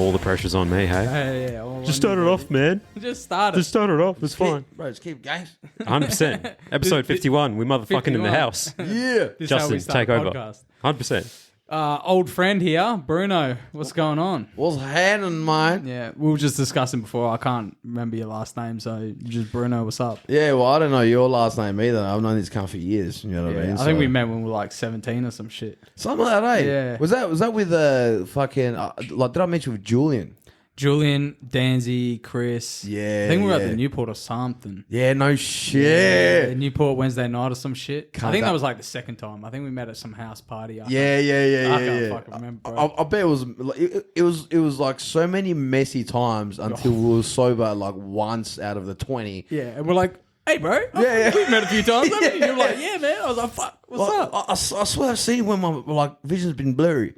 all the pressure's on me, hey? Just start it off, man. Just start it. Just start it off. It's fine. Bro, just keep going. 100%. Episode 51. We motherfucking in the 51. house. Yeah. This is how we Justin, start take a over. podcast. 100%. Old friend here, Bruno. What's going on? What's happening, mate? Yeah, we were just discussing before. I can't remember your last name, so just Bruno. What's up? Yeah, well, I don't know your last name either. I've known this cunt for years. You know what I mean? I think we met when we were like 17 or some shit. Something like that, eh? Yeah. Was that with fucking like? Did I mention with Julian? Julian, Danzy, Chris. Yeah, I think we were yeah. at the Newport or something. Yeah, no shit. Newport Wednesday night or some shit. I Can't think that that- was like the second time. I think we met at some house party. Yeah, yeah. I can't fucking remember, bro. I bet it was. It was like so many messy times until we were sober like once out of the 20. Yeah, and we're like, hey, bro. Yeah. We've met a few times, haven't we? You're like, yeah, man. I was like, fuck, what's Well, up? I swear I've seen when my like vision's been blurry.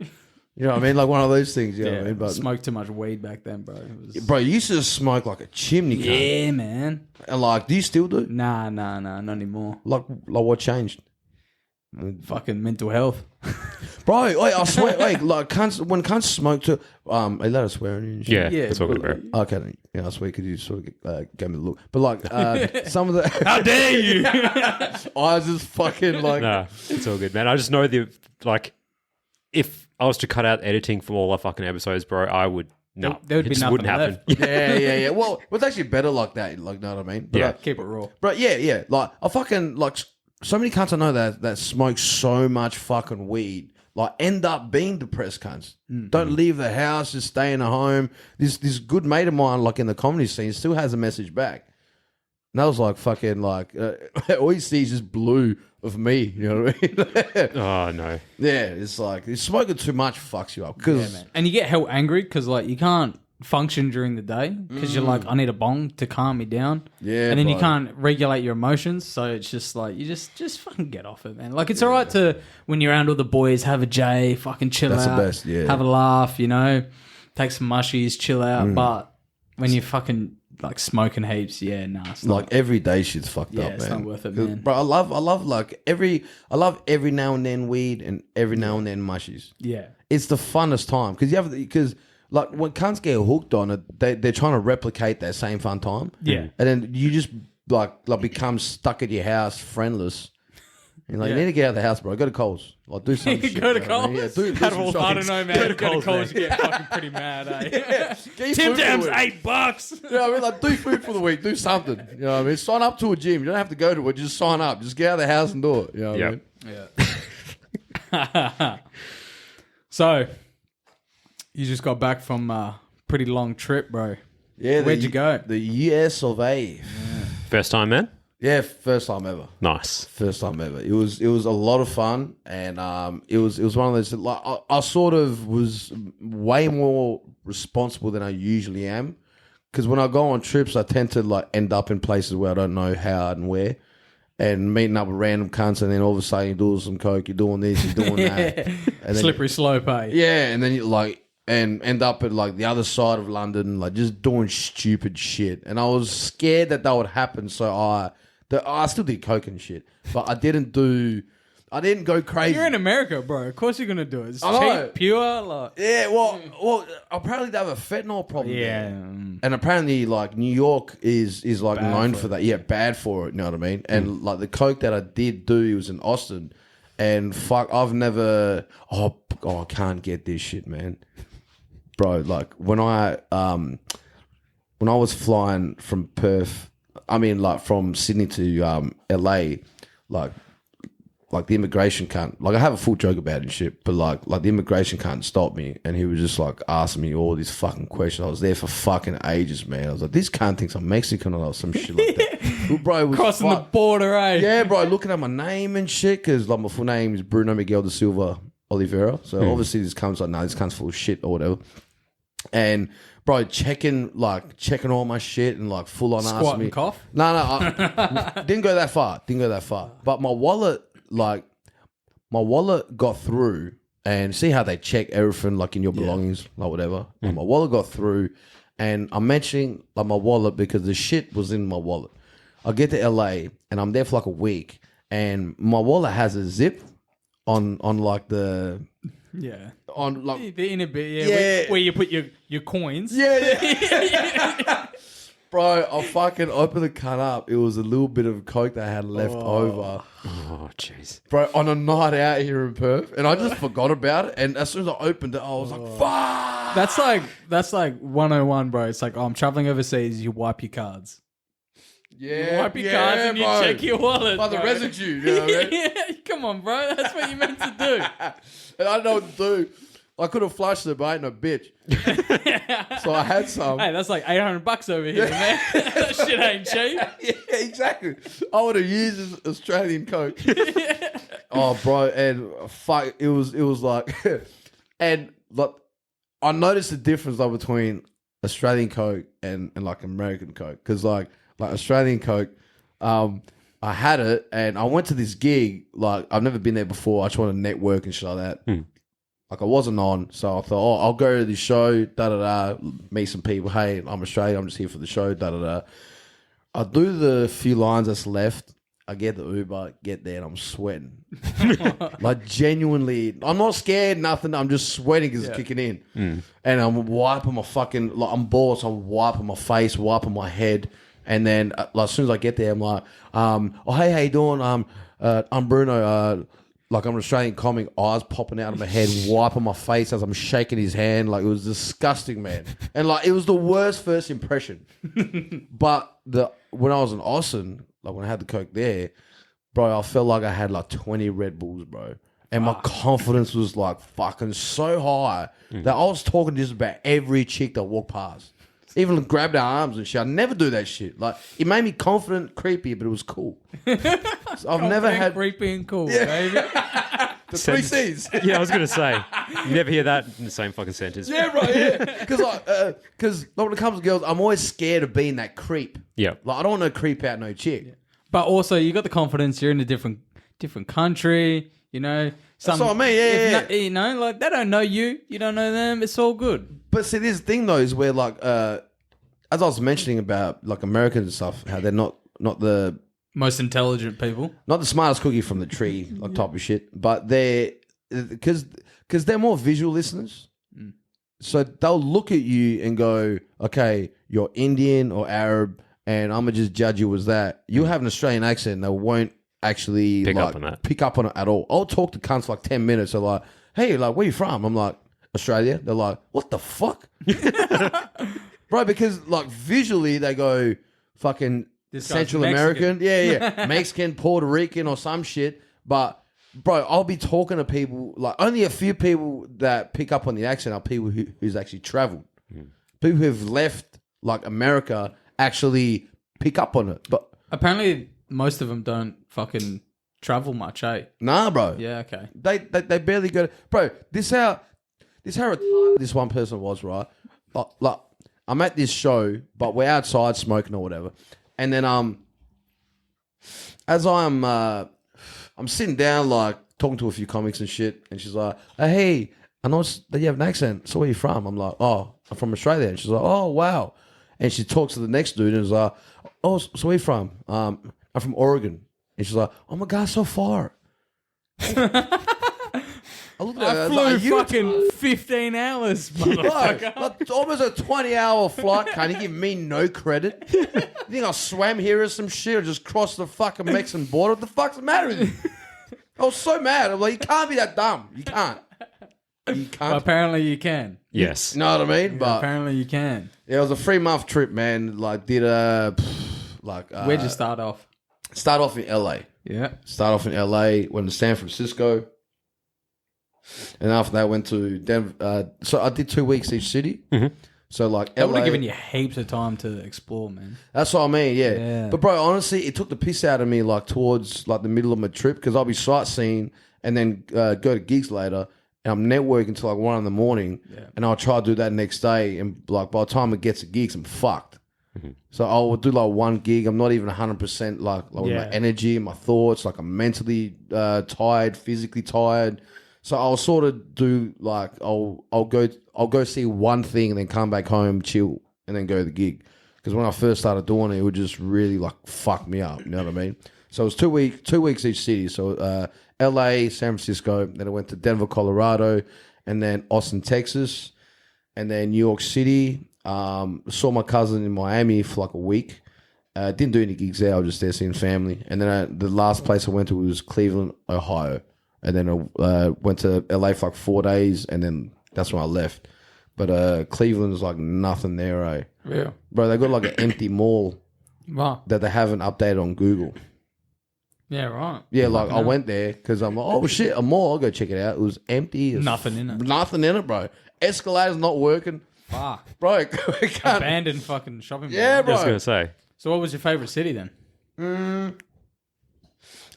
You know what I mean? Like one of those things. You know what I mean? But smoked too much weed back then, bro. bro, you used to smoke like a chimney. Cunt. Yeah, man. And like, do you still do? Nah, not anymore. Like what changed? Fucking mental health. Bro, wait, I swear, like cunts, when cunts smoke too, are you allowed to swear on you and shit? Yeah, it's all good, bro. Okay, then. Yeah, I swear, because you sort of gave me the look. But like, some of the... How dare you? I was just fucking like... Nah, it's all good, man. I just know if I was to cut out editing from all our fucking episodes, bro, I would... No, There would it be just nothing wouldn't happen. left. Yeah. Well, it's actually better like that, like, know what I mean? But, Yeah. like, Keep it raw. but yeah. Like, I fucking, like, so many cunts I know that smoke so much fucking weed, like, end up being depressed cunts. Don't leave the house, just stay in the home. This good mate of mine, like, in the comedy scene, still has a message back. And I was like, fucking, like, all you see is just blue of me, you know what I mean? Oh, no. Yeah, it's like, smoking too much fucks you up. Because And you get hell angry because, like, you can't function during the day because you're like, I need a bong to calm me down. Yeah, And then you bro. can't regulate your emotions. So it's just like, you just fucking get off it, man. Like, it's all right to, when you're around all the boys, have a J, fucking chill That's the out. best, yeah. Have a laugh, you know, take some mushies, chill out. But when you're fucking, like, smoking heaps, yeah, nah. It's not, like every day shit's fucked Yeah, up, it's man. not worth it, 'Cause, man. Bro, I love like I love every now and then weed and every now and then mushies. yeah. It's the funnest time because like when cunts get hooked on it, they're trying to replicate that same fun time. Yeah. And then you just like become stuck at your house, friendless. And like, Yeah. you need to get out of the house, bro. Go to Coles. Like, do some shit. Go to you know what I mean? Coles. Yeah, do I some don't shopping. know, man. Go to Go to Coles, Coles, man. you get fucking pretty mad, eh? Get your Tim food for the Tams, week. $8. You know what I mean? Like, do food for the week. Do something. You know what I mean? Sign up to a gym. You don't have to go to it. Just sign up. Just get out of the house and do it. You know what I Yeah. mean? So, you just got back from a pretty long trip, bro. Yeah. Where'd you go? The US of A. First time, man? Yeah, first time ever. Nice. First time ever. It was a lot of fun, and it was one of those like I sort of was way more responsible than I usually am, because when I go on trips, I tend to like end up in places where I don't know how and where, and meeting up with random cunts, and then all of a sudden you're doing some coke, you're doing this, you're doing that, and then, Slippery slope, eh? yeah, and then you like. And end up at like the other side of London, like just doing stupid shit. And I was scared that would happen, so I still did coke and shit, but I didn't go crazy. You're in America, bro. Of course you're going to do it. It's I know. cheap, pure. Like, Yeah, well, apparently they have a fentanyl problem. yeah. there. And apparently like New York is like Bad known for for it. that. Yeah, bad for it. You know what I mean? And like the coke that I did do, it was in Austin, and fuck, I've never. Oh, I can't get this shit, man. Bro, like when I was flying from Perth, I mean like from Sydney to LA, like the immigration cunt, like I have a full joke about it and shit, but like the immigration cunt stopped me, and he was just like asking me all these fucking questions. I was there for fucking ages, man. I was like, this cunt thinks I'm Mexican or some shit like that. Well, bro, it was Crossing the border, eh? yeah, bro, looking at my name and shit, because like my full name is Bruno Miguel da Silva Oliveira. So obviously this cunt's like, nah, this cunt's full of shit or whatever. And bro, checking all my shit and like full on Squat asking me. and cough? No, I didn't go that far. But my wallet got through, and see how they check everything like in your belongings, like whatever. Like, my wallet got through, and I'm mentioning like my wallet because the shit was in my wallet. I get to LA and I'm there for like a week, and my wallet has a zip on like the Yeah. on like The inner bit, Yeah. where you put your coins. yeah. Bro, I fucking opened the can up. It was a little bit of coke that I had left over. Oh, jeez. Bro, on a night out here in Perth, and I just forgot about it. And as soon as I opened it, I was like, "Fuck!" That's like 101, bro. It's like, I'm traveling overseas. You wipe your cards. Yeah, You wipe your cards and you bro. check your wallet. By the bro. residue, you know what I mean? Yeah, come on, bro. That's what you're meant to do. And I didn't know what to do. I could have flushed it, but I ain't no bitch. So I had some. Hey, that's like $800 over here, man. That shit ain't cheap. Yeah, exactly. I would have used this Australian Coke. Oh, bro, and fuck, it was like, and like, I noticed the difference though between Australian Coke and like American Coke, because like Australian Coke, I had it and I went to this gig. Like I've never been there before. I just wanted to network and shit like that. Like I wasn't on, so I thought, oh, I'll go to the show, meet some people. Hey, I'm Australian. I'm just here for the show, I do the few lines that's left. I get the Uber, get there, and I'm sweating. Like genuinely, I'm not scared, nothing. I'm just sweating because it's kicking in, and I'm wiping my fucking. Like I'm bored, so I'm wiping my face, wiping my head, and then like, as soon as I get there, I'm like, oh hey, how you doing? I'm Bruno. Like I'm an Australian comic, eyes popping out of my head, wiping my face as I'm shaking his hand. Like it was disgusting, man. And like it was the worst first impression. But when I was in Austin, like when I had the Coke there, bro, I felt like I had like 20 Red Bulls, bro. And my confidence was like fucking so high that I was talking just about every chick that walked past. Even grabbed her arms and shit. I never do that shit. Like it made me confident, creepy, but it was cool. So I've never had creepy and cool, baby. the three C's. Yeah, I was going to say. You never hear that in the same fucking sentence. Yeah, right. Yeah, because when it comes to girls, I'm always scared of being that creep. Yeah. Like I don't want to creep out no chick. But also, you got the confidence. You're in a different country. You know, That's what I mean. Yeah. You know, like they don't know you. You don't know them. It's all good. But see, this thing though is where like, as I was mentioning about like Americans and stuff, how they're not the Most intelligent people. not the smartest cookie from the tree, like type of shit, but they're because they're more visual listeners. So they'll look at you and go, okay, you're Indian or Arab, and I'm gonna just judge you as that. You have an Australian accent, and they won't actually Pick up on it at all. I'll talk to cunts for like 10 minutes. They're like, hey, like where you from? I'm like, Australia. They're like, what the fuck? Bro, because like visually they go fucking This guy's Central Mexican. American. Yeah. Mexican, Puerto Rican or some shit. But bro, I'll be talking to people, like only a few people that pick up on the accent are people who's actually traveled. People who've left like America actually pick up on it. But Apparently, most of them don't fucking travel much, eh? nah, bro. Yeah, okay. They barely go to, bro, this how retarded this one person was, right? Like I'm at this show, but we're outside smoking or whatever. And then as I'm sitting down like talking to a few comics and shit, and she's like, hey, I know that you have an accent. So where you from? I'm like, oh, I'm from Australia. And she's like, oh wow. And she talks to the next dude and is like, oh, so where you from? I'm from Oregon. And she's like, oh my god, so far. I looked at her, I was flew like, "Are you fucking 15 hours, Bro, motherfucker. like, almost a 20-hour flight. Can't you give me no credit? You think I swam here or some shit or just crossed the fucking Mexican border? What the fuck's the matter with you? I was so mad. I'm like, you can't be that dumb. You can't. You Well, can't. apparently you can. Yes. You know what I mean? But Apparently you can. yeah, it was a 3-month trip, man. Like, Where'd you start off? Start off in LA. Yeah. Start off in LA, went to San Francisco. And after that, went to Denver. So I did 2 weeks each city. Mm-hmm. So like That would LA, have given you heaps of time to explore, man. that's what I mean, yeah. Yeah. But bro, honestly, it took the piss out of me like towards like the middle of my trip because I'll be sightseeing and then go to gigs later, and I'm networking till like 1 a.m. Yeah. and I'll try to do that next day, and like by the time it gets to gigs, I'm fucked. Mm-hmm. So I will do like one gig. I'm not even 100% like with my energy, my thoughts. Like I'm mentally tired, physically tired. So I'll sort of do like I'll go see one thing and then come back home, chill, and then go to the gig. Because when I first started doing it, it would just really like fuck me up. You know what I mean? So it was 2 weeks each city. So LA, San Francisco. Then I went to Denver, Colorado, and then Austin, Texas, and then New York City. Saw my cousin in Miami for like a week. Didn't do any gigs there. I was just there seeing family. And then the last place I went to was Cleveland, Ohio. And then I went to LA for like 4 days, and then that's when I left. But Cleveland's like nothing there, eh? Yeah. Bro, they got like an empty mall Wow. that they haven't updated on Google. Yeah, right. Yeah, like I went there because I'm like, oh shit, a mall. I'll go check it out. It was empty. Nothing in it. Nothing in it, bro. Escalator's not working. Fuck. Bro, I can't. Abandoned fucking shopping mall. Yeah, I bro. was going to say. So what was your favourite city then?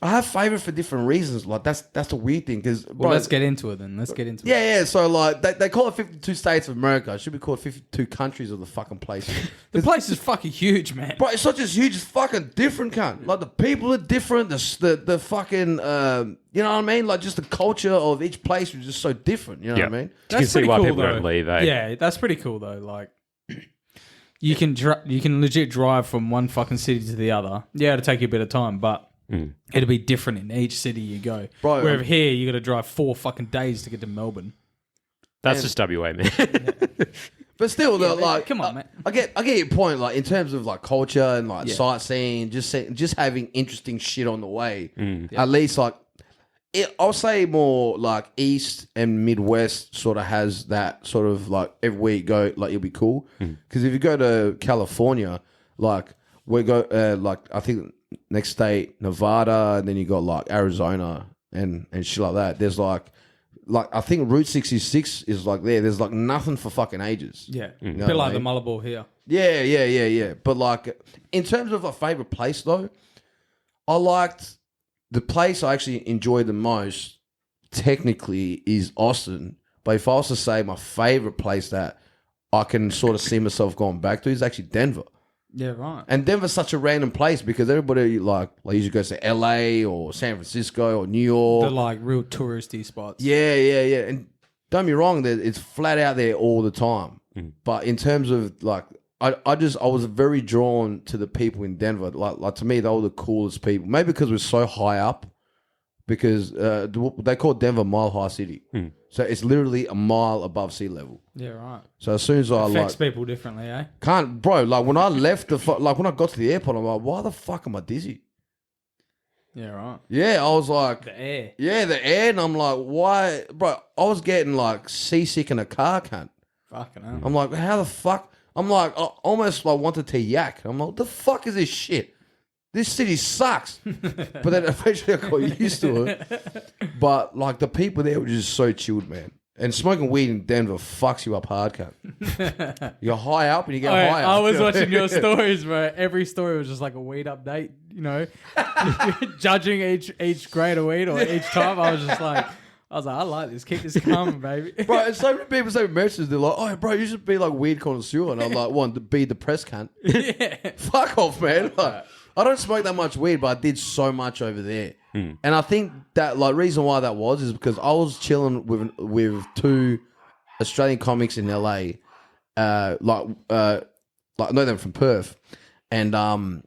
I have favorite for different reasons. Like that's the weird thing because Well, let's get into it then. Let's get into it. yeah. So like they call it 52 states of America. It should be called 52 countries of the fucking place. The place is fucking huge, man. Bro, it's not just huge. It's fucking different, cunt. Like the people are different. The fucking you know what I mean? Like just the culture of each place is just so different. You know what I mean? You can see why people don't leave, eh? Yeah, that's pretty cool though. Like, you can legit drive from one fucking city to the other. Yeah, it'll take you a bit of time, but it'll be different in each city you go. Bro, Where over here, you got to drive 4 fucking days to get to Melbourne. That's just WA, man. But still, though, man, like, come on, man. I get your point. Like in terms of like culture and like sightseeing, just having interesting shit on the way. At least like, I'll say more like East and Midwest sort of has that sort of like everywhere you go, like you'll be cool. Because if you go to California, like like I think next state Nevada, and then you got like Arizona and shit like that. There's like I think Route 66 is like there. There's like nothing for fucking ages. Yeah. You A know bit what like I the mean? Mullaball here. Yeah. But like in terms of a favorite place though, I liked the place I actually enjoyed the most. Technically, is Austin. But if I was to say my favorite place that I can sort of see myself going back to is actually Denver. Yeah, right. And Denver's such a random place because everybody like usually goes to LA or San Francisco or New York. The like real touristy spots. Yeah. And don't be wrong, that it's flat out there all the time. But in terms of like, I was very drawn to the people in Denver. Like to me, they were the coolest people. Maybe because we're so high up. Because they call Denver Mile High City, so it's literally a mile above sea level. Yeah, right. So as soon as I Affects people differently, eh? bro, like when I left like when I got to the airport, I'm like, why the fuck am I dizzy? Yeah, right. Yeah, I was like, The air. yeah, the air, and I'm like, why, bro? I was getting like seasick in a car, cunt. Fucking hell. I'm like, how the fuck? I'm like, I almost like wanted to yak. I'm like, what the fuck is this shit? This city sucks. But then eventually I got used to it. But like the people there were just so chilled, man. And smoking weed in Denver fucks you up hard, cunt. You're high up and you get higher. I was watching your stories, bro. Every story was just like a weed update, you know, judging each grade of weed or each time. I was like, I like this. Keep this coming, baby. Bro, and so many people say messages, they're like, oh, bro, you should be like weed connoisseur. And I'm like, one, to be depressed, cunt. Yeah. Fuck off, man. Like, I don't smoke that much weed, but I did so much over there. And I think that like reason why that was is because I was chilling with 2 Australian comics in LA. I know them from Perth, and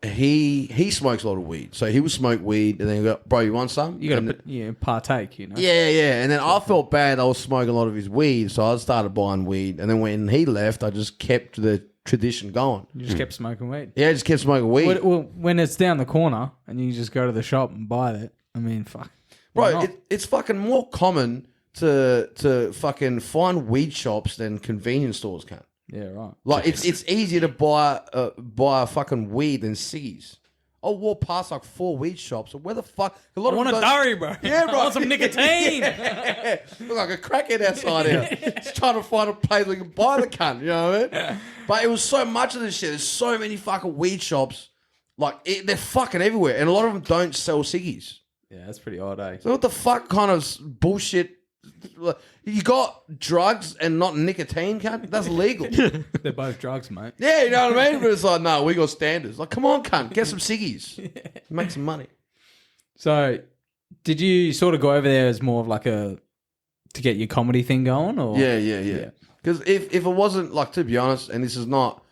he smokes a lot of weed. So he would smoke weed, and then he go, bro, you want some? You got to partake, you know. Yeah. And then I felt bad. I was smoking a lot of his weed, so I started buying weed. And then when he left, I just kept the tradition going. You just kept smoking weed. Yeah, I just kept smoking weed. Well, when it's down the corner and you just go to the shop and buy it, I mean, fuck. Why Bro, not? it's fucking more common to fucking find weed shops than convenience stores can. Yeah, right. Like it's easier to buy a fucking weed than ciggies. I walked past like 4 weed shops. So where the fuck? A lot I want a durry, bro. Yeah, bro. I want some nicotine. Yeah. Look like a crackhead outside here. Just trying to find a place where we can buy the cunt. You know what I mean? But it was so much of this shit. There's so many fucking weed shops. Like they're fucking everywhere, and a lot of them don't sell ciggies. Yeah, that's pretty odd, eh? So what the fuck kind of bullshit? You got drugs and not nicotine, cunt? That's illegal. They're both drugs, mate. Yeah, you know what I mean? But it's like, no, we got standards. Like, come on, cunt, get some ciggies. Make some money. So, did you sort of go over there as more of like to get your comedy thing going, or? Yeah. Because if it wasn't, like, to be honest, and this is not,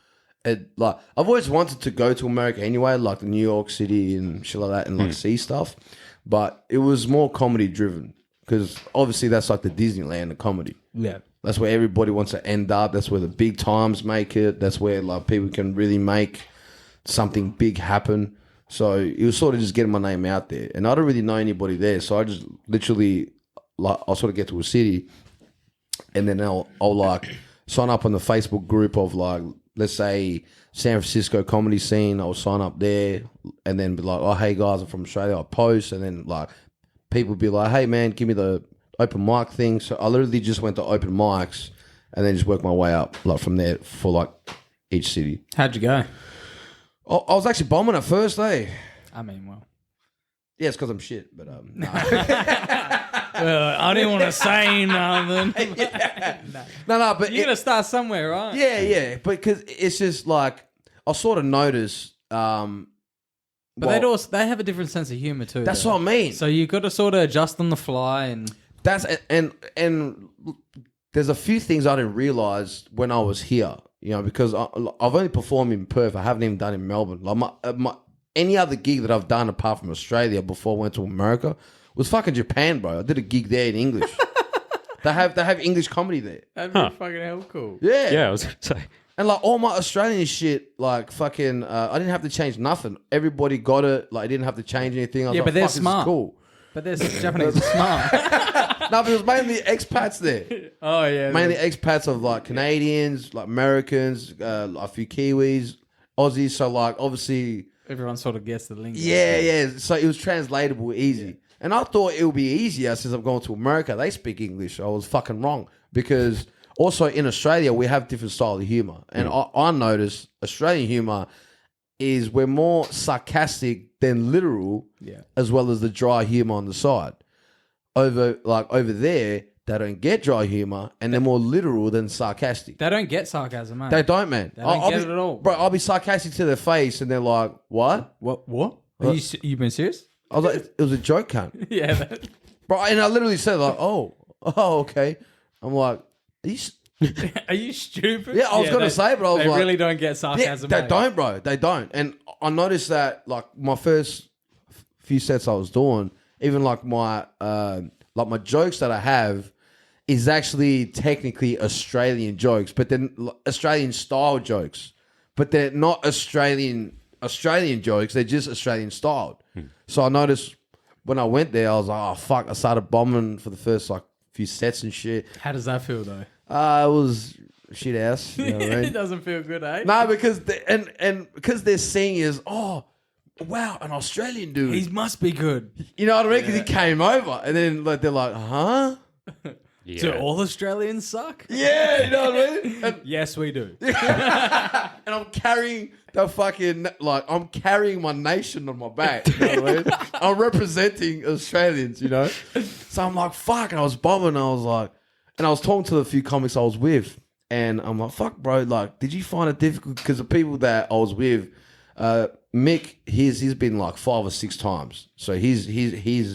like, I've always wanted to go to America anyway, like the New York City and shit like that, and like see stuff. but it was more comedy driven because obviously that's like the Disneyland of comedy. Yeah. That's where everybody wants to end up. That's where the big times make it. That's where like people can really make something big happen. So it was sort of just getting my name out there, and I don't really know anybody there. So I just literally like I'll sort of get to a city, and then I'll like sign up on the Facebook group of like, let's say San Francisco comedy scene. I'll sign up there and then be like, oh, hey guys, I'm from Australia. I'll post, and then like people be like, hey man, give me the open mic thing. So I literally just went to open mics and then just worked my way up like from there for like each city. How'd you go? I was actually bombing at first, eh? I mean, well. Yeah, it's because I'm shit, but no. I didn't want to say nothing. No, but You're going to start somewhere, right? yeah, but because it's just like I sort of noticed. But they have a different sense of humor too. That's though. what I mean. So you got to sort of adjust on the fly, and That's and there's a few things I didn't realize when I was here. You know, because I've only performed in Perth. I haven't even done in Melbourne. Like any other gig that I've done apart from Australia before I went to America was fucking Japan, bro. I did a gig there in English. They have English comedy there. that'd be fucking hell cool. Yeah. Yeah, I was going to say. And like all my Australian shit, like fucking, I didn't have to change nothing. Everybody got it. Like I didn't have to change anything. I was Yeah, like, but they're fuck, this is smart. cool. But there's Japanese are smart. No, but it was mainly expats there. Oh yeah, Mainly expats of like Canadians, like Americans, a few Kiwis, Aussies. So like obviously, everyone sort of gets the lingo. yeah. So it was translatable easy. Yeah. And I thought it would be easier since I'm going to America. They speak English. I was fucking wrong because also in Australia we have different style of humor, and I noticed Australian humor is we're more sarcastic than literal, as well as the dry humor on the side. Over there, they don't get dry humor, and they're more literal than sarcastic. They don't get sarcasm, mate. They don't, man. They don't get it at all. Bro, I'll be sarcastic to their face, and they're like, what? What? Are you been serious? I was like, it was a joke, cunt. Yeah. Bro, and I literally said, like, oh, okay. I'm like, are you... Are you stupid? Yeah, I was going to say, but I was they like... really don't get sarcasm, they mate. don't, bro. They don't. And I noticed that, like, my first few sets I was doing, even like my jokes that I have is actually technically Australian jokes, but then Australian style jokes, but they're not Australian jokes. They're just Australian styled. So I noticed when I went there, I was like, oh fuck! I started bombing for the first like few sets and shit. How does that feel though? It was shit ass. You know what I mean? It doesn't feel good, eh? No, because because they're seeing is wow, an Australian dude. He must be good. You know what I mean? Because he came over, and then like they're like, huh? Yeah. Do all Australians suck? Yeah, you know what I mean? And, Yes, we do. and I'm carrying I'm carrying my nation on my back. You know what I mean? I'm representing Australians, you know? So I'm like, fuck. And I was bombing. I was like, and I was talking to the few comics I was with, and I'm like, fuck, bro. Like, did you find it difficult? Because the people that I was with, Mick, he's been like 5 or 6 times. So he's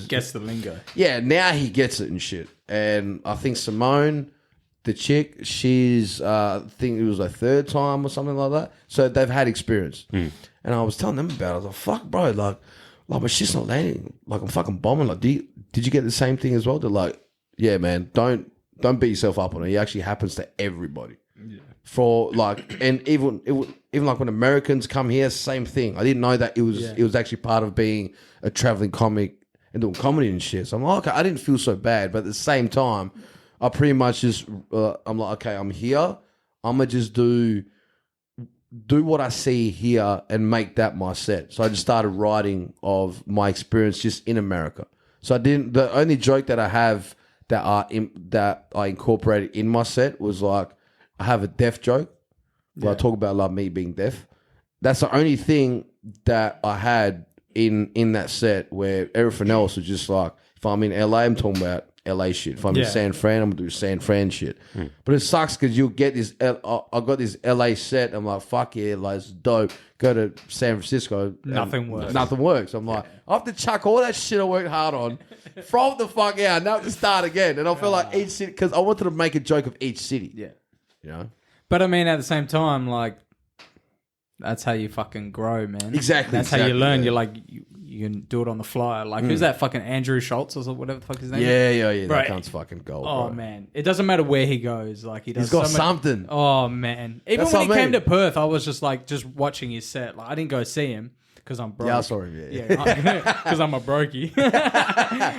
Gets the lingo. yeah, now he gets it and shit. And I think Simone, the chick, she's I think it was her 3rd time or something like that. So they've had experience. And I was telling them about it. I was like, fuck, bro, like my shit's not landing. Like I'm fucking bombing. Like, did you get the same thing as well? They're like, yeah, man, don't beat yourself up on it. It actually happens to everybody. Yeah. For like, and even like when Americans come here, same thing. I didn't know that it was actually part of being a traveling comic and doing comedy and shit. So I'm like, okay, I didn't feel so bad, but at the same time, I pretty much just I'm like, okay, I'm here. I'm gonna just do what I see here and make that my set. So I just started writing of my experience just in America. So the only joke that I have that I incorporated in my set was like, I have a deaf joke where I talk about like me being deaf. That's the only thing that I had in that set, where everything else was just like, if I'm in LA, I'm talking about LA shit. If I'm in San Fran, I'm gonna do San Fran shit. But it sucks because you'll get this. I got this LA set. I'm like, fuck yeah, like it's dope. Go to San Francisco. Nothing works. Nothing works. I'm like, I have to chuck all that shit I worked hard on from the fuck out. Now I have to start again. And I feel like each city, because I wanted to make a joke of each city. Yeah. You know? But I mean, at the same time, like, that's how you fucking grow, man. Exactly. That's how you learn. yeah. You're like, you can do it on the fly. Like who's that fucking Andrew Schultz or whatever the fuck his name is? Yeah. Bro, That cunt's fucking gold. Oh bro. man, it doesn't matter where he goes. Like he does. He's got so much- something. Oh man, even That's when he what I came mean. to Perth, I was just watching his set. Like I didn't go see him because I'm broke. Yeah, I saw him. Yeah. because I'm a brokey.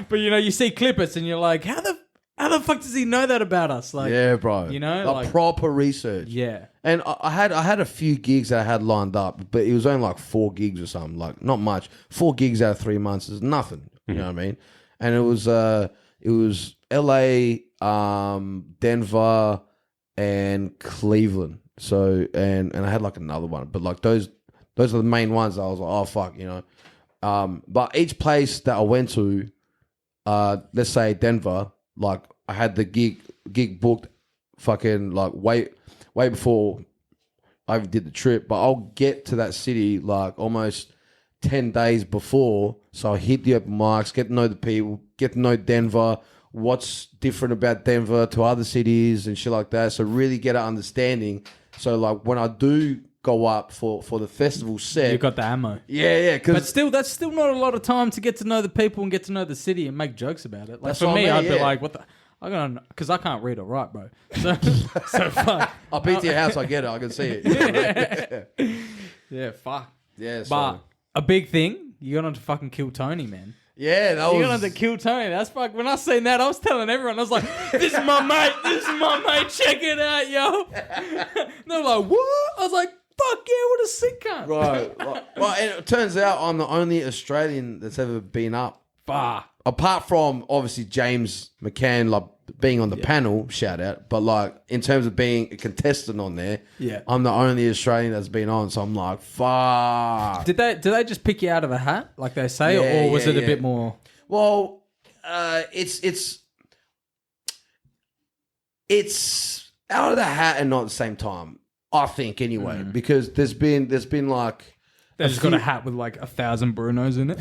But you see clippers and you're like, how the fuck does he know that about us? Like, Yeah, bro. like proper research. yeah. And I had a few gigs that I had lined up, but it was only like 4 gigs or something. Like not much. 4 gigs out of 3 months is nothing. You know what I mean? And it was LA, Denver, and Cleveland. So and I had like another one, but like those are the main ones. I was like, oh fuck, But each place that I went to, let's say Denver, like I had the gig booked, fucking like way before I even did the trip. But I'll get to that city like almost 10 days before, so I hit the open mics, get to know the people, get to know Denver, what's different about Denver to other cities and shit like that. So really get an understanding. So like when I do go up for the festival set, You got the ammo. yeah, But because still, that's still not a lot of time to get to know the people and get to know the city and make jokes about it. Like That's for what I me, mean, I'd be yeah. like, what the... because I can't read or write, bro. So fuck. I'll beat to your house, I get it, I can see it. Yeah, fuck. Yeah, so, But a big thing, you got on to fucking Kill Tony, man. yeah, that You got on was to Kill Tony. That's fuck. When I seen that, I was telling everyone, I was like, this is my mate. This is my mate. Check it out, yo. And they're like, what? I was like, fuck yeah, what a sick cunt. right. Well, and it turns out I'm the only Australian that's ever been up. Fuck. Apart from obviously James McCann, like being on the panel, shout out. But like in terms of being a contestant on there, Yeah. I'm the only Australian that's been on. So I'm like, fuck. Did they just pick you out of a hat, like they say, Yeah, or was yeah, it a yeah. bit more? Well, it's out of the hat and not at the same time. I think anyway, because there's been like They just got a hat with like 1,000 Brunos in it,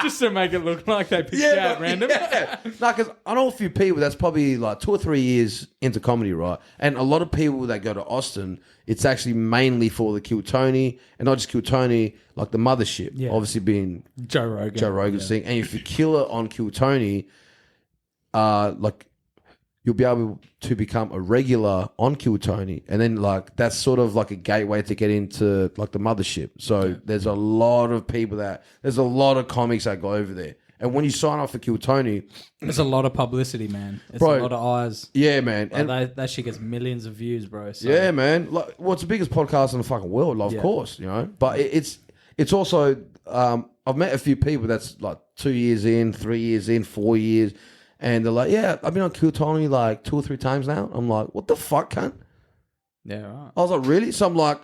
just to make it look like they picked out random. Yeah. No, because I know a few people that's probably like 2 or 3 years into comedy, right? And a lot of people that go to Austin, it's actually mainly for the Kill Tony, and not just Kill Tony, like the mothership. Yeah. Obviously being Joe Rogan. Joe Rogan's thing. And if you kill it on Kill Tony, like you'll be able to become a regular on Kill Tony, and then like that's sort of like a gateway to get into like the mothership. So there's a lot of there's a lot of comics that go over there, and when you sign off for Kill Tony, There's a lot of publicity, man. It's Bro. a lot of eyes. yeah, man, Like, and that shit gets millions of views, bro. So. yeah, man, like it's the biggest podcast in the fucking world, like, of course, but it's also I've met a few people that's like 2 years in, 3 years in, 4 years. And they're like, yeah, I've been on Kill Tony like 2 or 3 times now. I'm like, what the fuck, cunt? Yeah, right. I was like, really? So I'm like,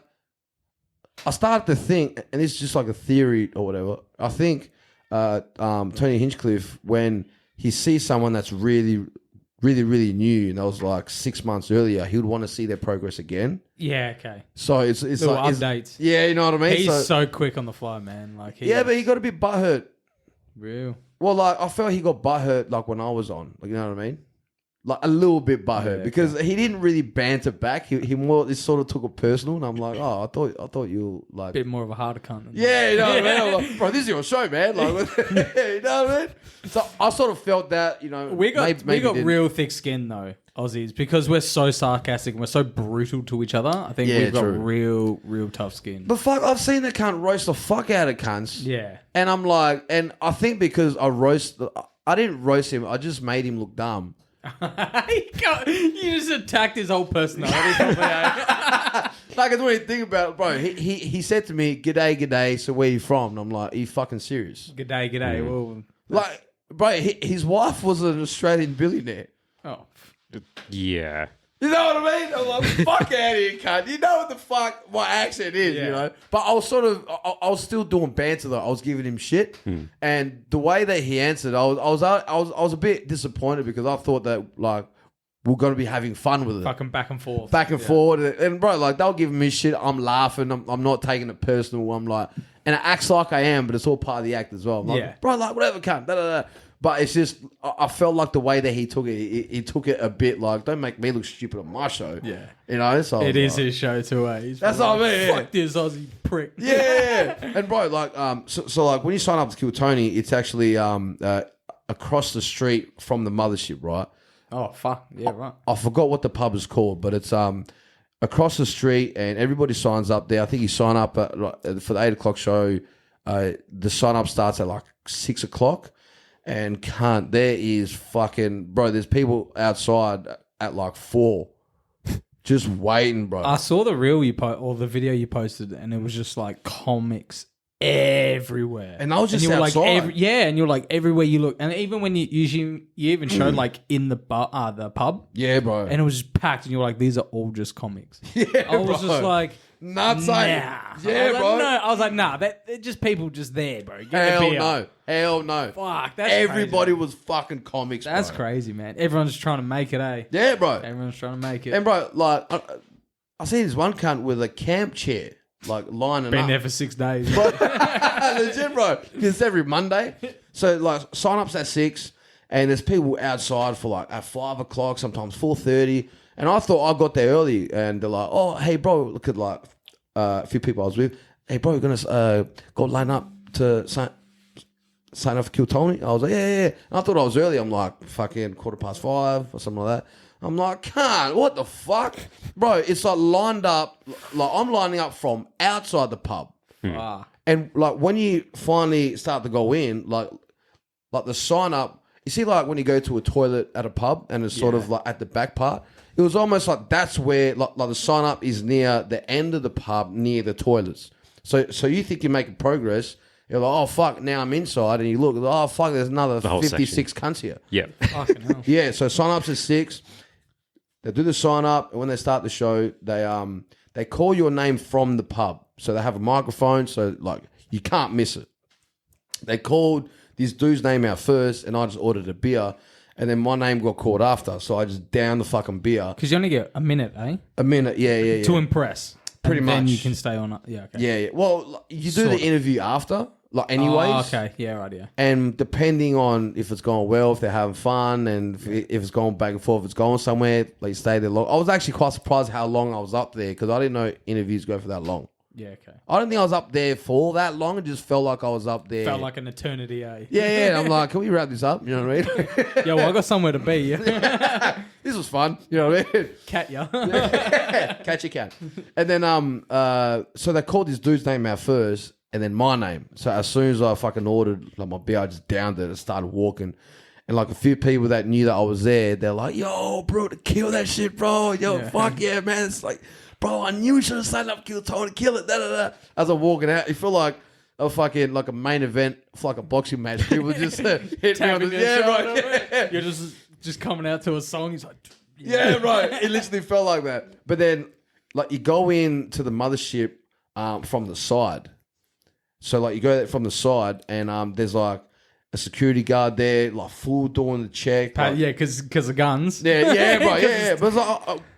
I started to think, and it's just like a theory or whatever. I think Tony Hinchcliffe, when he sees someone that's really, really, really new, and that was like 6 months earlier, he would want to see their progress again. Yeah, okay. So it's Little like updates. yeah, you know what I mean. He's so quick on the fly, man. Like, But he got a bit butthurt. real. Well, like I felt he got butthurt like when I was on, like you know what I mean, like a little bit butthurt because he didn't really banter back. He more this sort of took it personal, and I'm like, oh, I thought you like Bit more of a harder cunt. Than yeah, you know what I mean. I'm like, bro, this is your show, man. Like, you know what I mean. So I sort of felt that, you know, We got didn't. real thick skin though, Aussies, because we're so sarcastic and we're so brutal to each other. I think Yeah, we've got true. real tough skin. But fuck, I've seen that cunt roast the fuck out of cunts. Yeah. And I'm like, and I think because I didn't roast him, I just made him look dumb. You just attacked his whole personality. Like, when you think about it, bro, he said to me, g'day, so where you from? And I'm like, are you fucking serious? G'day. Well, Like, bro, his wife was an Australian billionaire. oh, Yeah. You know what I mean? I'm like, fuck out of here, cunt. You know what the fuck my accent is, you know? But I was I was still doing banter though. I was giving him shit. And the way that he answered, I was a bit disappointed because I thought that, like, we're going to be having fun with it. fucking back and forth. Back and forward. And, bro, like, they'll give me shit. I'm laughing. I'm not taking it personal. I'm like, and it acts like I am, but it's all part of the act as well. I'm like, Yeah. bro, like, whatever, cunt. Da, da, da. But it's just, I felt like the way that he took it, he took it a bit like, don't make me look stupid on my show. Yeah. You know? So It is his show too, eh? He's That's like, what I mean, yeah. Fuck this Aussie prick. Yeah. And bro, like, so like when you sign up to Kill Tony, it's actually across the street from the mothership, right? Oh, fuck. Yeah, right. I forgot what the pub is called, but it's across the street, and everybody signs up there. I think you sign up for the 8 o'clock show. The sign up starts at like 6 o'clock, and there is fucking bro. There's people outside at like 4, just waiting, bro. I saw the reel or the video you posted, and it was just like comics everywhere. And I was just you were outside. like, and you're like everywhere you look, and even when you even showed like in the pub, Yeah, bro. and it was just packed, and you were like, these are all just comics. Yeah, I was bro. just like, Nuts, nah. yeah, I was like, bro. No, I was like, nah, they're just people just there, bro. Get a Hell beer. no. Hell no. Fuck, that's Everybody crazy. was fucking comics, That's bro. crazy, man. Everyone's just trying to make it, eh? Yeah, bro. Everyone's trying to make it. And bro, like, I see this one cunt with a camp chair, like lining Been up. there for 6 days. Legit, bro. It's every Monday. So, like, sign-ups at 6, and there's people outside for, like, at 5 o'clock, sometimes 4:30. And I thought I got there early, and they're like, oh, hey, bro, look at, like, a few people I was with. Hey, bro, we're going to go line up to sign up for Kill Tony? I was like, yeah. And I thought I was early. I'm like, fucking 5:15 or something like that. I'm like, can't. What the fuck? Bro, it's like lined up. Like, I'm lining up from outside the pub. Ah. And like when you finally start to go in, like the sign up, you see like when you go to a toilet at a pub and it's sort of like at the back part, it was almost like that's where like the sign up is near the end of the pub, near the toilets. So you think you're making progress. You're like, oh fuck, now I'm inside, and you look, oh fuck, there's another whole 56 cunts here. Yeah. Fucking hell. Yeah, so sign ups at 6. They do the sign up, and when they start the show, they call your name from the pub. So they have a microphone, so like you can't miss it. They called this dude's name out first, and I just ordered a beer, and then my name got called after, so I just downed the fucking beer. Because you only get a minute, eh? A minute, yeah. To impress. Pretty and Then much. you can stay on. Yeah, okay. Yeah. Well, you do Sort the of. interview after, like anyways. Oh, okay. Yeah, right, yeah. And depending on if it's going well, if they're having fun, and if it's going back and forth, if it's going somewhere, like you stay there long. I was actually quite surprised how long I was up there because I didn't know interviews go for that long. Yeah, okay. I don't think I was up there for that long. It just felt like I was up there. Felt like an eternity, eh? Yeah. And I'm like, can we wrap this up? You know what I mean? Yo, well, I got somewhere to be. This was fun. You know what I mean? Cat ya. Catch a cat. And then so they called this dude's name out first, and then my name. So as soon as I fucking ordered like my beer, I just downed it and started walking. And like a few people that knew that I was there, they're like, "Yo, bro, to kill that shit, bro. Yo, fuck yeah, man." It's like, bro, I knew we should have signed up, Kill Tony, kill it. Da, da, da. As I'm walking out, you feel like a fucking like a main event for like a boxing match. People just hit me on Tapping the your right. shoulder. You're just coming out to a song. He's like, Yeah, right. It literally felt like that. But then, like, you go in to the mothership from the side. So, like, you go from the side, and there's like a security guard there, like full doing the check. Like, yeah, because of guns. yeah, bro, yeah. But it's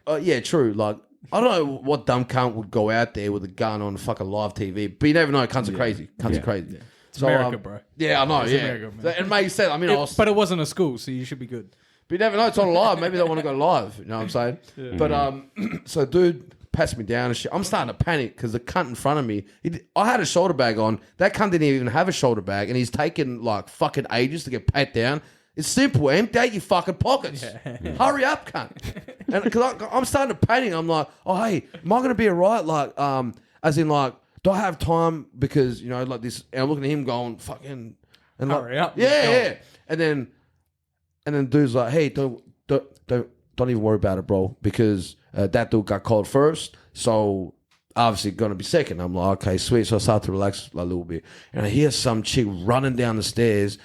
like, yeah, true. Like, I don't know what dumb cunt would go out there with a gun on fucking live TV, but you never know. Cunts are crazy. Cunts are crazy. Yeah. It's America, bro. Yeah, I know. It's yeah, America, man. So it makes sense. I mean, But it wasn't a school, so you should be good. But you never know, it's on live. Maybe they want to go live. You know what I'm saying? Yeah. But so dude passed me down and shit. I'm starting to panic because the cunt in front of me, I had a shoulder bag on. That cunt didn't even have a shoulder bag, and he's taken like fucking ages to get pat down. It's simple. Empty out your fucking pockets. Hurry up, cunt. And because I'm starting to panic. I'm like, oh hey, am I gonna be alright? Like, as in like, do I have time? Because you know, like this. And I'm looking at him going, fucking, and Hurry up. Yeah. And then dude's like, hey, don't even worry about it, bro, because that dude got called first, so obviously gonna be second. I'm like, okay, sweet. So I start to relax a little bit, and I hear some chick running down the stairs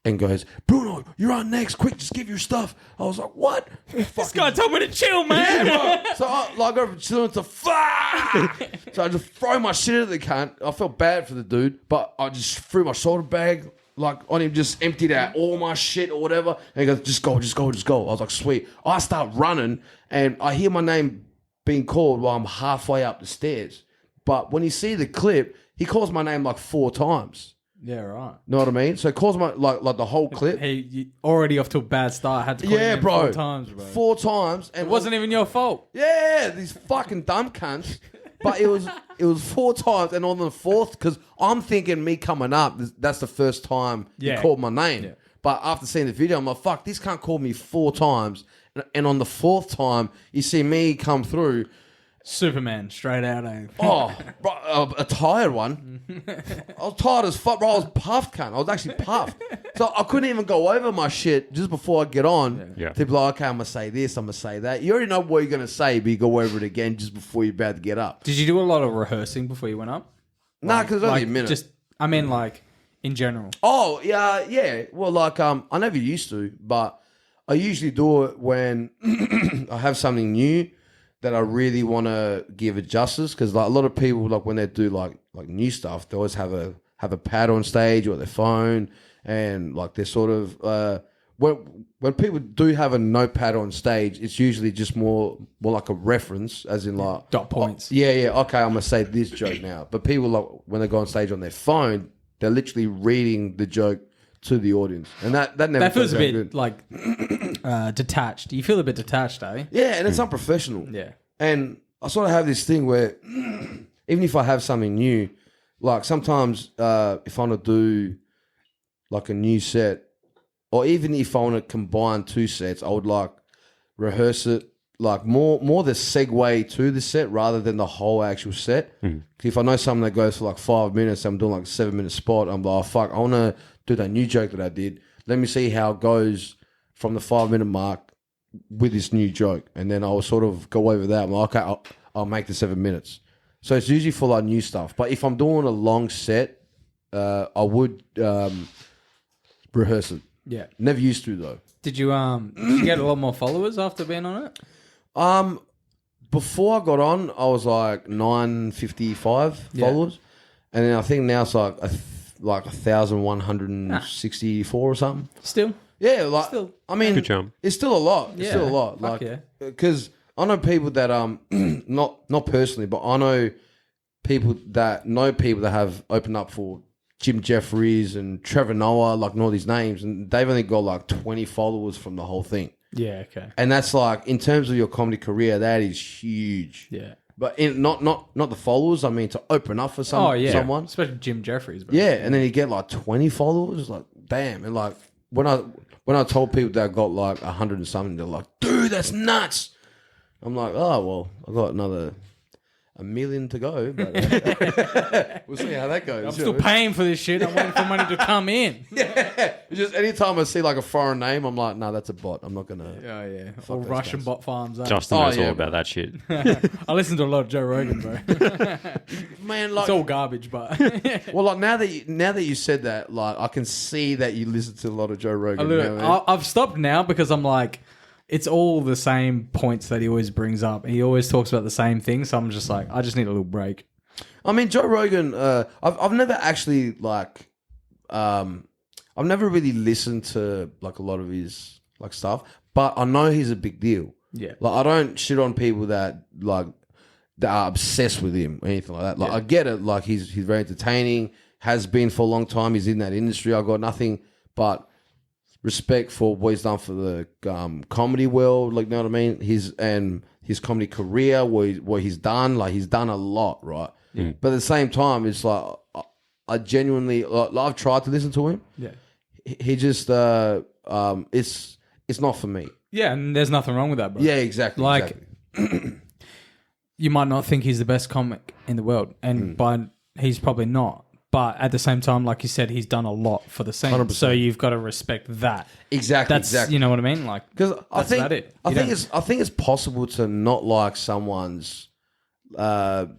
and goes, Bruno, you're on next. Quick, just give your stuff. I was like, what? This guy told me to chill, man. Yeah, bro. So I go from chilling to fuck. So I just throw my shit at the cunt. I felt bad for the dude, but I just threw my shoulder bag like on him, just emptied out all my shit or whatever. And he goes, just go. I was like, sweet. I start running and I hear my name being called while I'm halfway up the stairs. But when you see the clip, he calls my name like 4 times. Yeah, right. Know what I mean? So it caused my like the whole clip. Hey, you already off to a bad start. Had to call you in bro. 4 times, bro. 4 times, and It wasn't even your fault. Yeah, these fucking dumb cunts. But it was 4 times, and on the 4th, because I'm thinking me coming up, that's the first time he called my name. Yeah. But after seeing the video, I'm like, fuck, this can't call me 4 times. And on the 4th time, you see me come through. Superman, straight out, eh? Oh, bro, a tired one. I was tired as fuck, bro. I was puffed, cunt. I was actually puffed. So I couldn't even go over my shit just before I get on. Yeah. To be like, okay, I'm going to say this, I'm going to say that. You already know what you're going to say, but you go over it again just before you're about to get up. Did you do a lot of rehearsing before you went up? Nah, because it's only a minute. I mean, like, in general. Oh, yeah. Well, like, I never used to, but I usually do it when I have something new that I really want to give it justice. Because like a lot of people, like when they do like new stuff, they always have a pad on stage or their phone, and like they're sort of when people do have a notepad on stage, it's usually just more like a reference, as in like Dot points. Okay, I'm gonna say this joke now. But people, like when they go on stage on their phone, they're literally reading the joke to the audience, and that never That feels a bit good. like detached. You feel a bit detached, eh? Yeah, and it's unprofessional. Yeah. And I sort of have this thing where even if I have something new, like sometimes if I want to do like a new set, or even if I want to combine 2 sets, I would like rehearse it like more the segue to the set rather than the whole actual set. If I know something that goes for like 5 minutes, I'm doing like a 7-minute spot, I'm like, oh, fuck, I want to do that new joke that I did. Let me see how it goes from the 5-minute mark with this new joke. And then I'll sort of go over that. I'm like, okay, I'll make the 7 minutes. So it's usually for like new stuff. But if I'm doing a long set, I would rehearse it. Yeah. Never used to though. Did you get a lot more followers after being on it? Before I got on, I was like 955 followers. And then I think now it's like 1,164 or something. Still. Yeah, like Still. I mean, Good job. it's still a lot. It's Yeah. still a lot. Fuck Like, yeah. because I know people that not personally, but I know people that have opened up for Jim Jeffries and Trevor Noah, like and all these names, and they've only got like 20 followers from the whole thing. Yeah. Okay. And that's like, in terms of your comedy career, that is huge. Yeah. But not the followers. I mean, to open up for someone, especially Jim Jeffries. Bro. yeah. And then you get like 20 followers, like damn. And like when I told people that I got like 100 and something, they're like, dude, that's nuts. I'm like, oh well, I got another 1 million to go, but we'll see how that goes. I'm still paying for this shit. I'm waiting for money to come in. It's just anytime I see like a foreign name, I'm like, no, that's a bot. I'm not gonna. Oh yeah, Fuck all those Russian guys. bot farms. Justin Oh, knows yeah, all bro. about that shit. I listen to a lot of Joe Rogan, bro. Man, like, It's all garbage, but well, like now that you said that, like I can see that you listen to a lot of Joe Rogan. You know what I mean? I've stopped now because I'm like, it's all the same points that he always brings up. He always talks about the same thing, so I'm just like, I just need a little break. I mean, Joe Rogan. I've never actually like, I've never really listened to like a lot of his like stuff, but I know he's a big deal. Yeah. Like I don't shit on people that like that are obsessed with him or anything like that. Like I get it. Like he's very entertaining. Has been for a long time. He's in that industry. I got nothing but respect for what he's done for the comedy world. Like, you know what I mean? His comedy career, what he's done. Like he's done a lot, right? But at the same time, it's like I genuinely I've tried to listen to him. Yeah. He just it's not for me. Yeah, and there's nothing wrong with that, bro. Yeah, exactly. Like, exactly. you might not think he's the best comic in the world, and he's probably not. But at the same time, like you said, he's done a lot for the scene. 100%. So you've got to respect that. Exactly. That's exactly. You know what I mean? Like, Because I that's think about it. I think it's possible to not like someone's work,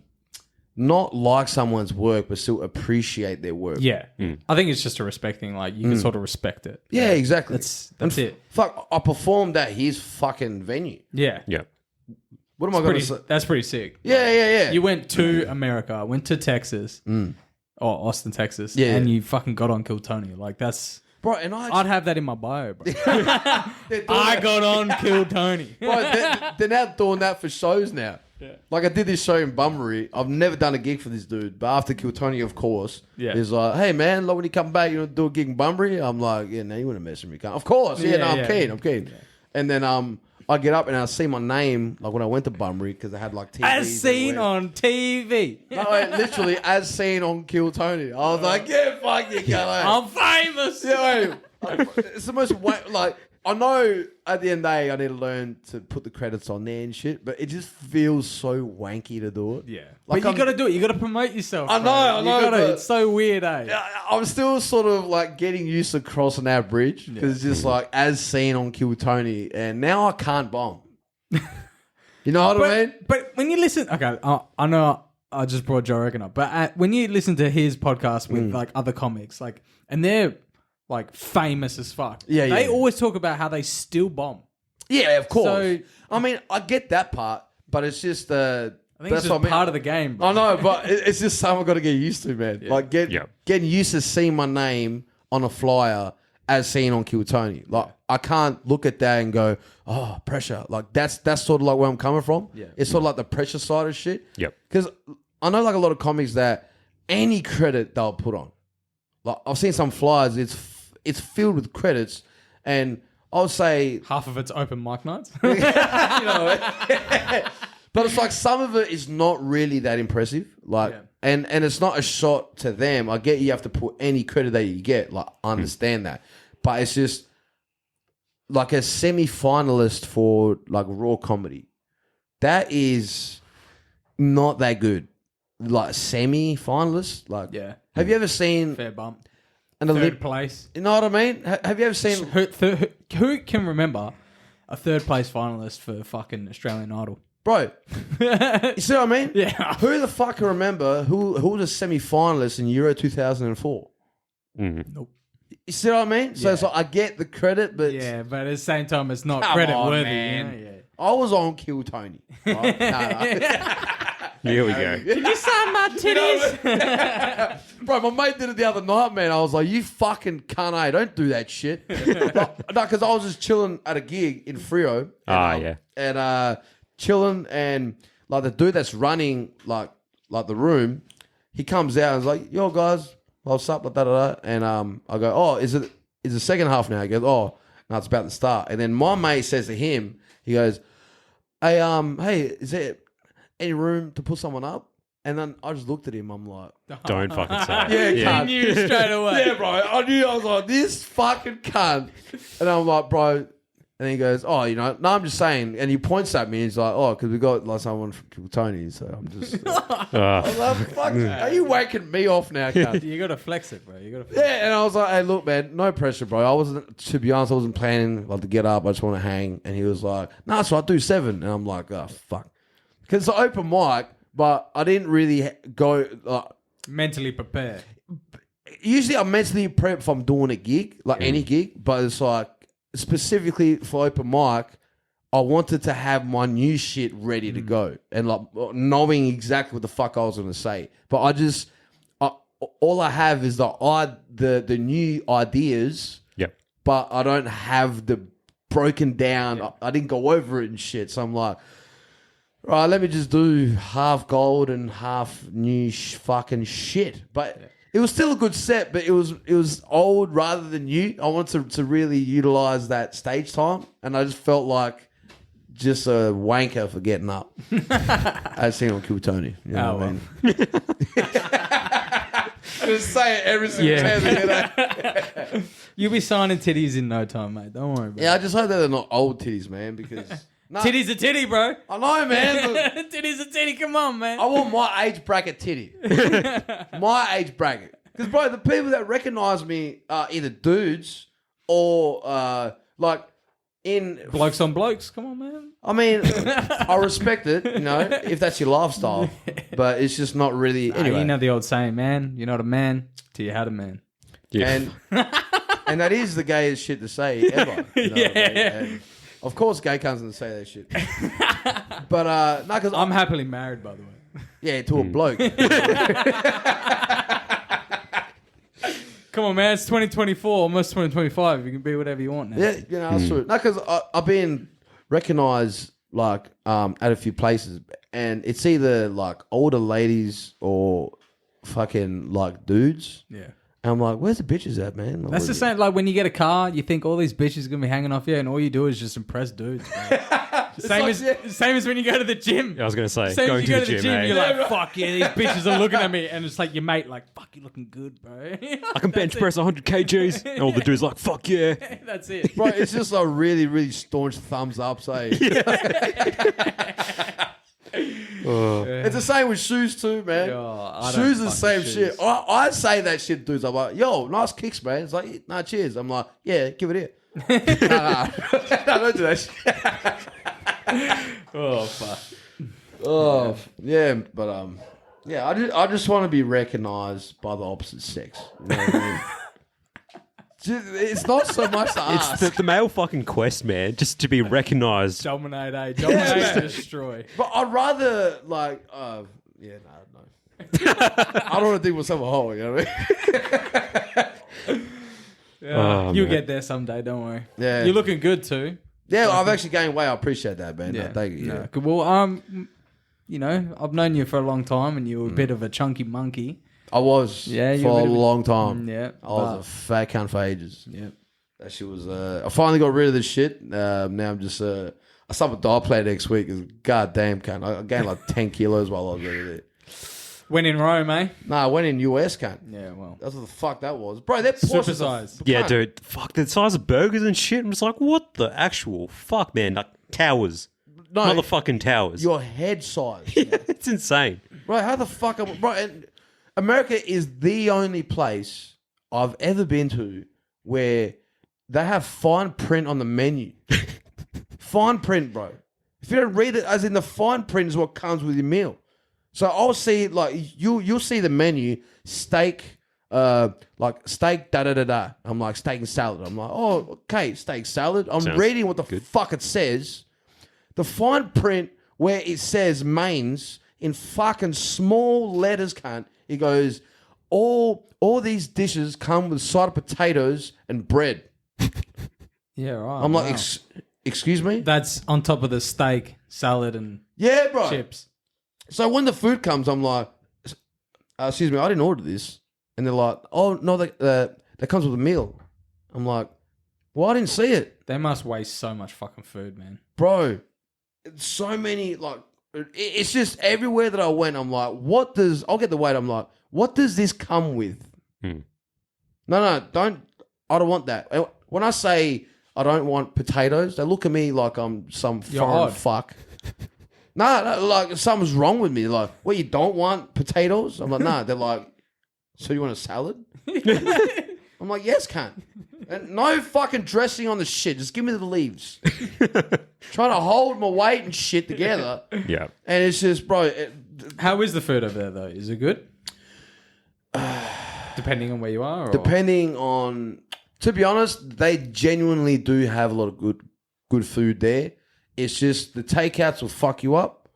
but still appreciate their work. yeah. I think it's just a respect thing. Like, you can sort of respect it. Yeah, exactly. That's And it. Fuck, I performed at his fucking venue. Yeah. Yeah. What am I going to say? That's pretty sick. Yeah. You went to America, went to Texas, or Austin, Texas, Yeah. and you fucking got on Kill Tony. Like, that's... Bro, and I'd have that in my bio, bro. I I got on Kill Tony. Bro, they're now doing that for shows now. Like I did this show in Bunbury. I've never done a gig for this dude, but after Kill Tony, of course, he's like, "Hey man, like when you come back, you want to do a gig in Bunbury?" I'm like, "Yeah, no, you want to mess with me, cunt." Of course, I'm keen. Yeah. And then I get up and I see my name like when I went to Bunbury because they had like TVs As seen on TV. No, literally as seen on Kill Tony. I was like, "Yeah, fuck you, cunt." I'm famous. Yeah, it's the most like. I know at the end of the day I need to learn to put the credits on there and shit, but it just feels so wanky to do it. Yeah. Like but you got to do it. You got to promote yourself. I know. But it's so weird, eh? I'm still sort of like getting used to crossing that bridge because it's just like as seen on Kill Tony, and now I can't bomb. You know what I mean? But when you listen, okay, I know I just brought Joe Rogan up, but when you listen to his podcast with like other comics, like, and they're like famous as fuck. Yeah, they always talk about how they still bomb. Yeah, of course. So, I mean, I get that part, but it's just I think it's just part of the game. Bro. I know, but it's just something I've got to get used to, man. Yeah. Like getting used to seeing my name on a flyer as seen on Kill Tony. Like I can't look at that and go, "Oh, pressure." Like that's sort of like where I'm coming from. Yeah. It's sort of like the pressure side of shit. Yep. Because I know like a lot of comics that any credit they'll put on. Like I've seen some flyers. It's filled with credits, and I would say half of it's open mic nights. you know, but it's like some of it is not really that impressive. Like, and it's not a shot to them. I get you have to put any credit that you get. Like, I understand that, but it's just like a semi-finalist for like raw comedy. That is not that good. Like semi-finalist. Like, have you ever seen fair bump? And third place. You know what I mean? Have you ever seen... Who can remember a third place finalist for fucking Australian Idol? Bro, you see what I mean? Yeah. Who the fuck can remember who was a semi-finalist in Euro 2004? Nope. You see what I mean? So it's like, I get the credit, but... Yeah, but at the same time, it's not credit worthy. Man. You know? I was on Kill Tony. Right? No. Here we go. Can you sign my titties? Bro, my mate did it the other night, man. I was like, you fucking cunt, eh? Don't do that shit. No, because I was just chilling at a gig in Freo. And chilling, and like the dude that's running like the room, he comes out and is like, "Yo, guys, what's up?" And I go, "Oh, is it the second half now?" He goes, "Oh, no, it's about to start." And then my mate says to him, he goes, "Hey, is there any room to put someone up?" And then I just looked at him. I'm like, "Don't fucking say it." Yeah, you knew straight away. Yeah, bro. I knew. I was like, this fucking cunt. And I'm like, bro. And he goes, "Oh, you know, no, I'm just saying." And he points at me and he's like, "Oh, because we got like someone from Tony." So I'm just. I was like, "Fuck, are you waking me off now, cunt?" You got to flex it, bro. You got to. Yeah, and I was like, "Hey, look, man, no pressure, bro. I wasn't, to be honest, I wasn't planning like to get up. I just want to hang." And he was like, "No, so I'll do 7." And I'm like, "Oh, fuck," because it's an open mic, but I didn't really go mentally prepare. Usually, I'm mentally prepped if I'm doing a gig, like any gig, but it's like. Specifically for open mic, I wanted to have my new shit ready to go and like knowing exactly what the fuck I was going to say. But all I have is the new ideas. Yep. But I don't have the broken down. Yep. I didn't go over it and shit. So I'm like, right, let me just do half gold and half new fucking shit. But. Yeah. It was still a good set, but it was old rather than new. I wanted to really utilize that stage time, and I just felt like just a wanker for getting up. I've seen on Kill Tony. You know what I mean? Just say it every single time. You'll be signing titties in no time, mate. Don't worry about it. Yeah, I just hope that they're not old titties, man, because... No. Titty's a titty, bro. I know, man. Titty's a titty. Come on, man. I want my age bracket titty. My age bracket. Because, bro, the people that recognize me are either dudes or, like, in... Blokes on blokes. Come on, man. I mean, I respect it, you know, if that's your lifestyle. But it's just not really... Anyway. You know the old saying, man, you're not a man till you had a man. Yeah. And that is the gayest shit to say ever. You know what I mean? And, of course, gay cunts don't say that shit. But, no, because... I'm happily married, by the way. Yeah, to a bloke. Come on, man. It's 2024, almost 2025. You can be whatever you want now. Yeah, you know, that's true. No, because I've been recognised like at a few places, and it's either like older ladies or fucking like dudes. Yeah. And I'm like, where's the bitches at, man? Like, That's the same. Like when you get a car, you think all these bitches are gonna be hanging off you, and all you do is just impress dudes. Same as when you go to the gym. I was going to say, Same going as you to go the gym, eh? you're like, fuck yeah, these bitches are looking at me, and it's like your mate, like, fuck, you looking good, bro. I can bench press 100 kgs. And all the dudes like, fuck yeah. That's it. bro, it's just a really, really staunch thumbs up, say. It's the same with shoes too, man. I don't Shoes are the fuck same with shit. shoes. I say that shit, dudes. I'm like, yo, nice kicks, man. It's like, nah, cheers. I'm like, yeah, give it here. nah, don't do that shit. Oh, fuck. Oh, yeah, but yeah, I just want to be recognised by the opposite sex. You know what I mean? It's not so much to ask. It's the male fucking quest, man. Just to be recognised. Dominate, Dominate, destroy. But I'd rather, like, no. I don't want to dig myself a hole, you know what I mean? Oh, You'll man. get there someday, don't worry. Yeah. You're looking good too. Yeah, I've actually gained weight. I appreciate that, man. No, thank you. Yeah. No, good. Well, you know, I've known you for a long time, and you were a bit of a chunky monkey. I was Yeah, you for were a a bit of a- long time. Yeah, I was a fat cunt for ages. Yeah. That shit was. I finally got rid of this shit. Now I'm just. I start with diet plan next week. Goddamn cunt. I gained like 10 kilos while I was over there. When in Rome, eh? Nah, I went in US, cunt. Yeah, well. That's what the fuck that was, bro. That portions are- Supersize. Yeah, cunt. dude. Fuck, the size of burgers and shit. I'm just like, what the actual fuck, man? Like towers. No, Motherfucking towers. your head size, It's insane. bro. How the fuck, bro? And America is the only place I've ever been to where they have fine print on the menu. Fine print, bro. If you don't read it, as in the fine print is what comes with your meal. So I'll see, like, you'll see the menu, steak, like steak, da-da-da-da. I'm like, steak and salad. I'm like, oh, okay, steak, salad. I'm Sounds reading what the fuck it says. The fine print where it says mains in fucking small letters, cunt, it goes, all these dishes come with side of potatoes and bread. Yeah, right. I'm like, wow. excuse me? That's on top of the steak, salad, and Yeah, bro. chips. So when the food comes, I'm like, excuse me, I didn't order this. And they're like, oh, no, that comes with a meal. I'm like, well, I didn't see it. They must waste so much fucking food, man. Bro, so many, like, it's just everywhere that I went, I'm like, I'll get the weight, I'm like, what does this come with? Hmm. No, I don't want that. When I say I don't want potatoes, they look at me like I'm some You're foreign odd. fuck. No, like something's wrong with me. Like, what, you don't want potatoes? I'm like, nah. They're like, so you want a salad? I'm like, yes, cunt. And no fucking dressing on the shit. Just give me the leaves. Trying to hold my weight and shit together. Yeah. And it's just, bro. How is the food over there, though? Is it good? Depending on where you are? Or? Depending on, to be honest, they genuinely do have a lot of good food there. It's just the takeouts will fuck you up,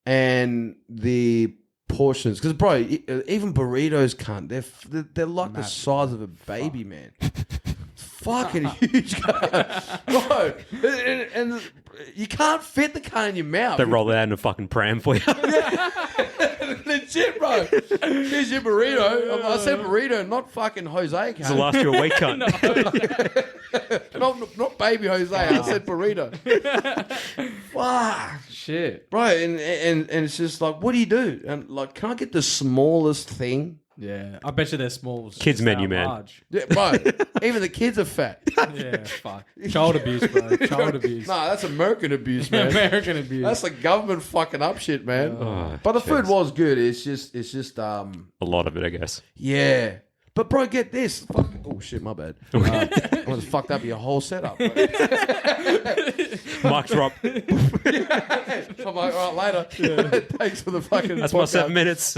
and the portions. Because, bro, even burritos can't. They're like the size of a baby, man. Fucking huge, bro. And you can't fit the cunt in your mouth. They roll it out in a fucking pram for you. Legit, bro. Here's your burrito. I said burrito, not fucking Jose. It's the last you a week, cunt. Not baby Jose. I said burrito. Fuck. Shit. Bro, and it's just like, what do you do? And like, can I get the smallest thing? Yeah. I bet you they're small. Kids just menu, out man. Large. Yeah, bro. Even the kids are fat. Yeah, fuck. Child abuse, bro. Child abuse. Nah, that's American abuse, man. American abuse. That's the government fucking up shit, man. Oh, but the food jeez. was good. It's just A lot of it, I guess. yeah. But bro, get this. Fuck. Oh shit, my bad. I was fucked up your whole setup. Bro. Mic drop. I'm like, all right, later. Thanks for the fucking. That's my podcast. 7 minutes.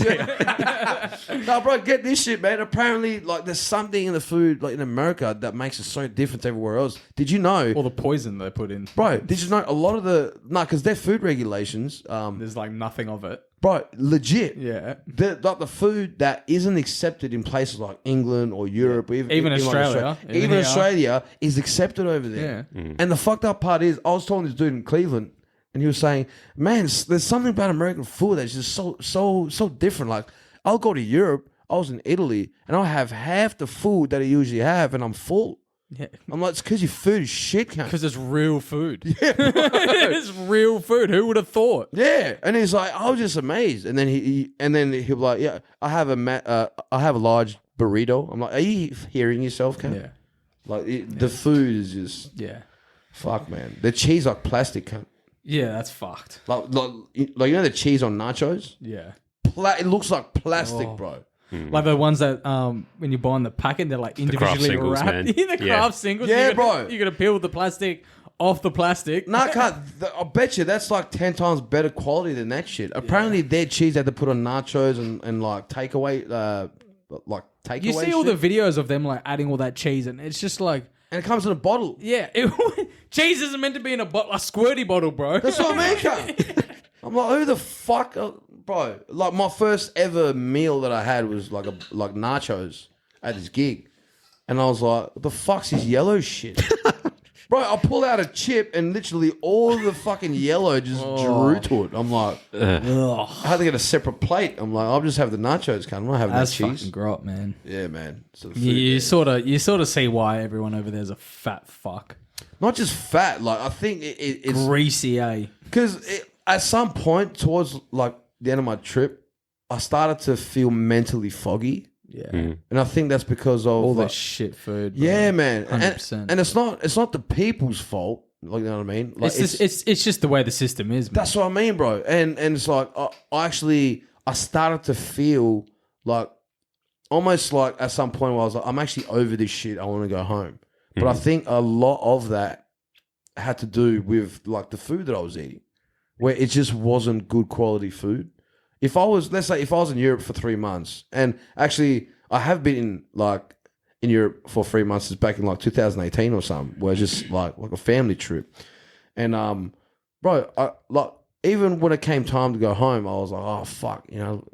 No, bro, get this shit, man. Apparently, like, there's something in the food, like in America, that makes it so different to everywhere else. Did you know, All the poison they put in. bro? Did you know a lot of the because their food regulations, There's like nothing of it. bro, legit. Yeah. The food that isn't accepted in places like England or Europe, or Even like Australia. even Even Australia is accepted over there. Yeah. And the fucked up part is, I was talking to this dude in Cleveland, and he was saying, man, there's something about American food that's just so different. Like, I'll go to Europe. I was in Italy, and I'll have half the food that I usually have, and I'm full. Yeah. I'm like, it's because your food is shit, cunt. Because it's real food. Yeah, It's real food. Who would have thought? yeah. And he's like, I was just amazed. And then he'll be like, yeah, I have a large burrito. I'm like, are you hearing yourself, cunt? Yeah. Like the food is just fuck, man. The cheese like plastic, cunt. Yeah, that's fucked. Like you know the cheese on nachos? Yeah. It looks like plastic, bro. Like the ones that when you buy in the packet, they're like individually singles, wrapped. man. The craft singles. Yeah, You're gonna peel the plastic off the plastic. No, I can't. I bet you that's like 10 times better quality than that shit. Apparently, their cheese they had to put on nachos and like takeaway, You see all the videos of them like adding all that cheese, and it's just like, and it comes in a bottle. yeah, cheese isn't meant to be in a squirty bottle, bro. That's what I mean, cunt. I'm like, who the fuck, bro? Like my first ever meal that I had was like nachos at this gig, and I was like, what the fuck's this yellow shit? Bro, I pulled out a chip and literally all the fucking yellow just drew to it. I'm like, I had to get a separate plate. I'm like, I'll just have the nachos, cunt. I'm not having That's that cheese. fucking grot, man. Yeah, man. So the food, You sort of see why everyone over there's a fat fuck. not just fat. Like I think it's Greasy, eh? because at some point towards like the end of my trip, I started to feel mentally foggy, Yeah. and I think that's because of All like, this shit food. Bro. yeah, man. 100%. And it's not the people's fault. Like, you know what I mean? Like It's just the way the system is, man. that's what I mean, bro. And it's like I started to feel like almost like at some point where I was like, I'm actually over this shit. I want to go home. But I think a lot of that had to do with like the food that I was eating, where it just wasn't good quality food. If I was in Europe for 3 months, and actually I have been in Europe for 3 months, it's back in like 2018 or something, where it's just like a family trip. And bro, even when it came time to go home, I was like, oh fuck, you know,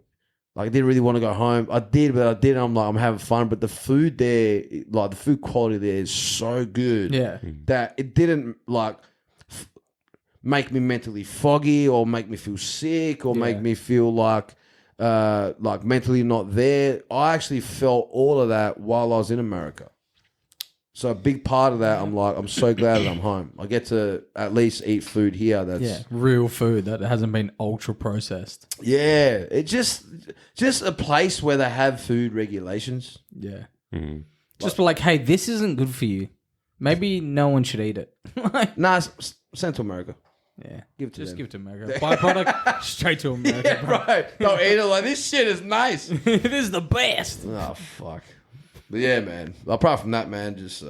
like I didn't really want to go home. I did, but I didn't. I'm like, I'm having fun, but the food there, like the food quality there is so good, Yeah. that it didn't like make me mentally foggy or make me feel sick or make me feel like mentally not there. I actually felt all of that while I was in America. So a big part of that, I'm like, I'm so glad that I'm home. I get to at least eat food here. That's real food that hasn't been ultra processed. yeah. It just a place where they have food regulations. Yeah. Just be like, hey, this isn't good for you. Maybe no one should eat it. Like, Nah, send to America. yeah. Give it to Just them. give it to America. Byproduct, straight to America. Yeah, right. Don't eat it like this shit is nice. This is the best. Oh fuck. But yeah, man. Apart from that, man, just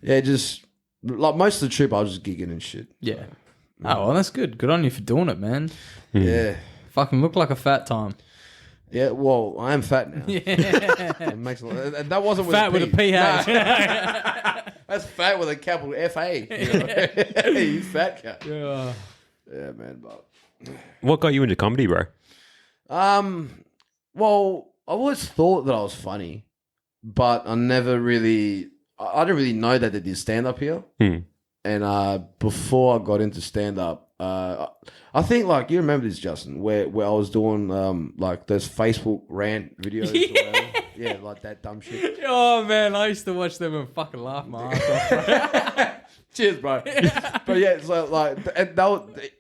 just like most of the trip, I was just gigging and shit. Yeah. Oh, well, that's good. Good on you for doing it, man. Yeah, Fucking look like a fat time. yeah. Well, I am fat now. Yeah. It makes that wasn't Fat with a PH. Nah. That's fat with a capital FA. You know? You fat cat. Yeah. Yeah, man. But What got you into comedy, bro? well, I always thought that I was funny, but I never really. I didn't really know that they did stand up here. And before I got into stand up, I think like you remember this, Justin, where I was doing like those Facebook rant videos. Or whatever. Yeah, like that dumb shit. Oh, man. I used to watch them and fucking laugh my ass off, bro. Cheers, bro. But yeah, it's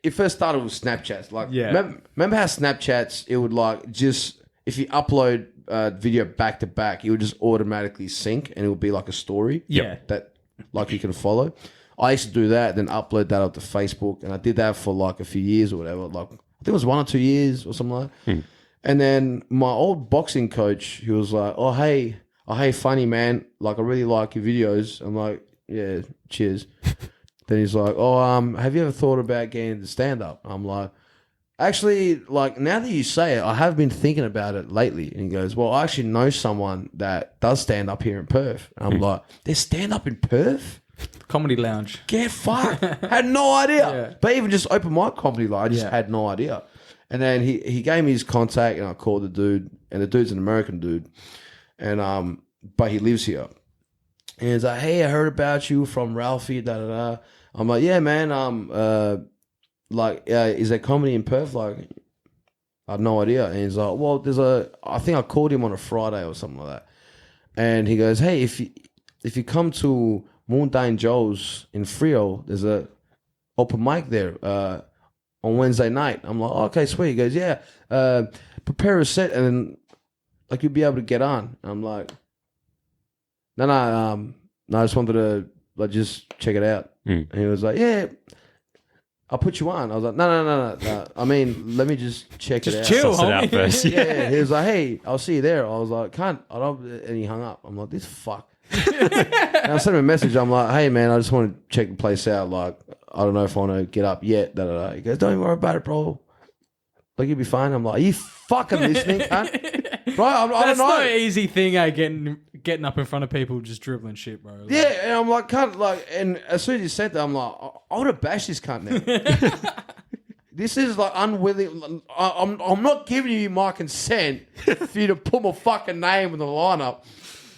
it first started with Snapchats. Like, Yeah. remember how Snapchats, it would like just, if you upload video back to back, it would just automatically sync and it would be like a story. Yeah. That like you can follow. I used to do that, then upload that up to Facebook, and I did that for like a few years or whatever. Like I think it was 1 or 2 years or something like that. And then my old boxing coach, he was like, oh hey, funny man, like I really like your videos. I'm like, yeah, cheers. Then he's like, oh, have you ever thought about getting into stand up? I'm like, actually, like now that you say it, I have been thinking about it lately. And he goes, well, I actually know someone that does stand up here in Perth. And I'm like, there's stand up in Perth? Comedy Lounge. Get fucked. Had no idea. Yeah. But even just open mic comedy, like I just had no idea. And then he gave me his contact, and I called the dude, and the dude's an American dude, and but he lives here. And he's like, hey, I heard about you from Ralphie, da da da. I'm like, yeah, man. is there comedy in Perth? Like, I had no idea. And he's like, well, I think I called him on a Friday or something like that. And he goes, hey, if you come to Mundane Joe's in Frio, there's a open mic there on Wednesday night. I'm like, okay, sweet. He goes, yeah, prepare a set and then like you'll be able to get on. I'm like, no, I just wanted to like just check it out. And he was like, yeah, I'll put you on. I was like, no. I mean, let me just check it out. Just chill, Suss it out homie. first. Yeah, he was like, hey, I'll see you there. I was like, can't. I don't. And he hung up. I'm like, this fuck. And I sent him a message. I'm like, hey, man, I just want to check the place out. Like, I don't know if I want to get up yet. He goes, don't even worry about it, bro. Like, you'll be fine. I'm like, are you fucking listening, cunt? Bro, I don't That's know. not an easy thing, getting up in front of people just dribbling shit, bro. Like, Yeah, and I'm like, cunt, like, and as soon as you said that, I'm like, I would have bashed this cunt now. This is like unwilling. I'm not giving you my consent for you to put my fucking name in the lineup.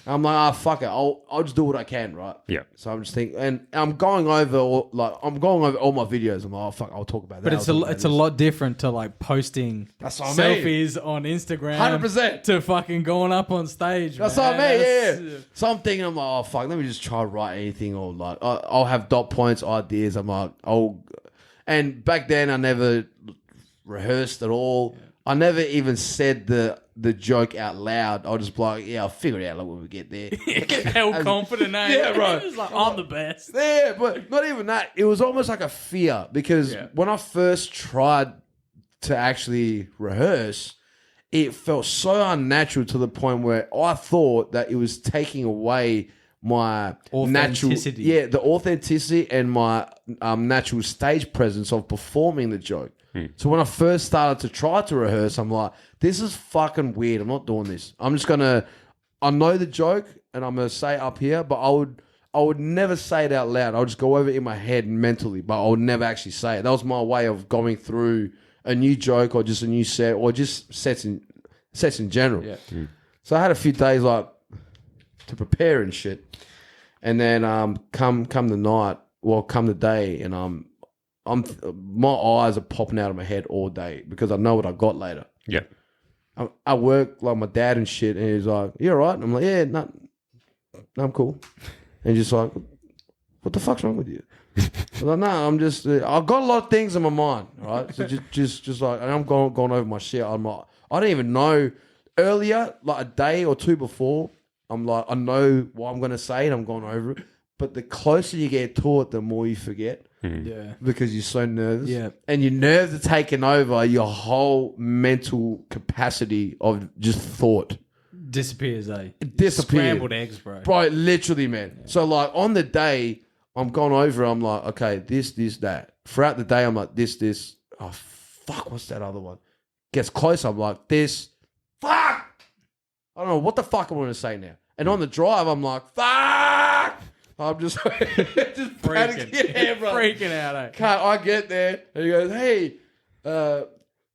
I'm like, fuck it. I'll just do what I can, right? Yeah. So I'm just thinking, and I'm going over all my videos. I'm like, fuck, I'll talk about that. But it's a lot different to like posting That's what I mean. selfies on Instagram. 100%. To fucking going up on stage. That's man. what I mean, yeah. So I'm thinking, I'm like, oh fuck, let me just try to write anything or like I'll have dot points, ideas. I'm like, and back then I never rehearsed at all. Yeah. I never even said the joke out loud. I'll just be like, yeah, I'll figure it out like when we get there. Hell confident, eh? Yeah, right. It's like, I'm the best. Yeah, but not even that. It was almost like a fear because when I first tried to actually rehearse, it felt so unnatural to the point where I thought that it was taking away my authenticity. The authenticity and my natural stage presence of performing the joke. So when I first started to try to rehearse, I'm like, this is fucking weird. I'm not doing this. I'm just I know the joke and I'm gonna say it up here, but I would never say it out loud. I'll just go over it in my head mentally, but I would never actually say it. That was my way of going through a new joke or just a new set or just sets in general. Yeah. So I had a few days like to prepare and shit, and then come the night, come the day, and my eyes are popping out of my head all day because I know what I got later. Yeah. I work like my dad and shit, and he's like, "You all right?" And I'm like, "Yeah, no, I'm cool." And he's just like, "What the fuck's wrong with you?" I'm like, "No, I'm just I've got a lot of things in my mind, right? So just like, and I'm going over my shit. I'm like, I don't even know earlier, like a day or two before. I'm like, I know what I'm gonna say, and I'm going over it. But the closer you get to it, the more you forget. Yeah. Because you're so nervous. Yeah. And your nerves are taking over your whole mental capacity of just thought. Disappears, eh? It disappears. Scrambled eggs, bro. Bro, literally, man. Yeah. So, like, on the day, I'm going over, I'm like, okay, this, that. Throughout the day, I'm like, this. Oh, fuck, what's that other one? Gets close, I'm like, this. Fuck! I don't know what the fuck I want to say now. And on the drive, I'm like, fuck! I'm just freaking, yeah, bro. Freaking out, eh? Can't I get there? And he goes, hey,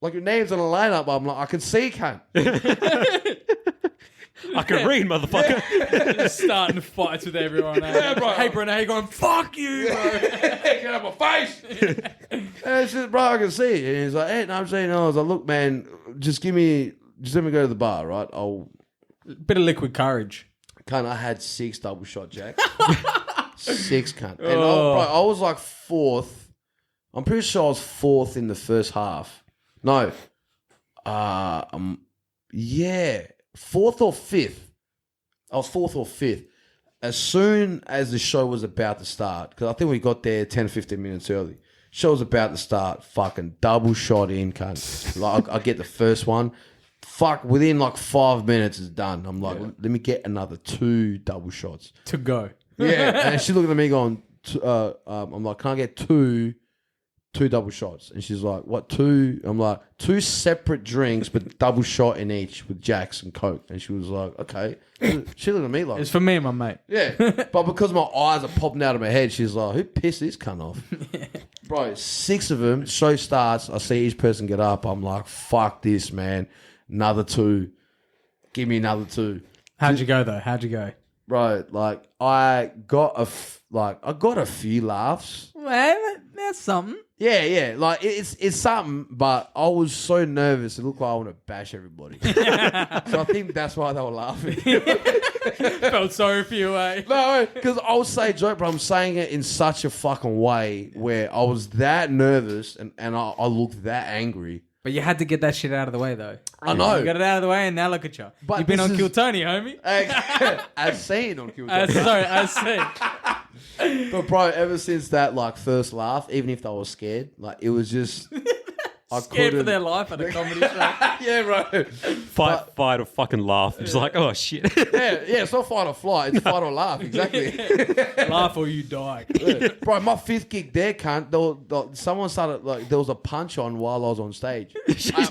like your name's on the lineup. I'm like, I can see, cunt. I can read, motherfucker. Just starting fights with everyone. Eh? Yeah, bro. Hey, Bruno, how you going? Fuck you, bro. Get out of my face. And it's just, bro, I can see. And he's like, hey, no, I'm saying, no. I was like, look, man, just let me go to the bar, right? Bit of liquid courage. Cunt, I had 6 double shot Jack. 6, cunt. And I was like 4th. I'm pretty sure I was 4th in the first half. No. Yeah. 4th or 5th. I was 4th or 5th. As soon as the show was about to start, because I think we got there 10, 15 minutes early. Show was about to start, fucking double shot in, cunt. Like, I get the first one. Fuck, within like 5 minutes it's done. I'm like, let me get another 2 double shots. To go. Yeah. And she's looking at me going, I'm like, can I get two double shots? And she's like, what, 2? I'm like, 2 separate drinks, but double shot in each with Jacks and Coke. And she was like, okay. She looked at me like, it's for me and my mate. yeah. But because my eyes are popping out of my head, she's like, who pissed this cunt off? Bro, 6 of them, show starts, I see each person get up. I'm like, fuck this, man. Another 2. Give me another 2. How'd you go, though? How'd you go? Bro, like, I got a few laughs. Man, that's something. Yeah. Like it's something, but I was so nervous. It looked like I want to bash everybody. So I think that's why they were laughing. Felt sorry for you, eh? No, because I will say a joke, but I'm saying it in such a fucking way where I was that nervous and I looked that angry. But you had to get that shit out of the way, though. I know. You got it out of the way, and now look at you. But You've been this on is- Kill Tony, homie. As seen on Q&A. Sorry, I see. But bro, ever since that like first laugh, even if I was scared, like it was just I Scared for couldn't- their life at a comedy show. Yeah, bro. Fight or fucking laugh. It's like, oh shit. Yeah, it's not fight or flight. It's fight or laugh. Exactly. Laugh or you die. Yeah. Bro, my fifth gig there, cunt. Someone started like there was a punch on while I was on stage.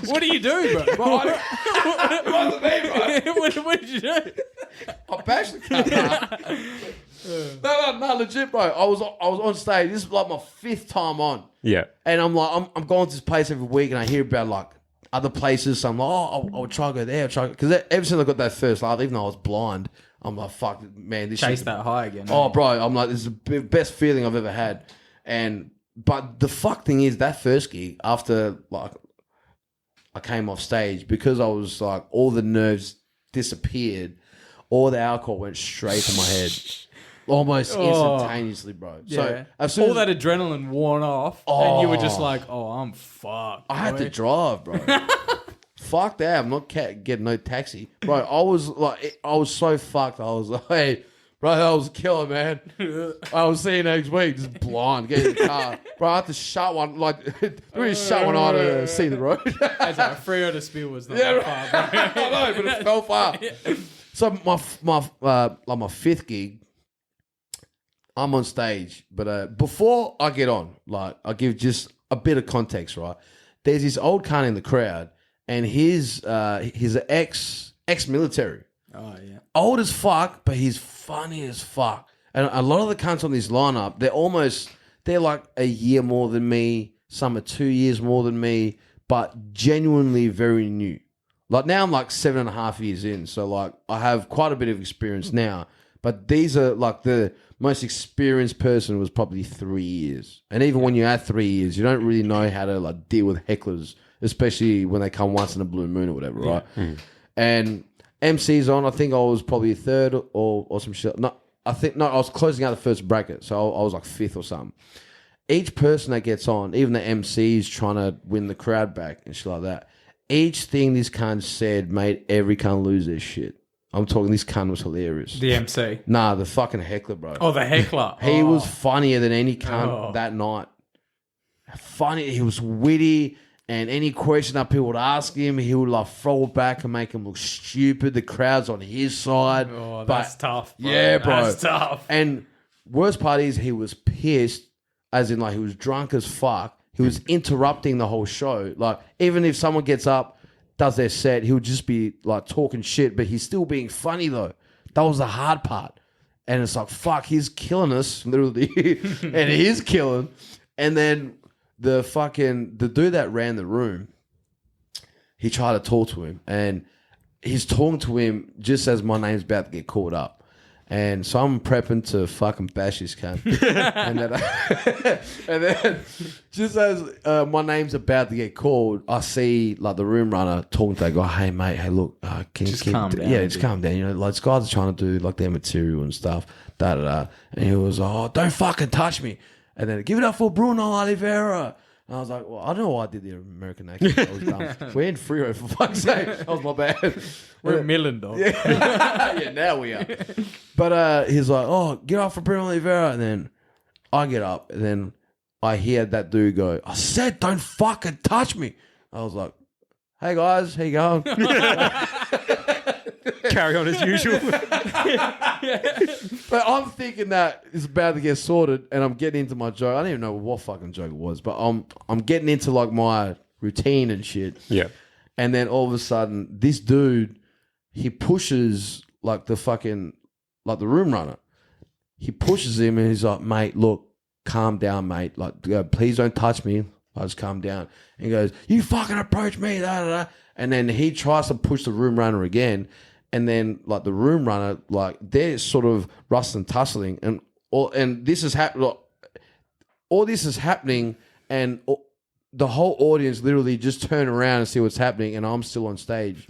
What do you do, bro? Bro, it wasn't me, bro. what did you do? I bashed the cunt. No, legit, bro. I was on stage. This is like my fifth time on. Yeah. And I'm like, I'm going to this place every week, and I hear about like other places. So I'm like, oh, I'll try to go there. Because ever since I got that first laugh, even though I was blind, I'm like, fuck, man, this Chase shit. that high again. Oh, bro, I'm like, this is the best feeling I've ever had. But the fuck thing is, that first gig, after like I came off stage, because I was like, all the nerves disappeared, all the alcohol went straight to my head. Almost instantaneoly, bro. Yeah. So as soon all as that adrenaline worn off, and you were just like, "Oh, I'm fucked." I had to boy. drive, bro. Fuck that! I'm not getting no taxi, bro. I was so fucked. I was like, hey, bro, that was a killer, man. I will see you next week. Just blind, get in the car, bro. I had to shut one, really shut one eye to see the road. That's right. Free to spill was not Yeah, that far, bro. I know, but it fell far. So my fifth gig, I'm on stage, but before I get on, like I give just a bit of context, right? There's this old cunt in the crowd, and he's an ex-military, Oh yeah. old as fuck, but he's funny as fuck. And a lot of the cunts on this lineup, they're like a year more than me. Some are 2 years more than me, but genuinely very new. Like now I'm like 7.5 years in, so like I have quite a bit of experience now. But these are like the most experienced person was probably 3 years. And even when you're at 3 years, you don't really know how to like deal with hecklers, especially when they come once in a blue moon or whatever, right? And MC's on, I think I was probably third or some shit. No, I was closing out the first bracket, so I was like fifth or something. Each person that gets on, even the MC's trying to win the crowd back and shit like that, each thing this cunt said made every cunt lose their shit. I'm talking, this cunt was hilarious. The MC. Nah, the fucking heckler, bro. Oh, the heckler. He was funnier than any cunt Oh. that night. Funny, he was witty, and any question that people would ask him, he would like throw it back and make him look stupid. The crowd's on his side. Oh, but- that's tough. Bro. Yeah, bro. That's tough. And worst part is he was pissed, as in like he was drunk as fuck. He was interrupting the whole show. Like even if someone gets up, does their set, he would just be like talking shit, but he's still being funny though. That was the hard part. And it's like, fuck, he's killing us, literally. And he is killing. And then the dude that ran the room, he tried to talk to him. And he's talking to him just as my name's about to get called up. And so I'm prepping to fucking bash this cunt. and then just as my name's about to get called, I see like the room runner talking to that guy. Hey mate, hey look, can Just you calm down, Yeah, just dude. calm down. You know, like these guys are trying to do like their material and stuff. Da da da. And he was, oh, don't fucking touch me. And then give it up for Bruno Oliveira. And I was like, well, I don't know why I did the American accent. That was dumb. We're in Freo, for fuck's sake. That was my bad. We're a million, dog. Yeah, now we are. But he's like, oh, get off for Bruno Oliveira. And then I get up, and then I hear that dude go, I said, don't fucking touch me. I was like, hey guys, how you going? Carry on as usual. But I'm thinking that it's about to get sorted, and I'm getting into my joke. I don't even know what fucking joke it was, but I'm getting into like my routine and shit. Yeah. And then all of a sudden, this dude, he pushes like the fucking, like the room runner. He pushes him and he's like, mate, look, calm down, mate. Like, please don't touch me. I just calm down. And he goes, you fucking approach me. Da, da, da. And then he tries to push the room runner again. And then like the room runner, like they're sort of rustling, tussling. And this has happened. Like, all this is happening, and the whole audience literally just turn around and see what's happening, and I'm still on stage.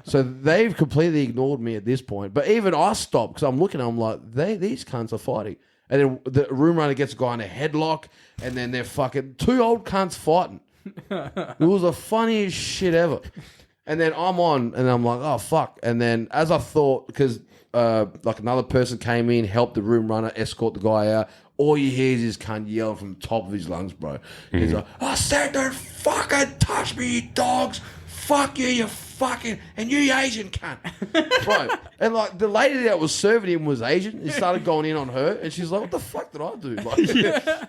So they've completely ignored me at this point. But even I stopped because I'm looking at them like, these cunts are fighting. And then the room runner gets a guy in a headlock, and then they're fucking 2 old cunts fighting. It was the funniest shit ever. And then I'm on, and I'm like, oh, fuck. And then as I thought, because like another person came in, helped the room runner, escort the guy out, all you hear is this cunt yelling from the top of his lungs, bro. He's like, I said don't fucking touch me, you dogs. Fuck you fucking, and you Asian cunt. Bro. And like the lady that was serving him was Asian. He started going in on her, and she's like, what the fuck did I do? Like,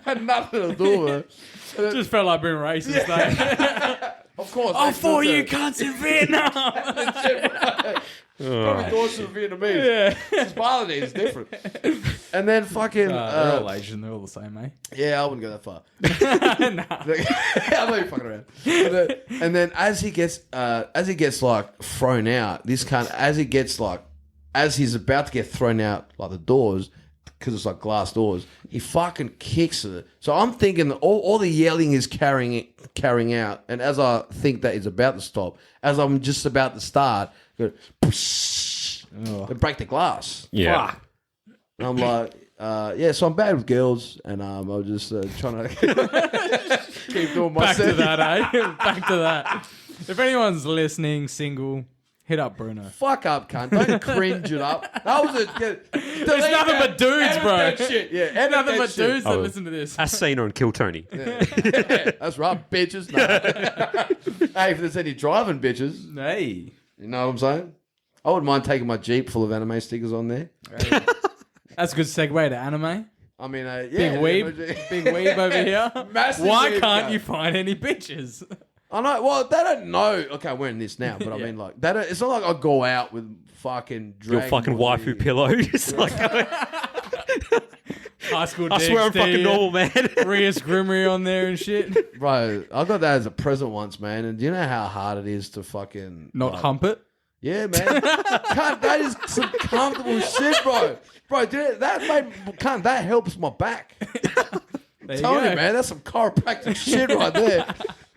had nothing to do with her. Just felt like being racist, though. Of course. I fought you cunts in Vietnam. Probably thought she was Vietnamese. Yeah. It's Balinese, it's different. And then fucking... they're all Asian, they're all the same, eh? Yeah, I wouldn't go that far. Nah. I'm not even fucking around. And then as he gets like thrown out, this cunt, as he's about to get thrown out like the doors, because it's like glass doors, he fucking kicks it. So I'm thinking that all the yelling is carrying out, and as I think that is about to stop, as I'm just about to start, go, and break the glass. Yeah. Fuck. And I'm like, yeah, so I'm bad with girls, and I'm just trying to keep doing my Back to set. that, eh? Back to that. If anyone's listening, single, hit up Bruno. Fuck up, cunt. Don't cringe it up. That was There's nothing but dudes, bro. That shit. Yeah, edit Nothing that but shit. dudes that listen to this. As seen on Kill Tony. Yeah, that's right, bitches. No. Hey, if there's any driving bitches, Hey. you know what I'm saying? I wouldn't mind taking my Jeep full of anime stickers on there. That's a good segue to anime. I mean, yeah. Big weeb over here. Massive Why weeb, can't cunt. you find any bitches? I know. Well, they don't know. Okay, I'm wearing this now, but I Yeah. mean, like, they don't, it's not like I go out with fucking Your fucking waifu pillow. Just like, High school I swear I'm DxD, fucking normal, man. Rias Grimmery on there and shit. Bro, I got that as a present once, man. And do you know how hard it is to fucking... Not like, hump it. Yeah, man. Cunt, that is some comfortable shit, bro. Bro, dude, that helps my back. There you Tell go. you, man, that's some chiropractic shit right there.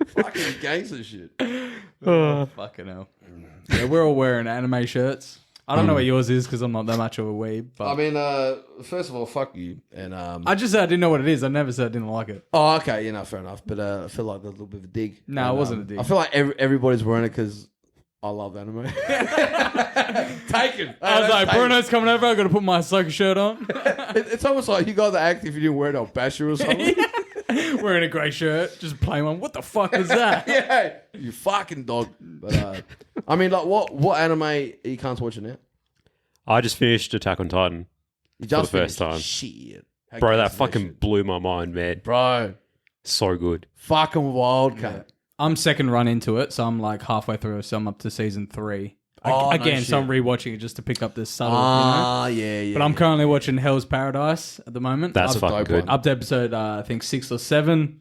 Fucking gangster shit. Fucking hell. Yeah, we're all wearing anime shirts. I don't know what yours is because I'm not that much of a weeb. But I mean, first of all, fuck you. And I just said I didn't know what it is. I never said I didn't like it. oh, okay, fair enough. But I feel like there's a little bit of a dig. No, And, it wasn't a dig. I feel like everybody's wearing it because I love anime. Taken. I was like, Taken. Bruno's coming over. I got to put my Ahsoka shirt on. It's almost like you guys act if you didn't wear it, I'll bash you or something. Wearing a grey shirt, just plain one. What the fuck is that? Yeah, you fucking dog. But I mean, like, what anime are you can't watching now? I just finished Attack on Titan. You For the first time. Shit, how Bro, good that is fucking shit? blew my mind, man. bro, So good. fucking wild, cunt. I'm second run into it, so I'm like halfway through. So I'm up to season 3. Oh, no Again, so I'm shit. rewatching it just to pick up this subtle, Ah, yeah. But I'm currently watching Hell's Paradise at the moment. That's up, fucking dope good. one. up to episode, I think 6 or 7.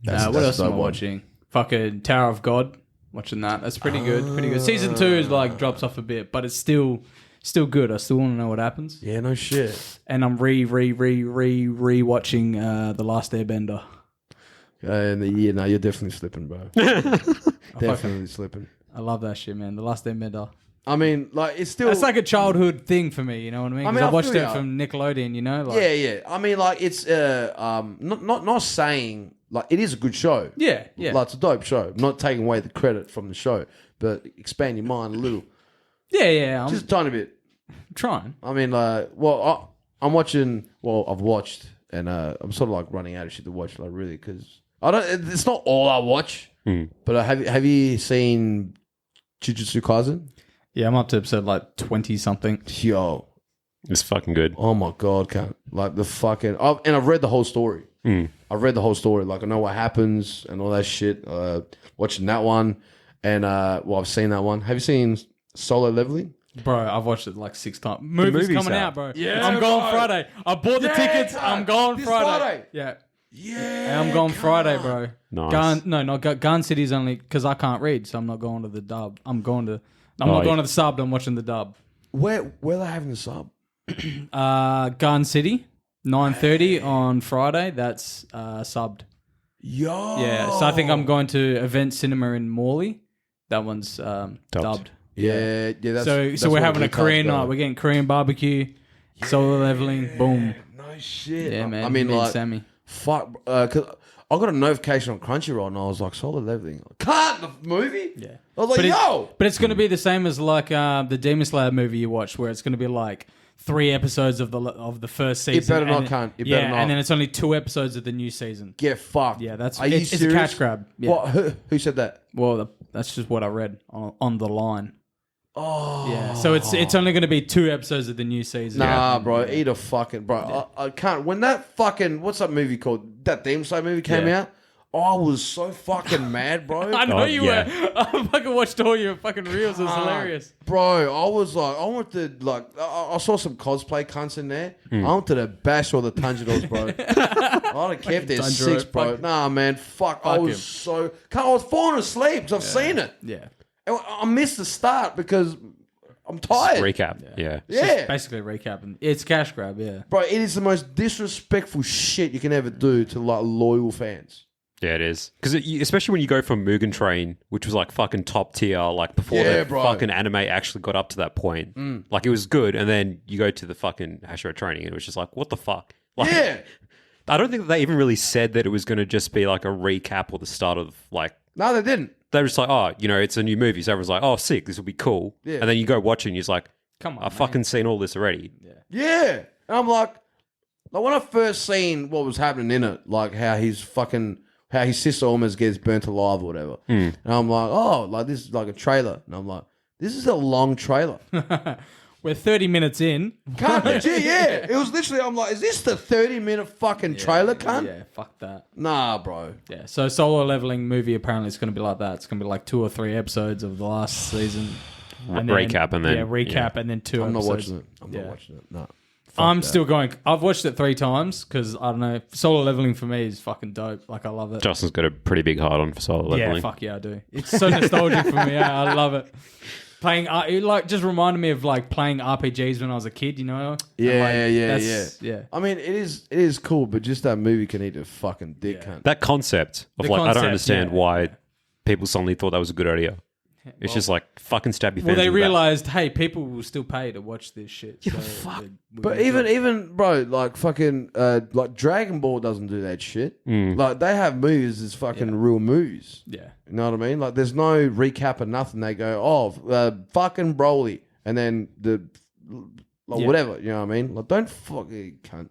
What that's else am I dope one. watching? Fucking Tower of God. Watching that. That's pretty good. Pretty good. Season 2 is like drops off a bit, but it's still good. I still want to know what happens. Yeah, no shit. And I'm rewatching The Last Airbender. And yeah, no, you're definitely slipping, bro. Definitely slipping. I love that shit, man. The Last Airbender. I mean, like, it's still. That's like a childhood thing for me, you know what I mean? I 'Cause mean, I I watched feel it ya. from Nickelodeon, you know? Like, yeah. I mean, like, it's not saying like it is a good show. Yeah. Like, it's a dope show. I'm not taking away the credit from the show, but expand your mind a little, Yeah, I'm just a tiny bit. trying. I mean, like, well, I'm watching. Well, I've watched, and I'm sort of like running out of shit to watch, like, really, because I don't. It's not all I watch, but have you seen Jujutsu Kaisen? Yeah, I'm up to episode like 20 something. Yo, It's fucking good. oh my god, can't like the fucking. And I've read the whole story. I've read the whole story. Like, I know what happens and all that shit. Watching that one, and well, I've seen that one. Have you seen Solo Leveling? Bro, I've watched it like 6 times. Movie's coming out, bro. Yeah, I'm going bro. Friday. I bought the Yeah, tickets. cunt. I'm going This Friday. Friday. Yeah. Yeah, I'm going Friday, bro. Nice. Gun City's only because I can't read, so I'm not going to the dub. I'm not going to the sub. I'm watching the dub. Where are they having the sub? Gun City, 9:30 on Friday. That's subbed. Yo. Yeah, so I think I'm going to Event Cinema in Morley. That one's dubbed. Yeah. That's, So we're having a Korean night. We're getting Korean barbecue, solo leveling, boom. No shit. Yeah, man. I mean, me and like, Sammy. fuck. Cause I got a notification on Crunchyroll and I was like, solo leveling. Can't the movie? Yeah. I was like, But it's going to be the same as like the Demon Slayer movie you watched, where it's going to be like 3 episodes of the first season. It better not, and cunt. It better not. And then it's only 2 episodes of the new season. Get fucked. Yeah, that's Are you it's a serious? cash grab. Yeah. What? Who said that? Well, that's just what I read on the line. Oh. Yeah, so it's only going to be 2 episodes of the new season. Nah, bro. Eat a fucking... Bro, I can't... When that fucking... What's that movie called? That Demon Slayer movie came out? I was so fucking mad, bro. I know you were. I fucking watched all your fucking reels. It was hilarious. Bro, I was like... I went to, like... I saw some cosplay cunts in there. I wanted to bash all the Tanjiros, bro. I'd have kept there 6, bro. Nah, man. Fuck. I was so... I was falling asleep because I've seen it. Yeah. I missed the start because I'm tired. Recap. Yeah. Yeah. Basically recapping. It's cash grab, yeah. Bro, it is the most disrespectful shit you can ever do to like loyal fans. Yeah, it is. Because especially when you go from Mugen Train, which was like fucking top tier, like before Yeah, the bro. fucking anime actually got up to that point. Like it was good. And then you go to the fucking Hashira training and it was just like, what the fuck? Like, Yeah. I don't think that they even really said that it was going to just be like a recap or the start of like... No, they didn't. They were just like, oh, you know, it's a new movie. So everyone's like, oh, sick, this will be cool. Yeah. And then you go watch it and you're just like, Come on, I've man. fucking seen all this already. Yeah. And I'm like when I first seen what was happening in it, like how his sister almost gets burnt alive or whatever. And I'm like, oh, like this is like a trailer. And I'm like, this is a long trailer. We're 30 minutes in. Can't legit, yeah. It was literally, I'm like, is this the 30-minute fucking trailer, cunt? Yeah, fuck that. Nah, bro. Yeah, so solo leveling movie apparently it's going to be like that. It's going to be like 2 or 3 episodes of the last season. And Recap and then... Yeah, recap and then 2 I'm not episodes. watching it. I'm not watching it. No. I'm still going. I've watched it 3 times because, I don't know, solo leveling for me is fucking dope. Like, I love it. Justin's got a pretty big heart on for solo leveling. Yeah, fuck yeah, I do. It's so nostalgic for me. Yeah, I love it. Playing, it like just reminded me of like playing RPGs when I was a kid, you know? And, Yeah. I mean, it is cool, but just that movie can eat a fucking dick, cunt. That concept of The like, I don't concept, understand yeah. why people suddenly thought that was a good idea. It's just like, fucking stab your fans. Well, they in the back. realized, hey, people will still pay to watch this shit. Yeah, so fuck. we're But gonna do it. even bro, like fucking like Dragon Ball doesn't do that shit. Like they have movies as fucking real movies. Yeah. You know what I mean? Like there's no recap or nothing. They go, oh, fucking Broly, and then whatever. You know what I mean? Like don't fucking cunt.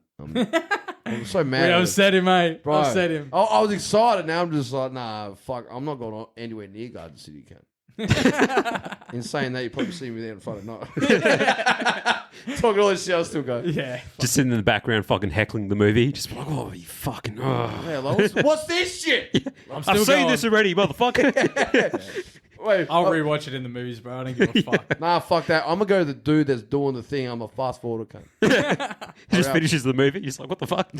I'm so mad. Wait, at I it. said him, mate. Bro, I said him. I was excited. Now I'm just like, nah, fuck. I'm not going anywhere near Garden City, cunt. In saying that, you probably see me there on Friday night. Talking all this shit, I'll still go. Yeah. Just sitting in the background fucking heckling the movie. Just like, oh, you fucking... Oh. Yeah, like, what's this shit? I'm still I've seen going. this already, motherfucker. Wait, I'll rewatch it in the movies, bro. I don't give a fuck. nah, fuck that. I'm gonna go to the dude that's doing the thing. I'm a fast forwarder, cunt. He just finishes the movie. He's like, what the fuck?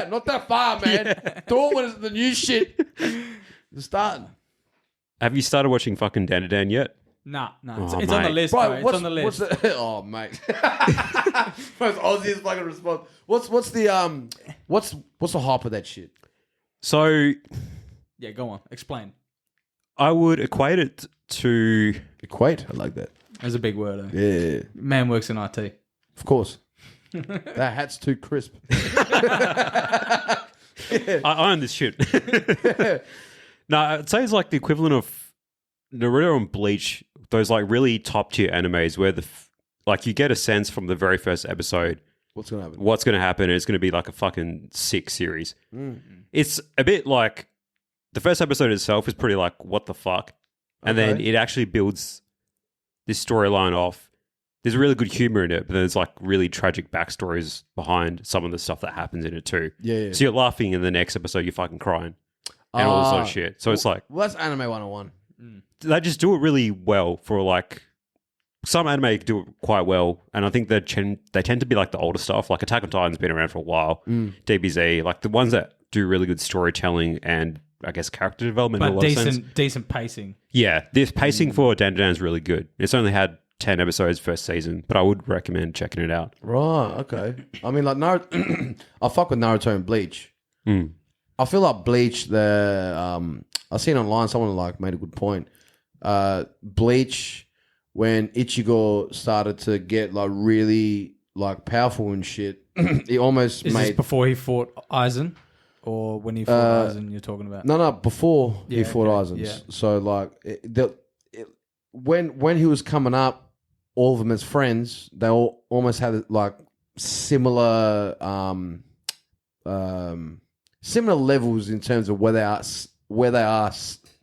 Not that far, man. Do it when it's the new shit. It's starting. Have you started watching fucking Dan to Dan yet? Nah. Oh, It's on the mate. list, Bro, bro. It's on the list. What's the, oh, mate. Most Aussies fucking response. What's the hype of that shit? So Yeah, go on. Explain. I would equate it to... Equate. I like that. That's a big word, eh? Yeah, Man works in IT. of course. That hat's too crisp. I own this shit. No, I'd say it's like the equivalent of Naruto and Bleach, those like really top tier animes where like you get a sense from the very first episode What's gonna happen? what's going to happen, and it's going to be like a fucking sick series. It's a bit like the first episode itself is pretty like, what the fuck? And then Okay. it actually builds this storyline off. There's really good humor in it, but there's like really tragic backstories behind some of the stuff that happens in it too. Yeah. So you're laughing in the next episode, you're fucking crying and all this sort of shit. So it's like, Well, that's anime 101. they just do it really well for like, some anime do it quite well, and I think they tend to be like the older stuff. Like Attack on Titan's been around for a while. DBZ, like the ones that do really good storytelling and I guess character development. in a But lot of sense. decent pacing. Yeah, this pacing for Dan Dan is really good. It's only had 10 episodes first season, but I would recommend checking it out. Right, okay. I mean, like, Naruto, I fuck with Naruto and Bleach. Mm. I feel like Bleach, I seen online, someone like made a good point. Bleach, when Ichigo started to get like really like powerful and shit, he almost Is made... this before he fought Aizen? Or when he fought Aizen you're talking about? No, before he fought Aizen. yeah. So like, when he was coming up, all of them as friends, they all almost had like similar similar levels in terms of where they are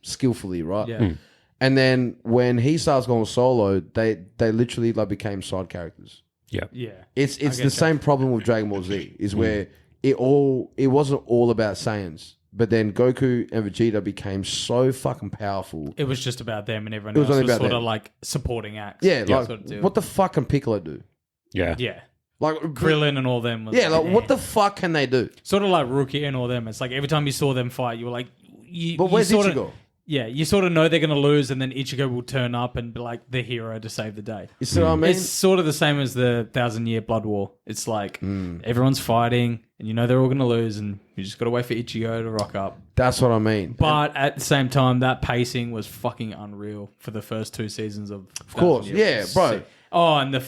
skillfully, right? Yeah. Mm. And then when he starts going solo, they literally like became side characters. Yeah. Yeah. It's the same problem with Dragon Ball Z, is where it wasn't all about Saiyans. But then Goku and Vegeta became so fucking powerful. It was just about them, and everyone It was else only was about sort them. of like supporting acts. Yeah, like, sort of deal. what the fuck can Piccolo do? Yeah. Yeah. Like, Krillin and all them. Was yeah, like, what the fuck can they do? Sort of like Rookie and all them. It's like every time you saw them fight, you were like... But where's sort of- Ichigo? Yeah, you sort of know they're going to lose, and then Ichigo will turn up and be like the hero to save the day. You see what I mean? It's sort of the same as the 1,000-year Blood War. It's like Hmm. everyone's fighting, and you know they're all going to lose, and you just got to wait for Ichigo to rock up. That's what I mean. But at the same time, that pacing was fucking unreal for the first 2 seasons of. Of course, 1,000 Year. yeah, bro. Oh, and the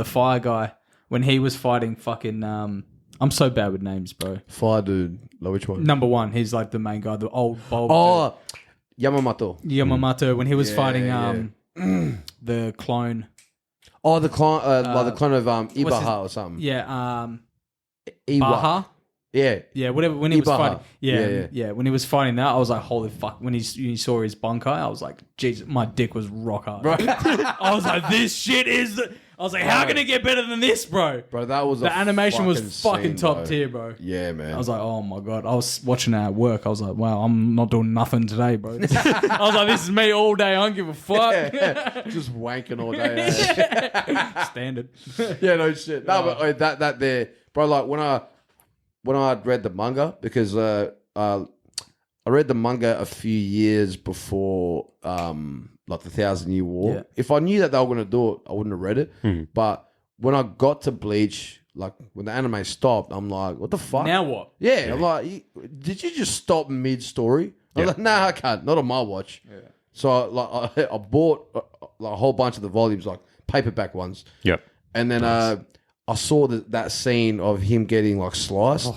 fire guy when he was fighting fucking. I'm so bad with names, bro. Fire dude. Like, which one? Number 1, he's like the main guy, the old bulb. Oh, Yamamoto. dude. Yamamoto when he was Yeah, fighting yeah. the clone. Oh, the clone, like the clone of what's his- Ibaha or something. Yeah, Iwa. Baha. Yeah. Yeah, whatever. When he was Ibaha. fighting, Yeah. yeah. When he was fighting that, I was like, "Holy fuck!" When you saw his bunkai, I was like, "Jesus, my dick was rock hard." I was like, "This shit is." I was like, "How can it get better than this, bro?" Bro, that was The animation was fucking scene, top bro. tier, bro. Yeah, man. I was like, "Oh my god!" I was watching it at work. I was like, "Wow, I'm not doing nothing today, bro." I was like, "This is me all day. I don't give a fuck." just wanking all day. Eh? Standard. Yeah, no shit. No, but that there, bro. Like when I read the manga, because I read the manga a few years before like the 1,000-Year War. Yeah. If I knew that they were going to do it, I wouldn't have read it. But when I got to Bleach, like when the anime stopped, I'm like, what the fuck? Now what? Yeah, I'm like, did you just stop mid-story? I was like, nah, I can't. Not on my watch. Yeah. So I bought like a whole bunch of the volumes, like paperback ones. Yep. And then I saw that scene of him getting like sliced.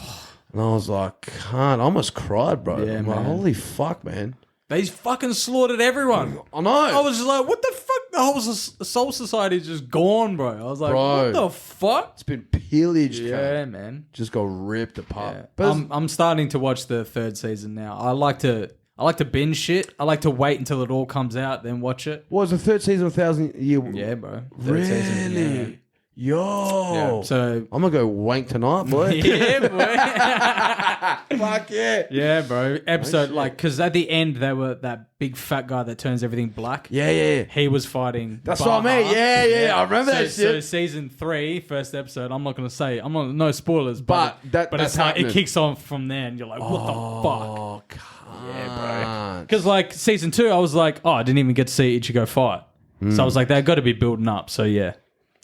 And I was like, I almost cried, bro. Yeah, I'm like, man. holy fuck, man. They fucking slaughtered everyone. I know. I was just like, what the fuck? The whole Soul Society is just gone, bro. I was like, Bro. what the fuck? It's been pillaged. Yeah, cunt. man. Just got ripped apart. Yeah. But it's- I'm starting to watch the 3rd season now. I like to binge shit. I like to wait until it all comes out, then watch it. what was the 3rd season of 1,000-Year War? Yeah, bro. Really? Season, Yo. yeah. So I'm going to go wank tonight, boy. yeah, boy. Fuck yeah. Yeah, bro. Episode shit. like because at the end they were that big fat guy that turns everything black. Yeah. He was fighting. That's what I mean. Yeah. I remember that So shit. season 3, first episode. I'm not gonna say. No spoilers. But but that's it's like it happening. kicks on from there, and you're like, what the fuck? Oh, yeah, bro. Because like season 2, I was like, I didn't even get to see Ichigo fight. So I was like, they've got to be building up. So yeah.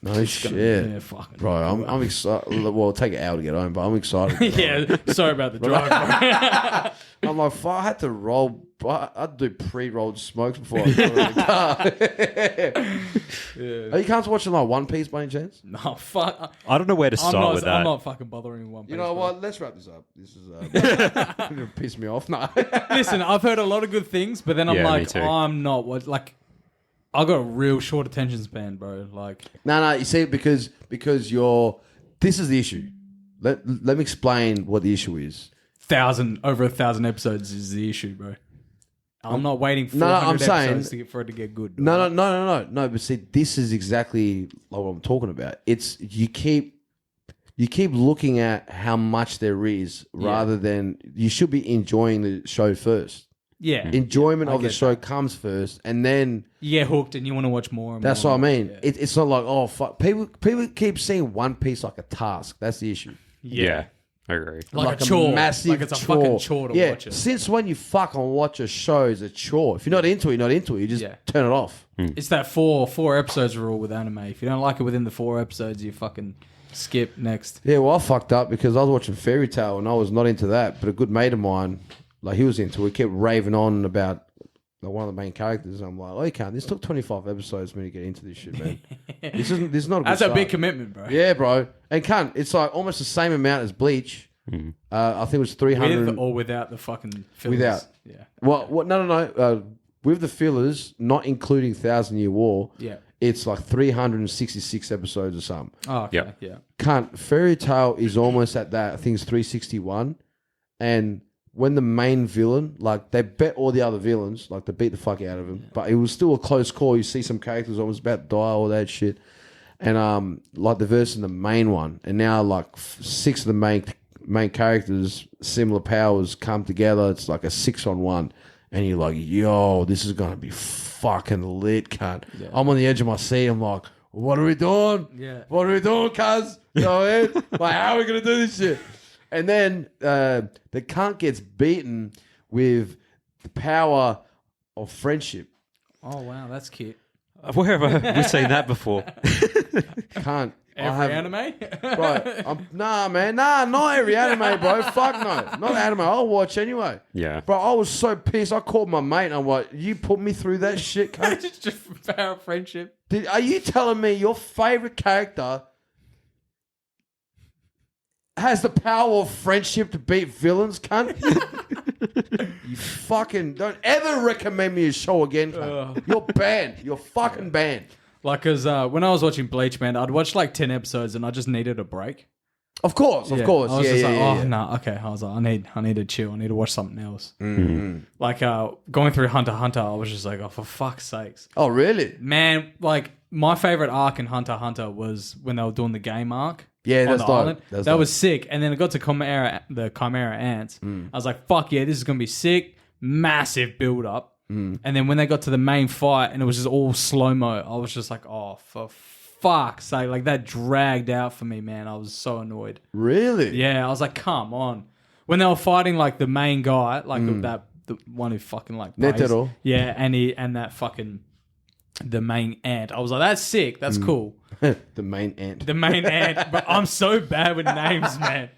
No shit. Yeah, fuck. Bro, I'm excited. Well, it'll take an hour to get home, but I'm excited. Yeah, sorry about the drive, bro. I'm like, fuck, I had to roll. I'd do pre-rolled smokes before I got in the car. Are you can't watching like One Piece by any chance? No, fuck. I don't know where to start with that. I'm not fucking bothering with One Piece. You know bro. what? Let's wrap this up. This is gonna piss me off. No. Listen, I've heard a lot of good things, but then I'm Yeah, me like, too. I'm not what like. I got a real short attention span, bro. Like, No. You see, because you're. This is the issue. Let me explain what the issue is. over 1,000 episodes is the issue, bro. I'm not waiting for I'm 400 saying- episodes for it to get good. Bro. No. But see, this is exactly like what I'm talking about. It's you keep looking at how much there is rather than you should be enjoying the show first. Yeah, Enjoyment I of the get show comes first, and then you get hooked and you want to watch more. And that's more what I and mean. more. It's not like, oh fuck. People keep seeing One Piece like a task. That's the issue. Yeah. I agree. Like a chore. massive Like it's a chore. fucking chore to watch it. Since when you fucking watch a show is a chore? If you're not into it, you're not into it. You just turn it off. It's that four episodes rule with anime. If you don't like it within the 4 episodes, you fucking skip next. Yeah, well, I fucked up because I was watching Fairy Tale and I was not into that. But a good mate of mine, like he was into it, kept raving on about one of the main characters. I'm like, oh, you can't. This took 25 episodes for me to get into this shit, man. This is not a good That's start. a big commitment, bro. Yeah, bro. And it's like almost the same amount as Bleach. I think it was 300. With or without the fucking fillers. Without. Yeah. Well, what? No. With the fillers, not including 1,000-Year War, it's like 366 episodes or something. Oh, okay. Yeah. Fairy Tale is almost at that. I think it's 361. And when the main villain, like they bet all the other villains, like they beat the fuck out of him, but it was still a close call. You see some characters almost about to die, all that shit. And like the verse in the main one, and now like 6 of the main characters, similar powers come together. It's like a 6-on-1. And you're like, yo, this is going to be fucking lit, cunt. Yeah. I'm on the edge of my seat. I'm like, what are we doing? Yeah. What are we doing, cuz? You know what I mean? Like, how are we going to do this shit? And then the cunt gets beaten with the power of friendship. Oh, wow. That's cute. Where have we seen that before? Cunt. Every anime? Bro, nah, man. Nah, not every anime, bro. Fuck no. Not anime. I'll watch anyway. Yeah. Bro, I was so pissed. I called my mate and I'm like, you put me through that shit, cunt? It's just power of friendship. Are you telling me your favorite character has the power of friendship to beat villains, cunt? You fucking don't ever recommend me a show again, cunt. You're banned. You're fucking banned. Like, because when I was watching Bleach, man, I'd watch like 10 episodes and I just needed a break. Of course. I was just like, no, okay. I was like, I need to chill. I need to watch something else. Mm-hmm. Like, going through Hunter x Hunter, I was just like, oh, for fuck's sakes. Oh, really? Man, like, my favorite arc in Hunter x Hunter was when they were doing the game arc. Yeah, that's dope. That dope. Was sick. And then it got to the Chimera Ants. I was like, fuck yeah, this is going to be sick. Massive build up. And then when they got to the main fight and it was just all slow-mo, I was just like, oh, for fuck's sake. Like, that dragged out for me, man. I was so annoyed. Really? Yeah, I was like, come on. When they were fighting, like, the main guy, like, the one who fucking, like, Netero. Yeah, and that fucking, the main ant. I was like, that's sick. That's cool. The main ant. The main ant. But I'm so bad with names, man.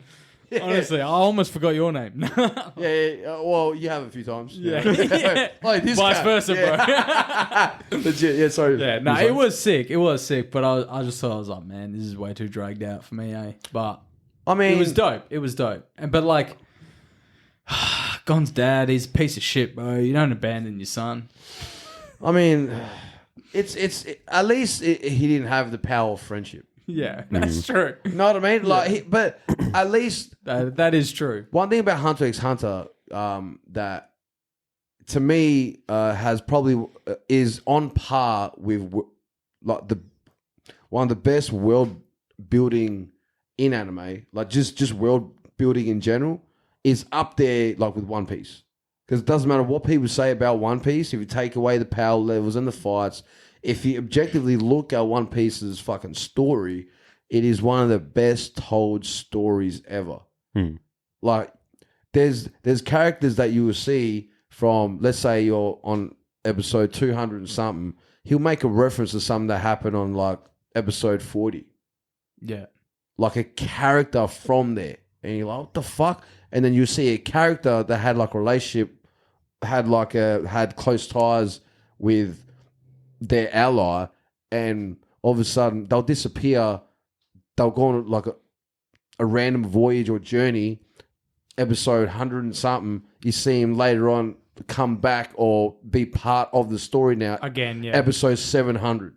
Yeah. Honestly, I almost forgot your name. Yeah. Well, you have a few times. Yeah. Like this Vice guy. versa, bro. Legit. Yeah, sorry. Yeah, no, it was sick. It was sick, but I just thought, I was like, man, this is way too dragged out for me, eh? But I mean, it was dope. It was dope. But like, Gon's dad, he's a piece of shit, bro. You don't abandon your son. I mean, it's at least he didn't have the power of friendship. Yeah, that's true. You know what I mean? Like, but at least that is true. One thing about Hunter x Hunter that to me has probably is on par with like one of the best world building in anime, like just world building in general, is up there like with One Piece. Because it doesn't matter what people say about One Piece, if you take away the power levels and the fights, if you objectively look at One Piece's fucking story, it is one of the best told stories ever. Like, there's characters that you will see from, let's say you're on episode 200 and something, he'll make a reference to something that happened on like episode 40. Yeah. Like a character from there. And you're like, what the fuck? And then you see a character that had like a relationship, had close ties with their ally, and all of a sudden they'll disappear. They'll go on like a random voyage or journey. Episode 100 and something, you see him later on come back or be part of the story now. Again, yeah. Episode 700.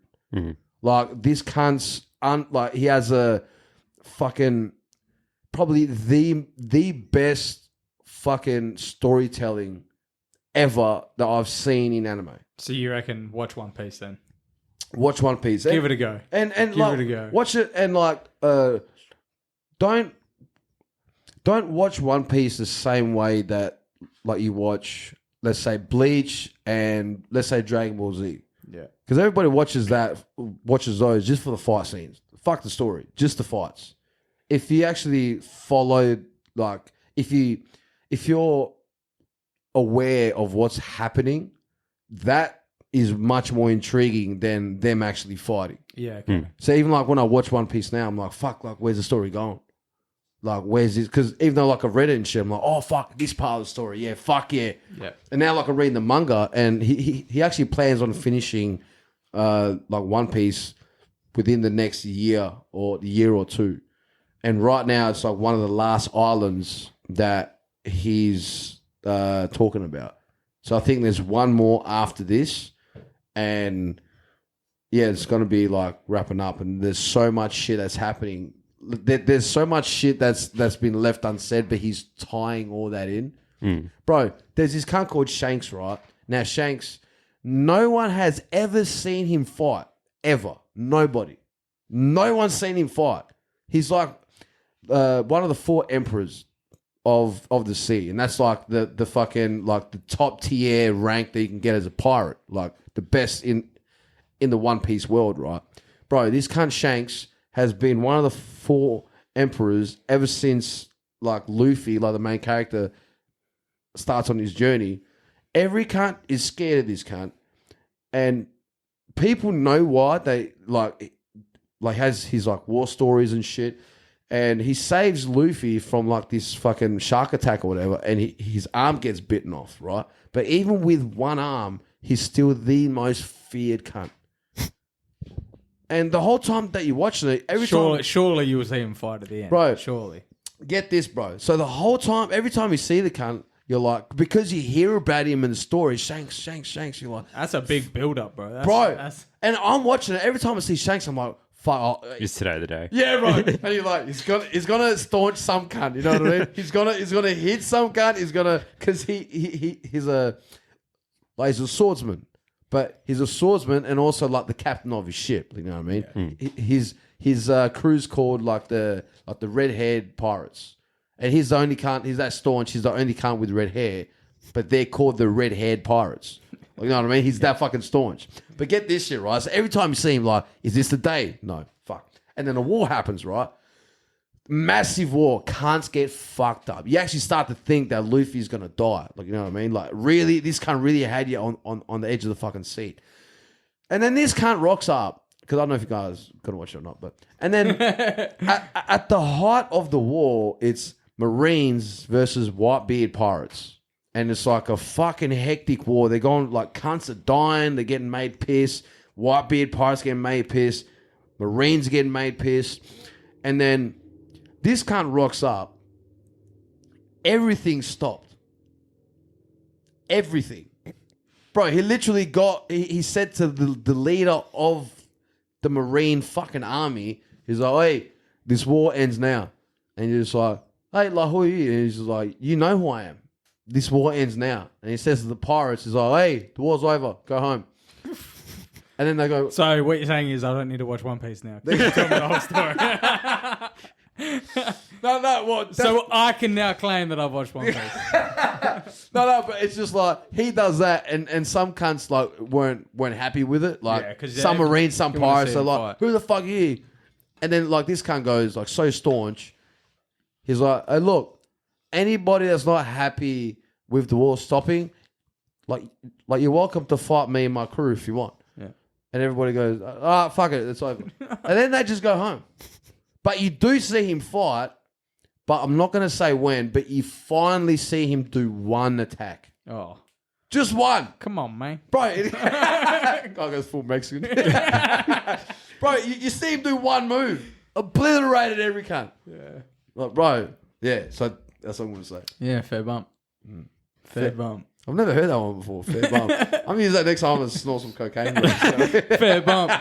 Like, this cunt's like, he has a fucking probably the best fucking storytelling ever that I've seen in anime. So you reckon watch One Piece then? Watch One Piece. Give it a go. And give like, it a go. Watch it and like don't watch One Piece the same way that like you watch, let's say, Bleach and let's say Dragon Ball Z. Yeah. Because everybody watches those just for the fight scenes. Fuck the story, just the fights. If you actually followed like if you're aware of what's happening, that is much more intriguing than them actually fighting. Yeah. Okay. So even like when I watch One Piece now, I'm like, fuck, like where's the story going? Like where's this? Because even though like I've read it and shit, I'm like, oh fuck, this part of the story, yeah, fuck yeah. Yeah. And now like I'm reading the manga, and he actually plans on finishing like One Piece within the next year or two. And right now it's like one of the last islands that he's talking about. So I think there's one more after this, and yeah, it's going to be like wrapping up, and there's so much shit that's happening. There's so much shit that's been left unsaid, but he's tying all that in. Bro, there's this cunt called Shanks, right? Now, Shanks, no one has ever seen him fight. Ever. Nobody. No one's seen him fight. He's like one of the 4 emperors of the sea, and that's like the fucking like the top tier rank that you can get as a pirate, like the best in the One Piece world, right? Bro, this cunt Shanks has been one of the 4 emperors ever since like Luffy, like the main character, starts on his journey. Every cunt is scared of this cunt, and people know why. They like has his like war stories and shit. And he saves Luffy from like this fucking shark attack or whatever, and his arm gets bitten off, right? But even with one arm, he's still the most feared cunt. And the whole time that you're watching it, surely you will see him fight at the end, bro. Surely. Get this, bro. So the whole time, every time you see the cunt, you're like, because you hear about him in the story, Shanks. You're like, that's a big build up, bro. And I'm watching it every time I see Shanks, I'm like, fuck. Is today the day? Yeah, bro. And you're like, he's gonna staunch some cunt. You know what I mean? He's gonna hit some cunt. Because he's a swordsman, but he's a swordsman and also like the captain of his ship. You know what I mean? Yeah. His crew's called like the red-haired pirates, and he's the only cunt. He's that staunch. He's the only cunt with red hair, but they're called the red-haired pirates. You know what I mean? He's that fucking staunch. But get this shit, right? So every time you see him, like, is this the day? No, fuck. And then a war happens, right? Massive war. Cunts get fucked up. You actually start to think that Luffy's going to die. Like, you know what I mean? Like, really, this cunt really had you on the edge of the fucking seat. And then this cunt rocks up, because I don't know if you guys are going to watch it or not, but... And then at the height of the war, it's Marines versus Whitebeard pirates. And it's like a fucking hectic war. They're going, like, cunts are dying. They're getting made pissed. Whitebeard pirates getting made pissed. Marines getting made pissed. And then this cunt rocks up. Everything stopped. Everything. Bro, he literally he said to the leader of the Marine fucking army, he's like, hey, this war ends now. And you're just like, hey, like, who are you? And he's just like, you know who I am. This war ends now. And he says to the pirates, he's like, hey, the war's over. Go home. And then they go... So what you're saying is I don't need to watch One Piece now. You tell me the whole story. No, what? So I can now claim that I've watched One Piece. No, but it's just like, he does that, and some cunts like weren't happy with it. Like, some Marines, some pirates, they're like, who the fuck are you? And then like this cunt goes like so staunch. He's like, hey, look, anybody that's not happy with the war stopping, like you're welcome to fight me and my crew if you want. Yeah. And everybody goes, fuck it, it's over. And then they just go home. But you do see him fight, but I'm not going to say when, but you finally see him do one attack. Oh. Just one. Come on, man. Bro, guy goes full Mexican. Bro, you see him do one move. Obliterated every cunt. Yeah. Like, bro, yeah, so... That's what I'm going to say. Yeah, fair bump. Fair bump. I've never heard that one before. Fair bump. I'm going to use that next time and snort some cocaine. Fair bump.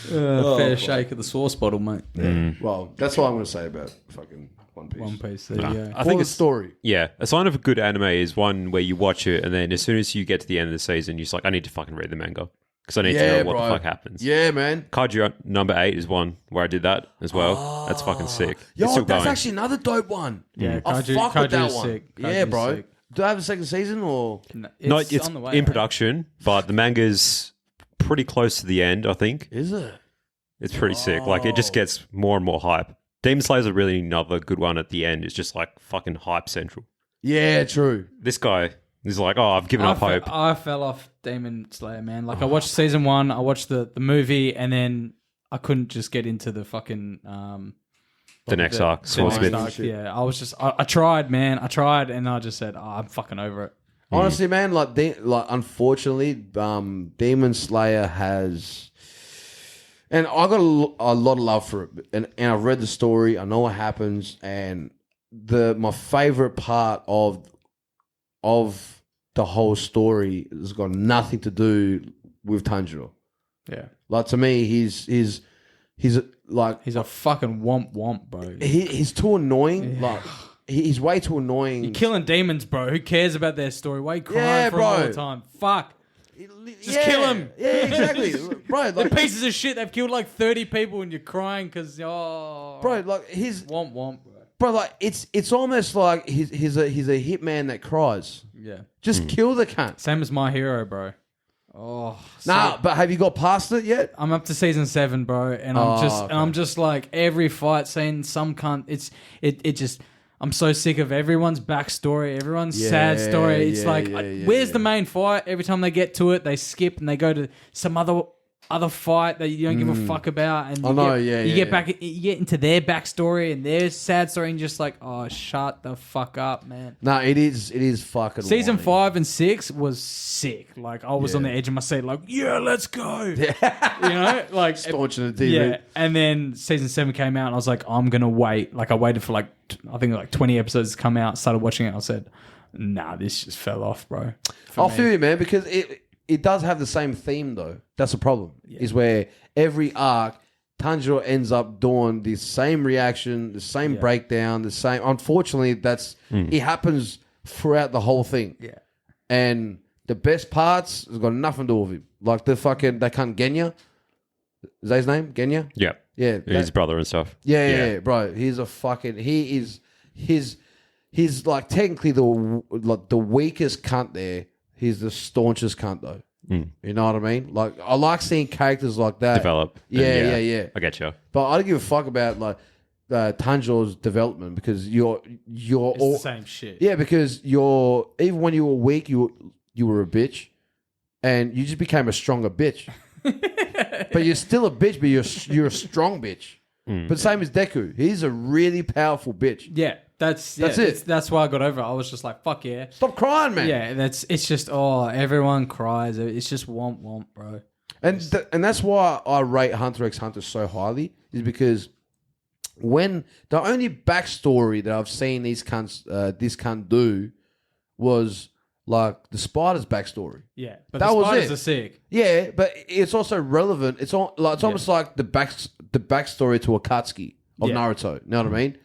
Fair shake of the sauce bottle, mate. Yeah. Well, that's what I'm going to say about fucking One Piece. One Piece, there you go. I think it's a story. Yeah. A sign of a good anime is one where you watch it and then as soon as you get to the end of the season, you're just like, I need to fucking read the manga. Because I need to know what the fuck happens. Yeah, man. Kaiju number 8 is one where I did that as well. That's fucking sick. Yo, that's actually another dope one. Yeah, I fuck with that one. Sick. Yeah, bro. Sick. Do I have a second season or? No, it's on the way, in production, but the manga's pretty close to the end, I think. Is it? It's pretty sick. Like, it just gets more and more hype. Demon Slayer's a really another good one at the end. It's just like fucking hype central. Yeah, true. This guy is like, oh, I've given up hope. I fell off Demon Slayer, man. Like I watched season 1, I watched the movie, and then I couldn't just get into the fucking The next arc, Swordsmith. Yeah, I was just I tried, man. I tried, and I just said, I'm fucking over it. Honestly, man, like unfortunately, Demon Slayer has, and I got a lot of love for it, and I've read the story. I know what happens, and my favorite part of the whole story has got nothing to do with Tanjiro. Yeah, like to me, he's like he's a fucking womp, bro. He's too annoying. Yeah. Like he's way too annoying. You're killing demons, bro. Who cares about their story? Why are you crying for them all the time? Fuck. Just kill him. Yeah, exactly. Bro, They're like pieces of shit. They've killed like 30 people and you're crying because, bro, like he's womp, bro. Bro, like it's almost like he's a hitman that cries. Yeah. Just kill the cunt. Same as My Hero, bro. Oh. Nah, but have you got past it yet? I'm up to season 7, bro, and I'm just like every fight scene, some cunt. It just. I'm so sick of everyone's backstory, everyone's sad story. It's where's the main fight? Every time they get to it, they skip and they go to some other fight that you don't give a fuck about, and you get into their backstory and their sad story, and just like, oh, shut the fuck up, man. No, it is fucking. Season whiny. 5 and 6 was sick. Like I was on the edge of my seat, like, yeah, let's go. Yeah. You know, like staunching the TV. Yeah, and then season 7 came out, and I was like, I'm gonna wait. Like I waited for like I think like 20 episodes to come out. Started watching it. I said, nah, this just fell off, bro. I'll feel you, man, because it does have the same theme, though. That's the problem. Yeah. Is where every arc, Tanjiro ends up doing the same reaction, the same breakdown, the same. Unfortunately, it happens throughout the whole thing. Yeah. And the best parts has got nothing to do with him. Like they can't Genya. Is that his name? Genya? Yeah. Yeah. His brother and stuff. Yeah, bro. He's like technically the weakest cunt there. He's the staunchest cunt though. You know what I mean? Like I like seeing characters like that develop. Yeah. I get you. But I don't give a fuck about like Tanjiro's development because you're it's all the same shit. Yeah, because even when you were weak, you were a bitch, and you just became a stronger bitch. But you're still a bitch, but you're a strong bitch. But same as Deku, he's a really powerful bitch. Yeah. That's it. That's why I got over it. I was just like, fuck yeah. Stop crying, man. Yeah, it's just, everyone cries. It's just womp, bro. And that's why I rate Hunter x Hunter so highly, is because when the only backstory that I've seen this cunt do was like the Spider's backstory. Yeah, but that the was Spiders it. are sick. Yeah, but it's also relevant. It's almost like the backstory to Akatsuki of Naruto. You know what I mean?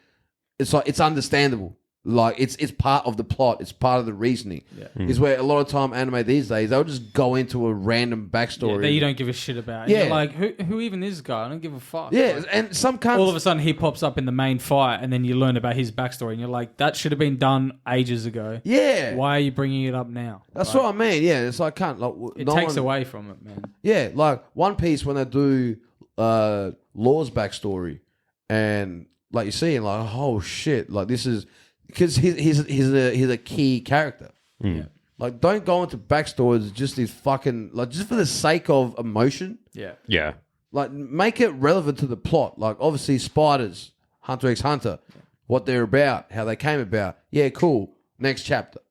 It's like it's understandable. Like it's part of the plot. It's part of the reasoning. Yeah. Is where a lot of time anime these days they'll just go into a random backstory that you don't give a shit about. Yeah, you're like who even is this guy? I don't give a fuck. Yeah, like, and some kind all of a sudden he pops up in the main fight, and then you learn about his backstory, and you're like, that should have been done ages ago. Yeah, why are you bringing it up now? That's what I mean. Yeah, it's like can't like it takes away from it, man. Yeah, like One Piece when they do Law's backstory, and like you see, like oh shit, like this is. Because he's a key character. Yeah. Like, don't go into backstories just these fucking... Like, just for the sake of emotion. Yeah. Yeah. Like, make it relevant to the plot. Like, obviously, Spiders, Hunter x Hunter, what they're about, how they came about. Yeah, cool. Next chapter.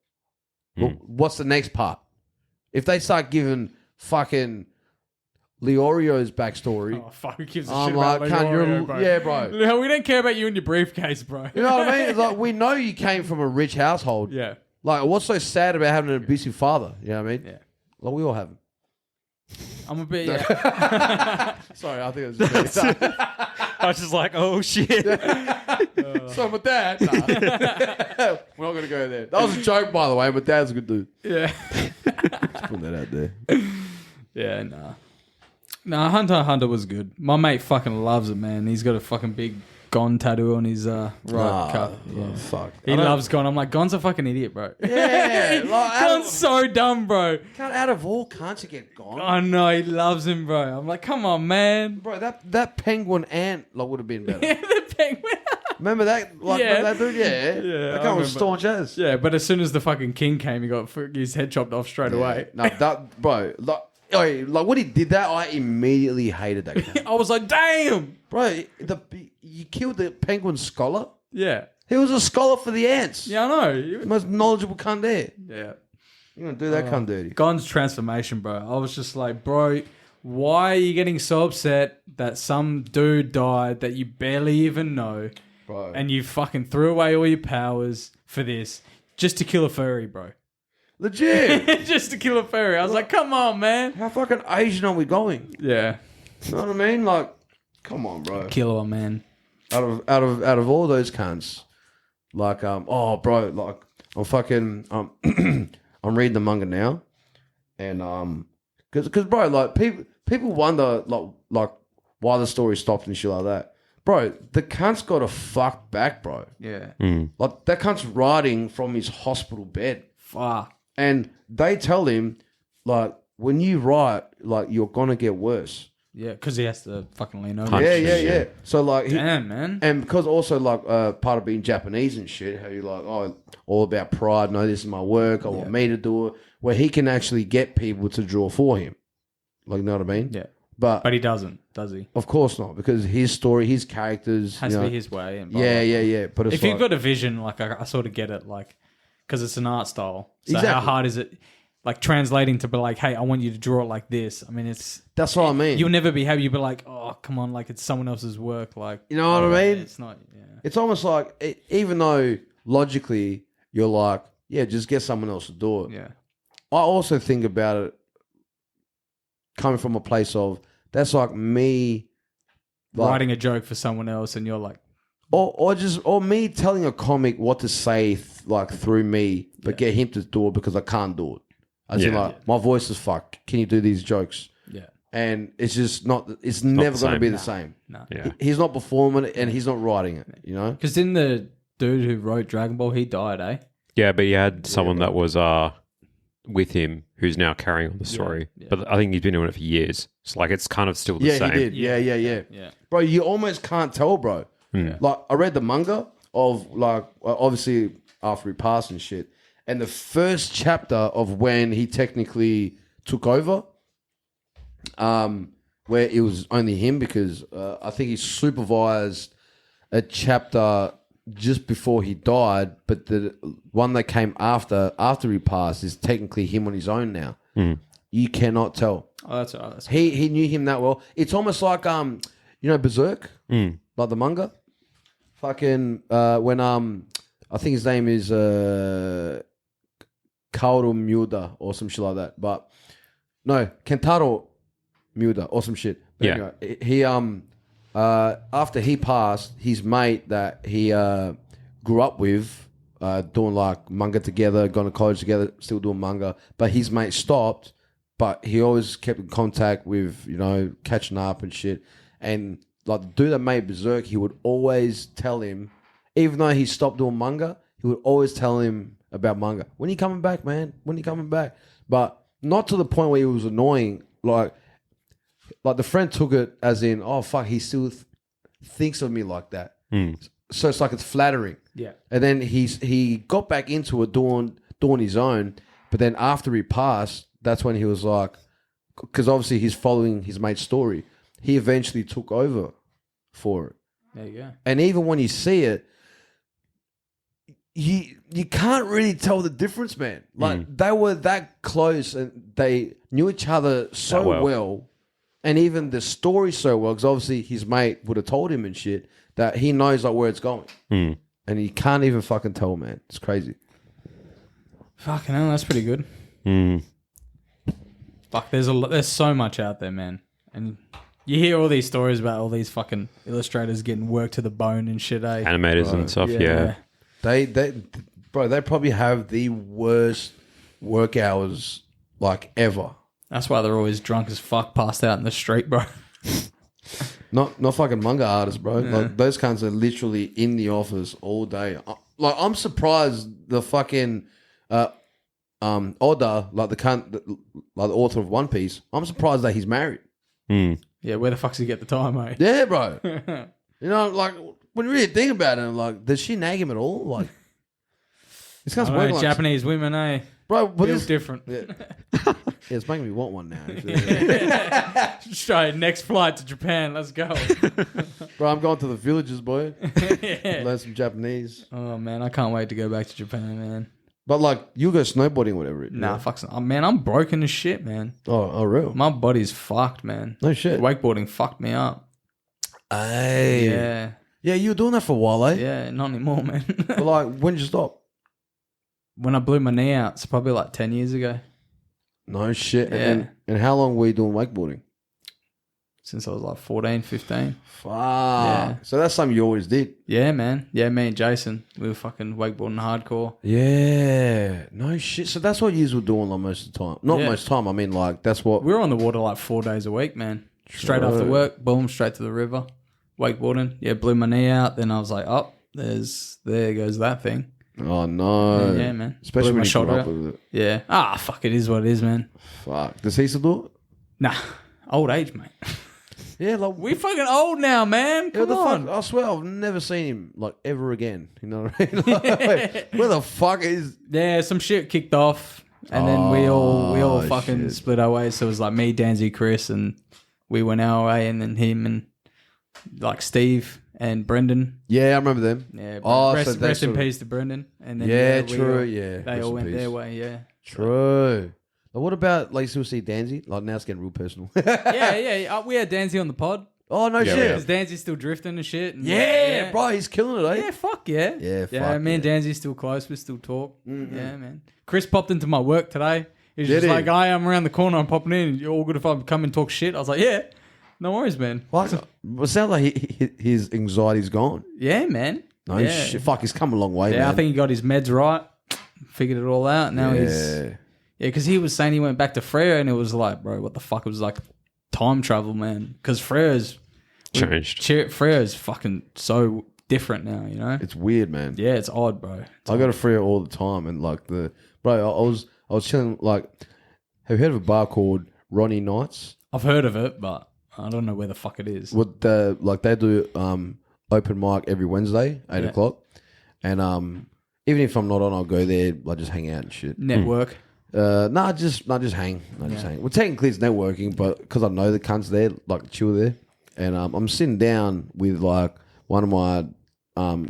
Well, what's the next part? If they start giving fucking... Leorio's backstory. Oh, fuck, who gives a shit about Leorio, bro? Yeah, bro. No, we don't care about you and your briefcase, bro. You know what I mean? It's like, we know you came from a rich household. Yeah. Like, what's so sad about having an abusive father? You know what I mean? Yeah. Like, we all have them. I'm a bit, Sorry, I think it was just me. I was just like, oh, shit. So my dad... Nah. We're not going to go there. That was a joke, by the way. My dad's a good dude. Yeah. Just putting that out there. Yeah, nah. Nah, Hunter x Hunter was good. My mate fucking loves it, man. He's got a fucking big Gon tattoo on his right cup. Yeah. Oh, fuck. He loves Gon. I'm like, Gon's a fucking idiot, bro. Yeah. Gon's so dumb, bro. Out of all, can't you get Gon? I know, he loves him, bro. I'm like, come on, man. Bro, that penguin ant would have been better. Yeah, the penguin. Remember that? Like, Yeah. remember that dude? Yeah. Yeah, That I guy was remember. staunch as. Yeah, but as soon as the fucking king came, he got his head chopped off straight away. No, that, bro, like when he did that, I immediately hated that guy. I was like, damn. Bro, you killed the penguin scholar? Yeah. He was a scholar for the ants. Yeah, I know. The most knowledgeable cunt there. Yeah. You're going to do that cunt dirty. Gon's transformation, bro. I was just like, bro, why are you getting so upset that some dude died that you barely even know, Bro. and you fucking threw away all your powers for this just to kill a furry, bro? Legit. Just to kill a furry. I was like, come on, man. How fucking Asian are we going? Yeah. You know what I mean? Like, come on, bro. Kill one, man. Out of all those cunts, like oh bro, like I'm fucking I'm reading the manga now, and because bro, like people wonder like why the story stopped and shit like that. Bro, the cunt's got a fuck back, bro. Yeah. Like that cunt's riding from his hospital bed, Fuck. and they tell him like when you write, like you're gonna get worse. Yeah, because he has to fucking lean over. Punch. Yeah. So like, Damn, man. and because also like part of being Japanese and shit, how you like all about pride. No, this is my work. I want me to do it. Where he can actually get people to draw for him. Like, you know what I mean? Yeah. But But he doesn't, does he? of course not, because his story, his characters, Has you to know, be his way. And blah, blah, blah. yeah. But it's If like, you've got a vision, like I sort of get it, like because it's an art style. So how Exactly. hard is it, like translating to be like, hey, I want you to draw it like this? I mean, that's what I mean. you'll never be happy. You'll be like, oh, come on, like it's someone else's work. Like, You know what I mean? It's not. Yeah. It's almost like even though logically you're like, yeah, just get someone else to do it. Yeah. I also think about it coming from a place of that's like me, like, Writing a joke for someone else, and you're like, or me telling a comic what to say like through me, but get him to do it because I can't do it. I say Yeah. like my voice is fucked. Can you do these jokes? yeah, And it's just not. It's never the going to same. be the same. no. Yeah. He's not performing it, and he's not writing it. You know. Because then the dude who wrote Dragon Ball, he died, eh? Yeah, but he had someone that was with him who's now carrying on the story. yeah. But I think he's been doing it for years. It's like it's kind of still the Yeah, same. he did. Yeah. Yeah. Bro, you almost can't tell, bro. Like I read the manga of like obviously after he passed and shit, and the first chapter of when he technically took over, where it was only him because I think he supervised a chapter just before he died, but the one that came after he passed is technically him on his own now. You cannot tell. Oh, that's all right. That's He knew him that well. It's almost like you know Berserk, like the manga. Fucking when I think his name is Kaoru Miuda or some shit like that. But no, Kentaro Miuda or some shit. But Yeah. anyway, he after he passed, his mate that he grew up with, doing like manga together, gone to college together, still doing manga. But his mate stopped, but he always kept in contact with, you know, catching up and shit. And like the dude that made Berserk, he would always tell him, even though he stopped doing manga, he would always tell him about manga. When are you coming back, man? When are you coming back? But not to the point where he was annoying. Like the friend took it as in, oh fuck, he still thinks of me like that. So it's like it's flattering. Yeah. And then he got back into it doing his own. But then after he passed, that's when he was like, because obviously he's following his mate's story. He eventually took over for it. There you go. And even when you see it, you can't really tell the difference, man. Like they were that close and they knew each other so That well. well, and even the story so well, because obviously his mate would have told him and shit that he knows like where it's going, and you can't even fucking tell, man. It's crazy. Fucking hell, that's pretty good. Fuck, there's so much out there, man, and you hear all these stories about all these fucking illustrators getting worked to the bone and shit, eh? Animators and stuff, yeah. They probably have the worst work hours like ever. That's why they're always drunk as fuck, passed out in the street, bro. Not fucking manga artists, bro. Like those kinds are literally in the office all day. Like I'm surprised the fucking Oda, like the author of One Piece. I'm surprised that he's married. Yeah, where the fuck's he get the time, mate? Yeah, bro. You know, like when you really think about it, I'm like, does she nag him at all? Like, this guy's I don't working know, like Japanese women, eh? bro. What Feels is different. Yeah. Yeah, it's making me want one now. Actually. Straight next flight to Japan. Let's go. Bro, I'm going to the villages, boy. Yeah. Learn some Japanese. Oh man, I can't wait to go back to Japan, man. But like, you go snowboarding, whatever. Nah, fuck. Oh, man, I'm broken as shit, man. Oh, real? My body's fucked, man. No shit. Wakeboarding fucked me up. Hey. Yeah. Yeah, you were doing that for a while, eh? Yeah, not anymore, man. But like, when did you stop? When I blew my knee out, it's probably like 10 years ago. No shit. Yeah. And how long were you doing wakeboarding? Since I was like 14, 15. Fuck. Yeah. So that's something you always did. Yeah, man. Yeah, me and Jason, we were fucking wakeboarding hardcore. Yeah. No shit. So that's what you were doing like most of the time. Not Yeah. most of the time. I mean, like, that's what. We were on the water like 4 days a week, man. Straight True. after work, boom, straight to the river. Wakeboarding. Yeah, blew my knee out. Then I was like, oh, there goes that thing. Oh, no. Yeah, man. Especially Blew my when you grew shoulder up out. with it. Yeah. Ah, fuck, it is what it is, man. Fuck. Does he still do it? Nah, old age, mate. Yeah, like, We fucking old now, man. yeah, Come the on. fuck, I swear I've never seen him like ever again. You know what I mean? Like, where the fuck is? Yeah, some shit kicked off, and then we all Oh, fucking shit. split our ways. So it was like me, Danzy, Chris, and we went our way, and then him and like Steve and Brendan. Yeah, I remember them. Yeah, Oh, rest, so they rest in sort of- peace to Brendan. And then Yeah, we true. all- Yeah, they rest all in went peace. their way. Yeah, True. But what about like you still see Danzy? Like now it's getting real personal. yeah. We had Danzy on the pod. Oh no Yeah, shit. Because Danzy's still drifting and shit. And Yeah, bro, he's killing it, eh? Yeah, fuck yeah. Yeah, Yeah, fuck me and yeah. Danzy's still close. We still talk. Yeah, man. Chris popped into my work today. He's Did just he? like, I'm around the corner. I'm popping in. You're all good if I come and talk shit? I was like, yeah, no worries, man. Fuck. It sounds like his anxiety's gone. Yeah, man. No yeah. shit. Fuck, he's come a long way, Yeah, man. I think he got his meds right. Figured it all out. Now he's... Yeah. Yeah, because he was saying he went back to Freo and it was like, bro, what the fuck? It was like time travel, man. Because Freo's fucking so different now, you know? It's weird, man. Yeah, it's odd, bro. I go to Freo all the time, and like I was chilling. Like, have you heard of a bar called Ronnie Nights? I've heard of it, but I don't know where the fuck it is. What they do open mic every Wednesday, 8 Yeah. o'clock, and even if I'm not on, I'll go there. I just hang out and shit. Network. Just hang. Just hang. Well, technically it's networking, but because I know the cunts there, like chill there, and I'm sitting down with like one of my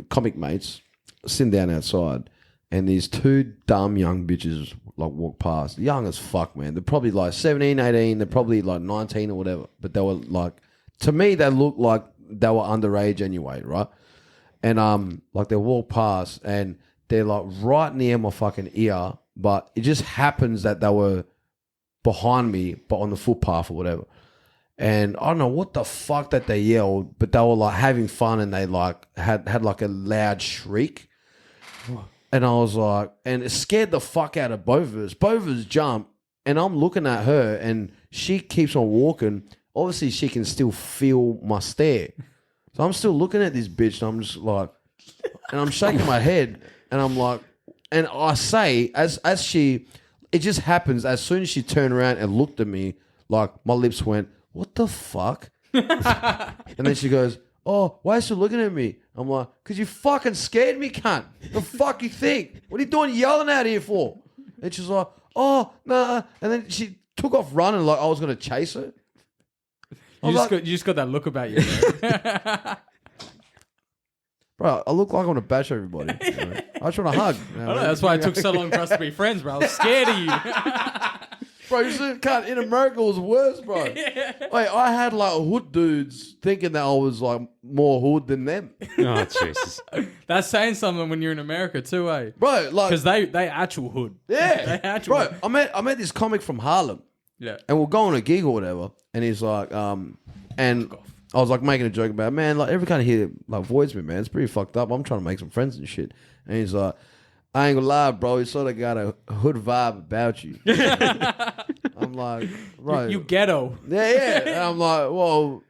comic mates, sitting down outside, and these two dumb young bitches like walk past, young as fuck, man. They're probably like 17, 18. They're probably like 19 or whatever, but they were like, to me, they looked like they were underage anyway, right? And like they walk past and they're like right near my fucking ear. But it just happens that they were behind me, but on the footpath or whatever. And I don't know what the fuck that they yelled, but they were like having fun and they like had like a loud shriek. And I was like, and it scared the fuck out of both of us. Both of us jumped and I'm looking at her and she keeps on walking. Obviously she can still feel my stare. So I'm still looking at this bitch and I'm just like, and I'm shaking my head and I'm like, and I say, as she, it just happens, as soon as she turned around and looked at me, like, my lips went, what the fuck? And then she goes, oh, why are you looking at me? I'm like, because you fucking scared me, cunt. The fuck you think? What are you doing yelling out here for? And she's like, oh, nah. And then she took off running like I was going to chase her. You just got that look about you, bro. Bro, I look like I want to bash everybody. You know? I just want to hug. You know? I know, that's why it took so long for us to be friends, bro. I was scared of you. Bro, you should cut. In America, it was worse, bro. Wait, I had like hood dudes thinking that I was like more hood than them, Oh, Jesus. That's saying something when you're in America too, eh? bro. Like, Because they actual hood. yeah, They actual bro. I met this comic from Harlem, Yeah. and we'll go on a gig or whatever, and he's like, and I was like making a joke about, man, like every kind of here like avoids me, man. It's pretty fucked up. I'm trying to make some friends and shit, and he's like, I ain't gonna lie, bro. You sort of got a hood vibe about you. I'm like, right. You ghetto. Yeah. And I'm like, well,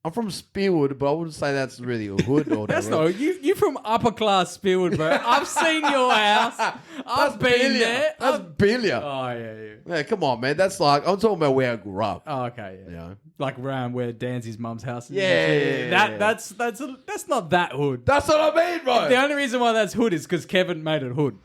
I'm from Spearwood, but I wouldn't say that's really a hood or That's whatever. no, you from upper class Spearwood, bro. I've seen your house. I've been there. That's Billia. Oh, yeah. Yeah, come on, man. That's like, I'm talking about where I grew up. Oh, okay, yeah. You know? Like around where Danzy's mum's house is. Yeah. That's not that hood. That's what I mean, bro. The only reason why that's hood is because Kevin made it hood.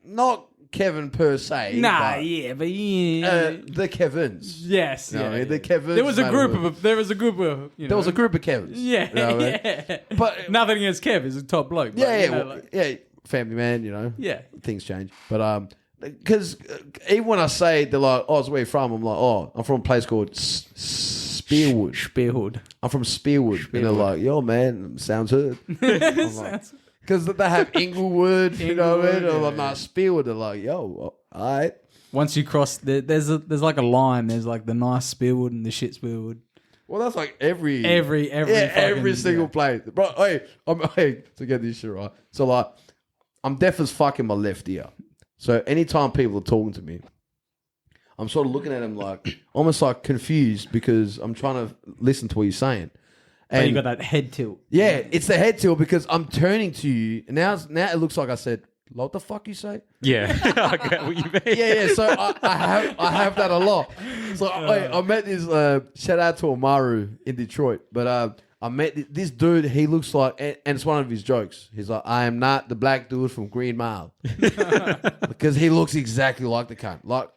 Not Kevin per se. Nah, but, yeah, but yeah. the Kevins. Yes, You know yeah. what I mean? The yeah. Kevins. There was a made group it hood. of there was a group of There was a group of Kevins. Yeah, You know what I mean? yeah. But Nothing against Kev, he's a top bloke. But, yeah, you know, like- yeah, family man. You know, yeah. things change. But because even when I say they're like, "Oh, it's where you from?" I'm like, "Oh, I'm from a place called Spearwood." Spearwood. I'm from Spearwood. And they're like, "Yo, man, sounds hood." Because they have Inglewood, you know what I mean? Or like, nah, Spearwood. They're like, "Yo, all right." Once you cross, there's like a line. There's like the nice Spearwood and the shit Spearwood. Well, that's like every fucking, single place, bro. Hey, to get this shit right. So like, I'm deaf as fuck in my left ear. So anytime people are talking to me, I'm sort of looking at them like almost like confused because I'm trying to listen to what you're saying. And you got that head tilt. Yeah, it's the head tilt because I'm turning to you. And now it looks like I said, "What the fuck you say?" Yeah, I get what you mean. Yeah. So I have that a lot. So I met this shout out to Amaru in Detroit, but I met this dude. He looks like, and it's one of his jokes. He's like, "I am not the black dude from Green Mile," because he looks exactly like the cunt. Like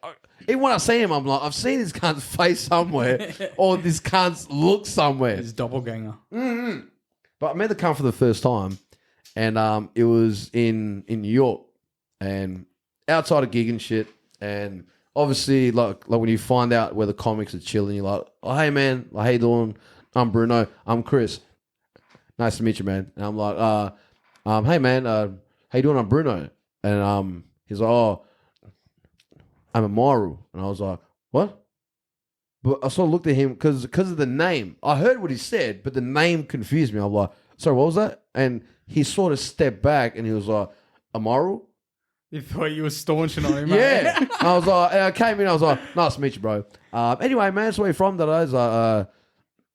even when I see him, I'm like, I've seen this cunt's face somewhere, or this cunt's look somewhere. His doppelganger. But I met the cunt for the first time, and it was in New York, and outside of gig and shit, and obviously like when you find out where the comics are chilling, you're like, "Oh, hey man, like, how you doing? I'm Bruno. I'm Chris. Nice to meet you, man." And I'm like, hey man, how you doing? I'm Bruno. And he's like, "Oh, I'm Amaru." And I was like, "What?" But I sort of looked at him because of the name. I heard what he said, but the name confused me. I'm like, "Sorry, what was that?" And he sort of stepped back and he was like, "Amaru?" You thought you were staunching on him, mate. Yeah. And I was like, and I came in, I was like, "Nice to meet you, bro. Anyway, man, that's where you from?" That I was like,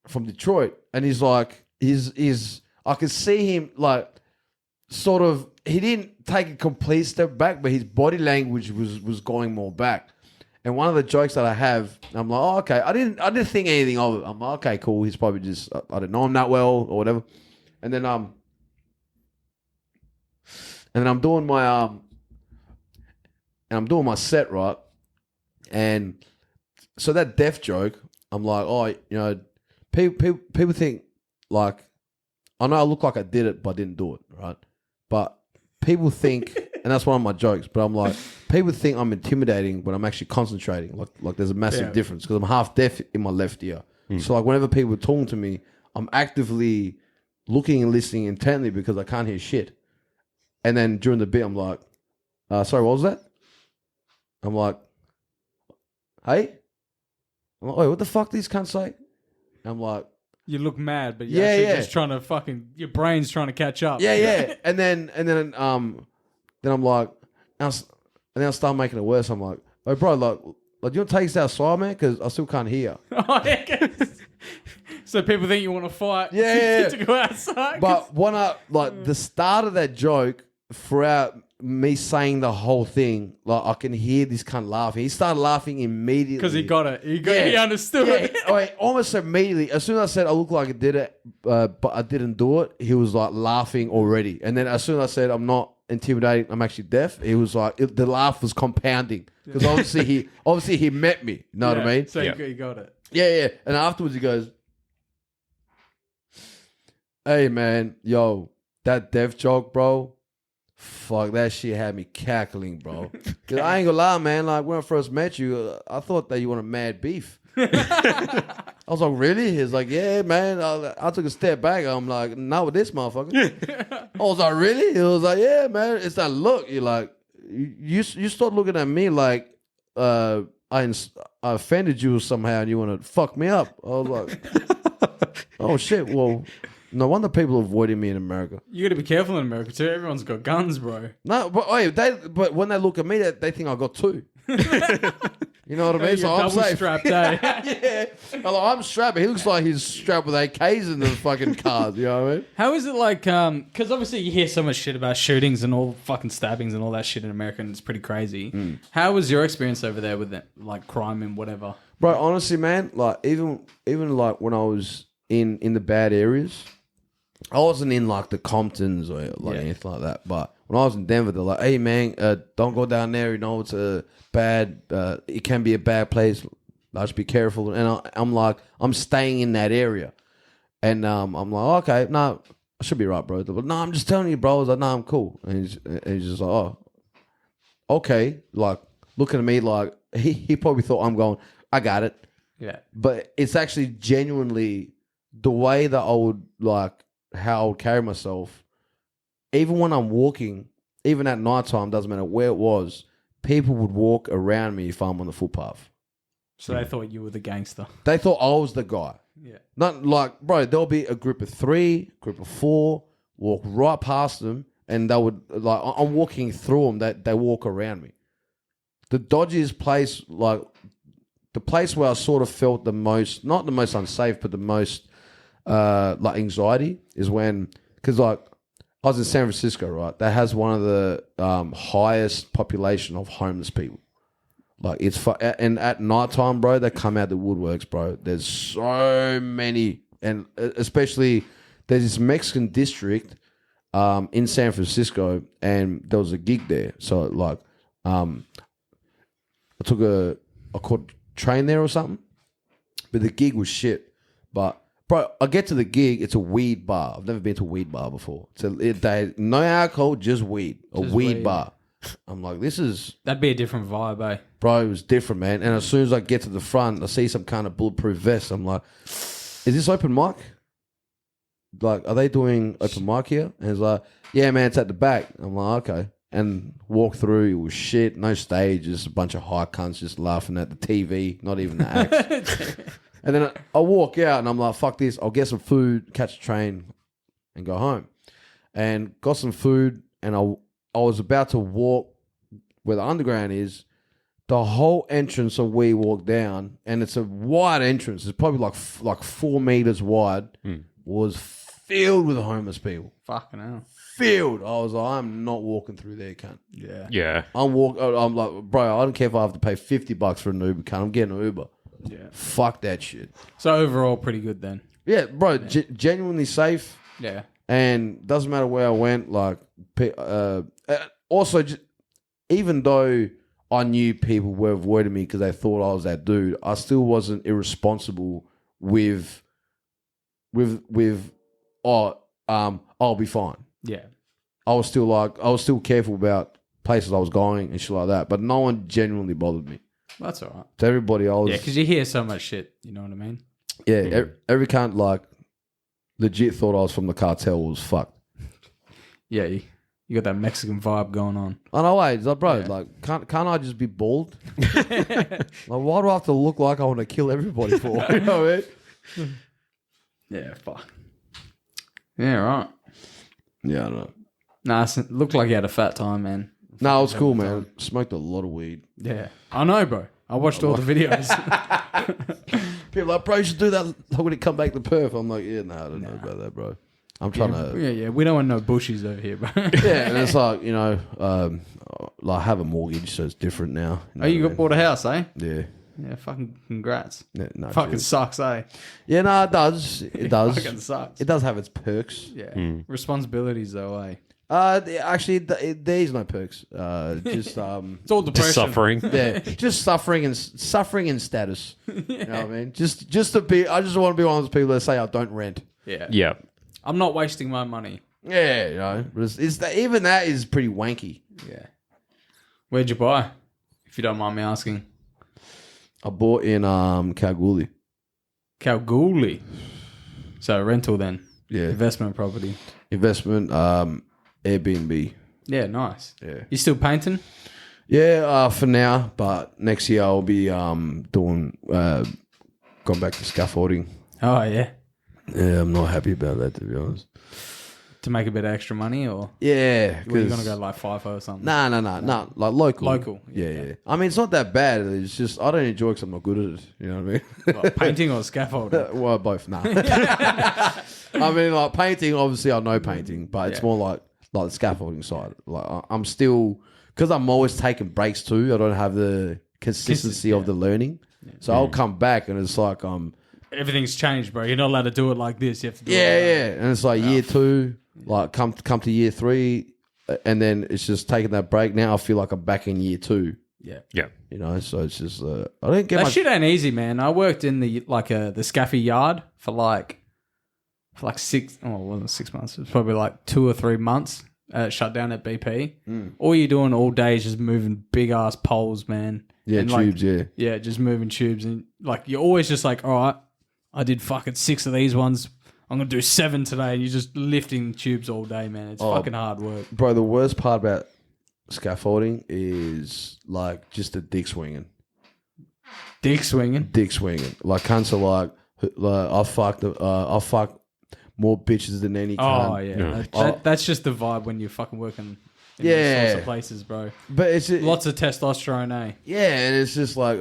"From Detroit." And he's like, I could see him like sort of, he didn't take a complete step back, but his body language was going more back. And one of the jokes that I have, I'm like, "Oh, okay." I didn't think anything of it. I'm like, "Okay, cool. He's probably just, I don't know him that well or whatever." And then I'm doing my set, right? And so that deaf joke, I'm like, "Oh, you know, people think like, I know I look like I did it, but I didn't do it, right?" But people think, and that's one of my jokes, but I'm like, people think I'm intimidating, but I'm actually concentrating. Like there's a massive difference because I'm half deaf in my left ear. So like whenever people are talking to me, I'm actively looking and listening intently because I can't hear shit. And then during the bit, I'm like, "Sorry, what was that?" I'm like, "Hey?" I'm like, "Wait, what the fuck did these cunts say?" I'm like, You look mad, but you're actually just trying to your brain's trying to catch up. yeah. and then I'm like, and then I start making it worse. I'm like, "Hey, bro, like, do you want to take us outside, man? Because I still can't hear." Oh, yeah. So people think you want to fight to go outside. But when I, like, the start of that joke, throughout me saying the whole thing, like, I can hear this cunt laughing. He started laughing immediately. Because he got it. He understood it. Wait, almost immediately. As soon as I said I look like I did it, but I didn't do it, he was like laughing already. And then as soon as I said I'm not intimidating, I'm actually deaf, he was like, the laugh was compounding. Because obviously he met me. You know what I mean? So he got it. Yeah. And afterwards he goes, "Hey man, yo, that deaf joke, bro. Fuck, that shit had me cackling, bro. Cause I ain't gonna lie, man. Like when I first met you, I thought that you wanted mad beef." I was like, "Really?" He's like, "Yeah, man." I took a step back. I'm like, "Not with this motherfucker." I was like, "Really?" He was like, "Yeah, man. It's that look." You're like, you start looking at me like I offended you somehow, and you want to fuck me up. I was like, "Oh shit." Well, no wonder people avoiding me in America. You got to be careful in America too. Everyone's got guns, bro. No, but wait, but when they look at me, they think I got two. You You know what I mean? So I'm Double safe. strapped, eh? Yeah. I'm strapped. He looks like he's strapped with AKs in the fucking cars. You know what I mean? How is it like, because obviously you hear so much shit about shootings and all fucking stabbings and all that shit in America, and it's pretty crazy. How was your experience over there with it, like crime and whatever? Bro, honestly, man, like even like when I was in the bad areas, I wasn't in like the Comptons or like anything like that. But when I was in Denver, they're like, "Hey, man, don't go down there. You know, it's a bad. It can be a bad place. Just be careful." And I'm like, I'm staying in that area, and I'm like, okay, no, I should be right, bro. But no, I'm just telling you, bro. I was like, no, I'm cool. And he's just like, oh, okay. Like looking at me, like he probably thought I'm going, I got it. Yeah. But it's actually genuinely the way that I would like how I would carry myself. Even when I'm walking, even at nighttime, doesn't matter where it was, people would walk around me if I'm on the footpath. So they thought you were the gangster. They thought I was the guy. Yeah. Not like, bro, there'll be a group of 3, group of 4, walk right past them, and they would, like, I'm walking through them, they walk around me. The dodgiest place, like, the place where I sort of felt the most, not the most unsafe, but the most, like, anxiety is when, because, like, I was in San Francisco, right? That has one of the highest population of homeless people. Like, it's and at nighttime, bro, they come out the woodworks, bro. There's so many, and especially there's this Mexican district in San Francisco, and there was a gig there. So, like, I caught a train there or something, but the gig was shit. But, bro, I get to the gig, it's a weed bar. I've never been to a weed bar before. No alcohol, just weed. A weed bar. I'm like, that'd be a different vibe, eh? Bro, it was different, man. And as soon as I get to the front, I see some kind of bulletproof vest. I'm like, is this open mic? Like, are they doing open mic here? And he's like, yeah, man, it's at the back. I'm like, okay. And walk through, it was shit. No stage, just a bunch of high cunts just laughing at the TV, not even the acts. And then I walk out and I'm like, fuck this. I'll get some food, catch a train, and go home. And got some food, and I was about to walk where the underground is. The whole entrance of where you walk down, and it's a wide entrance. It's probably like 4 meters wide. Was filled with homeless people. Fucking hell. Filled. I was like, I'm not walking through there, cunt. Yeah. Yeah. I'm like, bro, I don't care if I have to pay $50 for an Uber, cunt. I'm getting an Uber. Yeah. Fuck that shit. So overall, pretty good then. Yeah, bro, genuinely safe. Yeah. And doesn't matter where I went. Like, also, even though I knew people were avoiding me because they thought I was that dude, I still wasn't irresponsible with I'll be fine. Yeah. I was still careful about places I was going and shit like that, but no one genuinely bothered me. That's all right. To everybody, I was... Yeah, because you hear so much shit, you know what I mean? Yeah, every cunt, like, legit thought I was from the cartel was fucked. Yeah, you got that Mexican vibe going on. I know, it's like, bro, like, can't I just be bald? Like, why do I have to look like I want to kill everybody for? You know what I mean? Yeah, fuck. Yeah, right. Yeah, I don't know. Nah, it looked like you had a fat time, man. No, it was cool, man. Smoked a lot of weed. Yeah. I know, bro. I watched all the videos. People are like, bro, you should do that when it come back to Perth. I'm like, yeah, no, I don't know about that, bro. I'm trying to... Yeah, we don't want no bushies over here, bro. Yeah, and it's like, you know, like I have a mortgage, so it's different now. You bought a house, eh? Yeah. Yeah, fucking congrats. Yeah, no, fucking sucks, eh? Yeah, no, it does. It does. Fucking sucks. It does have its perks. Yeah. Responsibilities, though, eh? Actually, there is no perks. Just it's all depression. Just suffering. Yeah, just suffering and status. You know what I mean? Just to be. I just want to be one of those people that say I don't rent. Yeah. Yeah. I'm not wasting my money. Yeah, you know, even that is pretty wanky. Yeah. Where'd you buy? If you don't mind me asking. I bought in Kalgoorlie. Kalgoorlie. So rental then. Yeah. Investment property. Investment. Airbnb. Yeah, nice. Yeah. You still painting? Yeah, for now, but next year I'll be going back to scaffolding. Oh, yeah. Yeah, I'm not happy about that, to be honest. To make a bit of extra money, or Yeah. were you going to go like FIFO or something? No. Like local. Local. Yeah. I mean, it's not that bad. It's just I don't enjoy it because I'm not good at it. You know what I mean? Like painting or scaffolding? Well, both. Nah. I mean, like painting. Obviously, I know painting, but it's more like the scaffolding side. Like I'm still because I'm always taking breaks too. I don't have the consistency of the learning, so I'll come back and it's like Everything's changed, bro. You're not allowed to do it like this. You have to do it and it's like year 2, like come to year 3, and then it's just taking that break. Now I feel like I'm back in year 2. Yeah. Yeah. So it's just I don't get that my shit ain't easy, man. I worked in the scaffy yard for like 6. Oh, it wasn't 6 months. It was probably like 2 or 3 months. Shut down at BP. All you're doing all day is just moving big ass poles, man. Yeah, and tubes, Yeah, just moving tubes. And like, you're always just like, all right, I did fucking 6 of these ones. I'm going to do 7 today. And you're just lifting tubes all day, man. It's fucking hard work. Bro, the worst part about scaffolding is like just the dick swinging. Dick swinging? Dick swinging. Like, cunts are like I fuck more bitches than any cunt. Oh, yeah. That's just the vibe when you're fucking working in these sorts of places, bro. But it's lots of testosterone, eh? Yeah, and it's just like,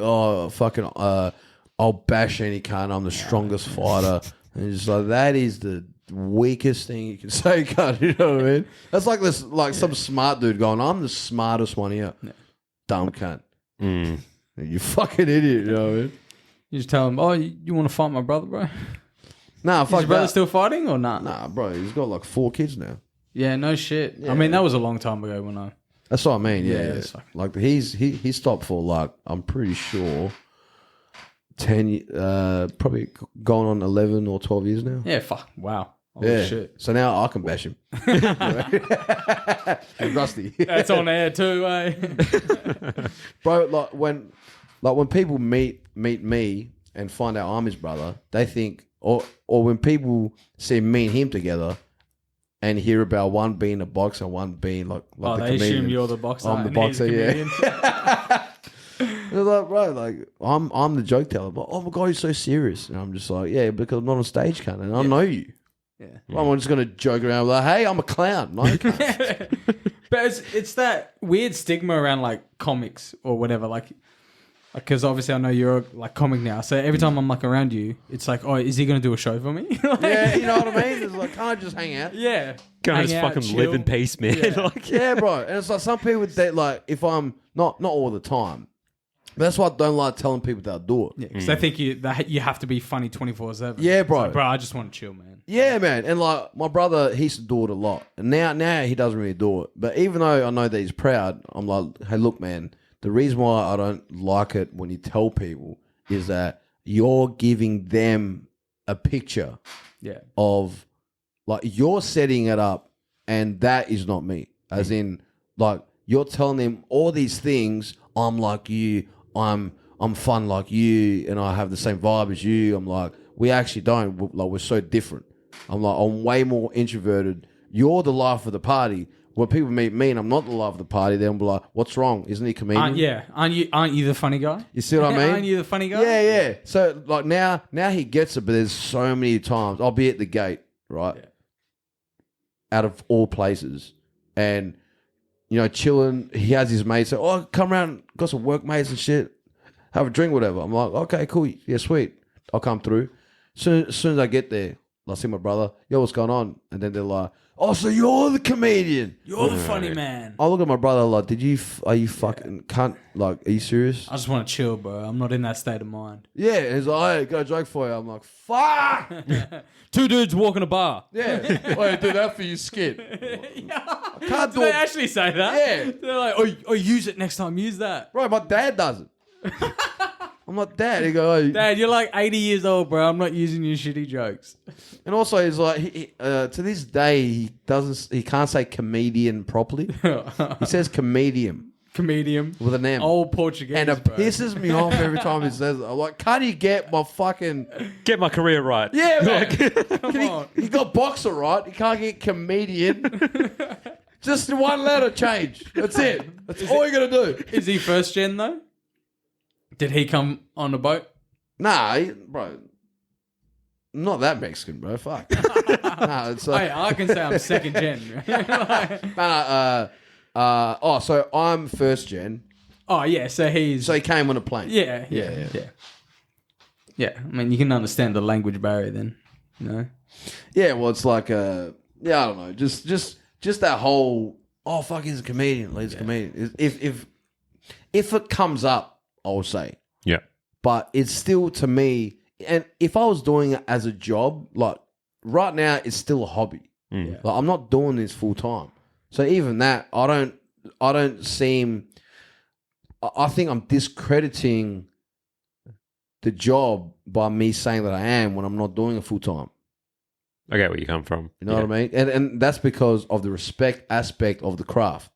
fucking, I'll bash any cunt. I'm the strongest fighter. And it's just like, that is the weakest thing you can say, cunt. You know what I mean? That's like this, like some smart dude going, I'm the smartest one here. Yeah. Dumb cunt. You fucking idiot. You know what I mean? You just tell him, oh, you want to fight my brother, bro? Nah, fuck Is your brother still fighting or not? Nah, bro, he's got like 4 kids now. Yeah, no shit. Yeah. I mean, that was a long time ago when I... That's what I mean, yeah. Like, he stopped for like, I'm pretty sure, 10, probably going on 11 or 12 years now. Yeah, fuck. Wow. Holy shit. So now I can bash him. And Rusty. That's on air too, eh? Bro, like when people meet me and find out I'm his brother, they think, or when people see me and him together and hear about one being a boxer and one being like the they comedian. assume you're the boxer. I'm the boxer, yeah. They're like, bro, like I'm the joke teller, but oh my god, you're so serious, and I'm just like, yeah, because I'm not on stage, cunt, and I know you. Yeah, I'm just gonna joke around like, hey, I'm a clown. No, but it's that weird stigma around like comics or whatever, like. Because obviously I know you're a comic now, so every time I'm like around you, it's like, oh, is he going to do a show for me? Yeah, you know what I mean? It's like, can't I just hang out? Yeah. Can I just fucking live in peace, man? Yeah. Yeah, bro. And it's like some people that like, if I'm not all the time, but that's why I don't like telling people that I do it. Yeah, because they think you have to be funny 24/7. Yeah, bro. Like, bro, I just want to chill, man. Yeah, man. And like my brother, he used to do it a lot, and now he doesn't really do it. But even though I know that he's proud, I'm like, hey, look, man. The reason why I don't like it when you tell people is that you're giving them a picture of, like, you're setting it up, and that is not me. As in, like, you're telling them all these things. I'm like you. I'm fun like you, and I have the same vibe as you. I'm like, we actually don't. We're so different. I'm like, I'm way more introverted. You're the life of the party. When people meet me and I'm not the life of the party, they'll be like, what's wrong? Isn't he a comedian? Aren't you the funny guy? You see what I mean? Aren't you the funny guy? Yeah. So like now he gets it, but there's so many times I'll be at the gate, right? Yeah. Out of all places. And, chilling, he has his mates say, oh, come around, got some workmates and shit. Have a drink, whatever. I'm like, okay, cool. Yeah, sweet. I'll come through. As soon as I get there, I see my brother. Yo, what's going on? And then they're like, oh, so you're the comedian. You're the funny man. I look at my brother like, are you fucking cunt? Like, are you serious? I just want to chill, bro. I'm not in that state of mind. Yeah, and he's like, hey, got a joke for you. I'm like, fuck. 2 dudes walking a bar. Yeah. Wait, do that for your skit. I can't do they it. actually say that? Yeah. They're like, oh, use it next time. Use that. Bro, my dad does it. I'm like, Dad. He goes, oh. Dad, you're like 80 years old, bro. I'm not using your shitty jokes. And also, he's like, to this day, he can't say comedian properly. He says comedian. Comedian. With an M. Old Portuguese, and it pisses me off every time he says it. I'm like, can't he get my career right? Yeah, man. Come on. He got boxer right. He can't get comedian. Just one letter change. That's it. That's all you got to do. Is he first gen, though? Did he come on a boat? Nah, bro. not that Mexican, bro. Fuck. No, it's Hey, I can say I'm second gen. so I'm first gen. Oh yeah, so he's So he came on a plane. yeah. I mean, you can understand the language barrier then, you know. Yeah, well, it's like I don't know, just that whole fuck, he's a comedian, he's a comedian. If it comes up, I'll say, Yeah. but it's still to me, and if I was doing it as a job, like right now, it's still a hobby. Like I'm not doing this full time, so even that, I don't seem. I think I'm discrediting the job by me saying that I am when I'm not doing it full time. I get where you come from. You know what I mean? And that's because of the respect aspect of the craft.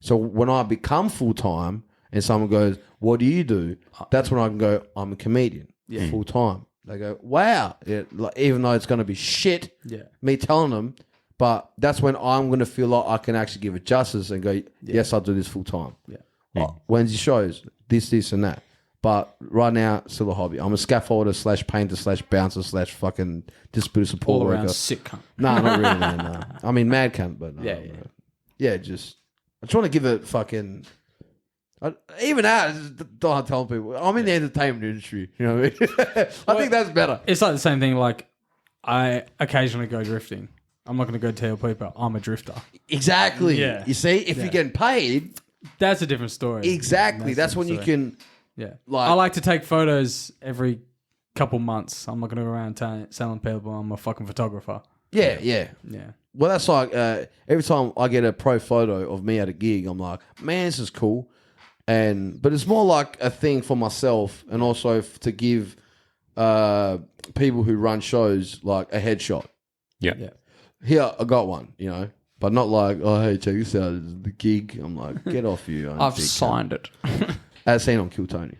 So when I become full time and someone goes, "What do you do?" That's when I can go, "I'm a comedian, full time." They go, "Wow!" Like, even though it's going to be shit, me telling them, but that's when I'm going to feel like I can actually give it justice and go, "Yes, I'll do this full time." Wednesday shows, this, and that. But right now, still a hobby. I'm a scaffolder / painter / bouncer / fucking disability support All worker. around sick cunt. No, not really, man. No. I mean, mad cunt, but no, Yeah. just I just want to give it fucking. Even that, don't tell people I'm in the entertainment industry. You know what I mean? I think that's better. It's like the same thing. Like I occasionally go drifting. I'm not going to go tell people I'm a drifter. Exactly. Yeah. You see, if you're getting paid, That's a different story. exactly. That's when you can. Yeah. Like- I like to take photos every couple months. I'm not going to go around telling people I'm a fucking photographer. Yeah. Yeah. Well, that's like every time I get a pro photo of me at a gig, I'm like, man, this is cool. But it's more like a thing for myself and also to give people who run shows like a headshot. Yeah. Here, I got one, you know, but not like, oh, hey, check this out, it's the gig. I'm like, get off you. I've signed it. As seen on Kill Tony.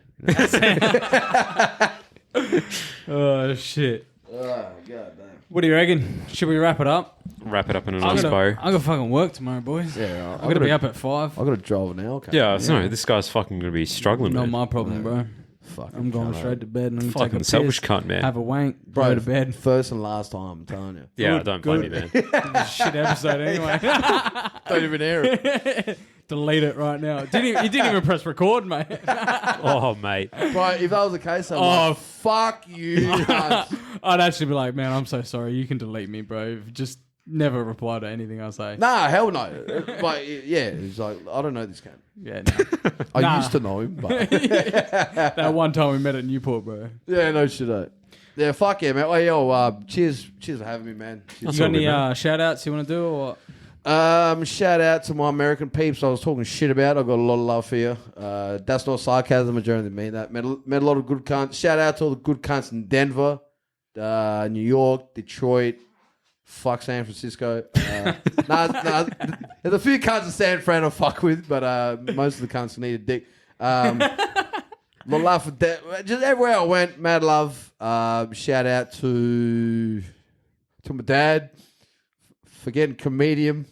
Oh, shit. Oh, god damn. What do you reckon? Should we wrap it up? Wrap it up in a I nice bow. got fucking work tomorrow, boys. Yeah, I got to be up at 5. I got to drive an hour. Yeah, no, this guy's fucking going to be struggling, Not man. my problem, bro. Fucking I'm going straight to bed and I'm Fucking taking a selfish piss, cunt, man. have a wank, Bro, go to bed. First and last time, I'm telling you. Yeah, Good, don't blame you, man. Shit episode anyway. Don't even hear it. Delete it right now. You didn't even press record, mate. Oh, mate. Bro, if that was the case, I'm like, fuck you. cunt. I'd actually be like, man, I'm so sorry. You can delete me, bro. Just never reply to anything I say. Nah, hell no. But yeah, it's like, I don't know this cunt. Yeah, no. I Nah. used to know him, but That one time we met at Newport, bro. yeah, no shit. Yeah, fuck yeah, man. Oh, yo, cheers for having me, man. You That's got all good, any man. shout outs you want to do or what? Shout out to my American peeps I was talking shit about. I got a lot of love for you. That's not sarcasm, I genuinely mean that. Met a lot of good cunts. Shout out to all the good cunts in Denver, New York, Detroit, fuck San Francisco. There's a few cunts in San Fran I fuck with, but most of the cunts need a dick. My love for just everywhere I went, mad love. Shout out to my dad. Forgetting comedian.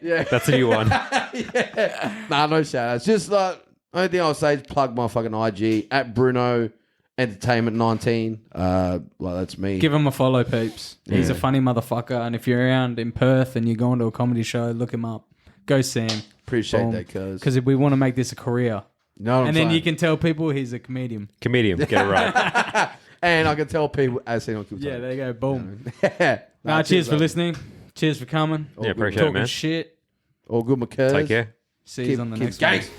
Yeah. That's a new one. Nah, no shout outs. Just only thing I'll say is plug my fucking IG at Bruno Entertainment 19. That's me. Give him a follow, peeps. He's a funny motherfucker. And if you're around in Perth and you're going to a comedy show, look him up. Go see him. Appreciate that, cuz. Because we want to make this a career. No, And then you can tell people he's a comedian. Comedian. Get it right. And I can tell people as seen on Kill Yeah, there you go. Boom. Nah, Cheers for mate. listening. Cheers for coming. Yeah, appreciate it, Talking man. shit. All good, my cuz. Take care. See you on the next one. Gangs.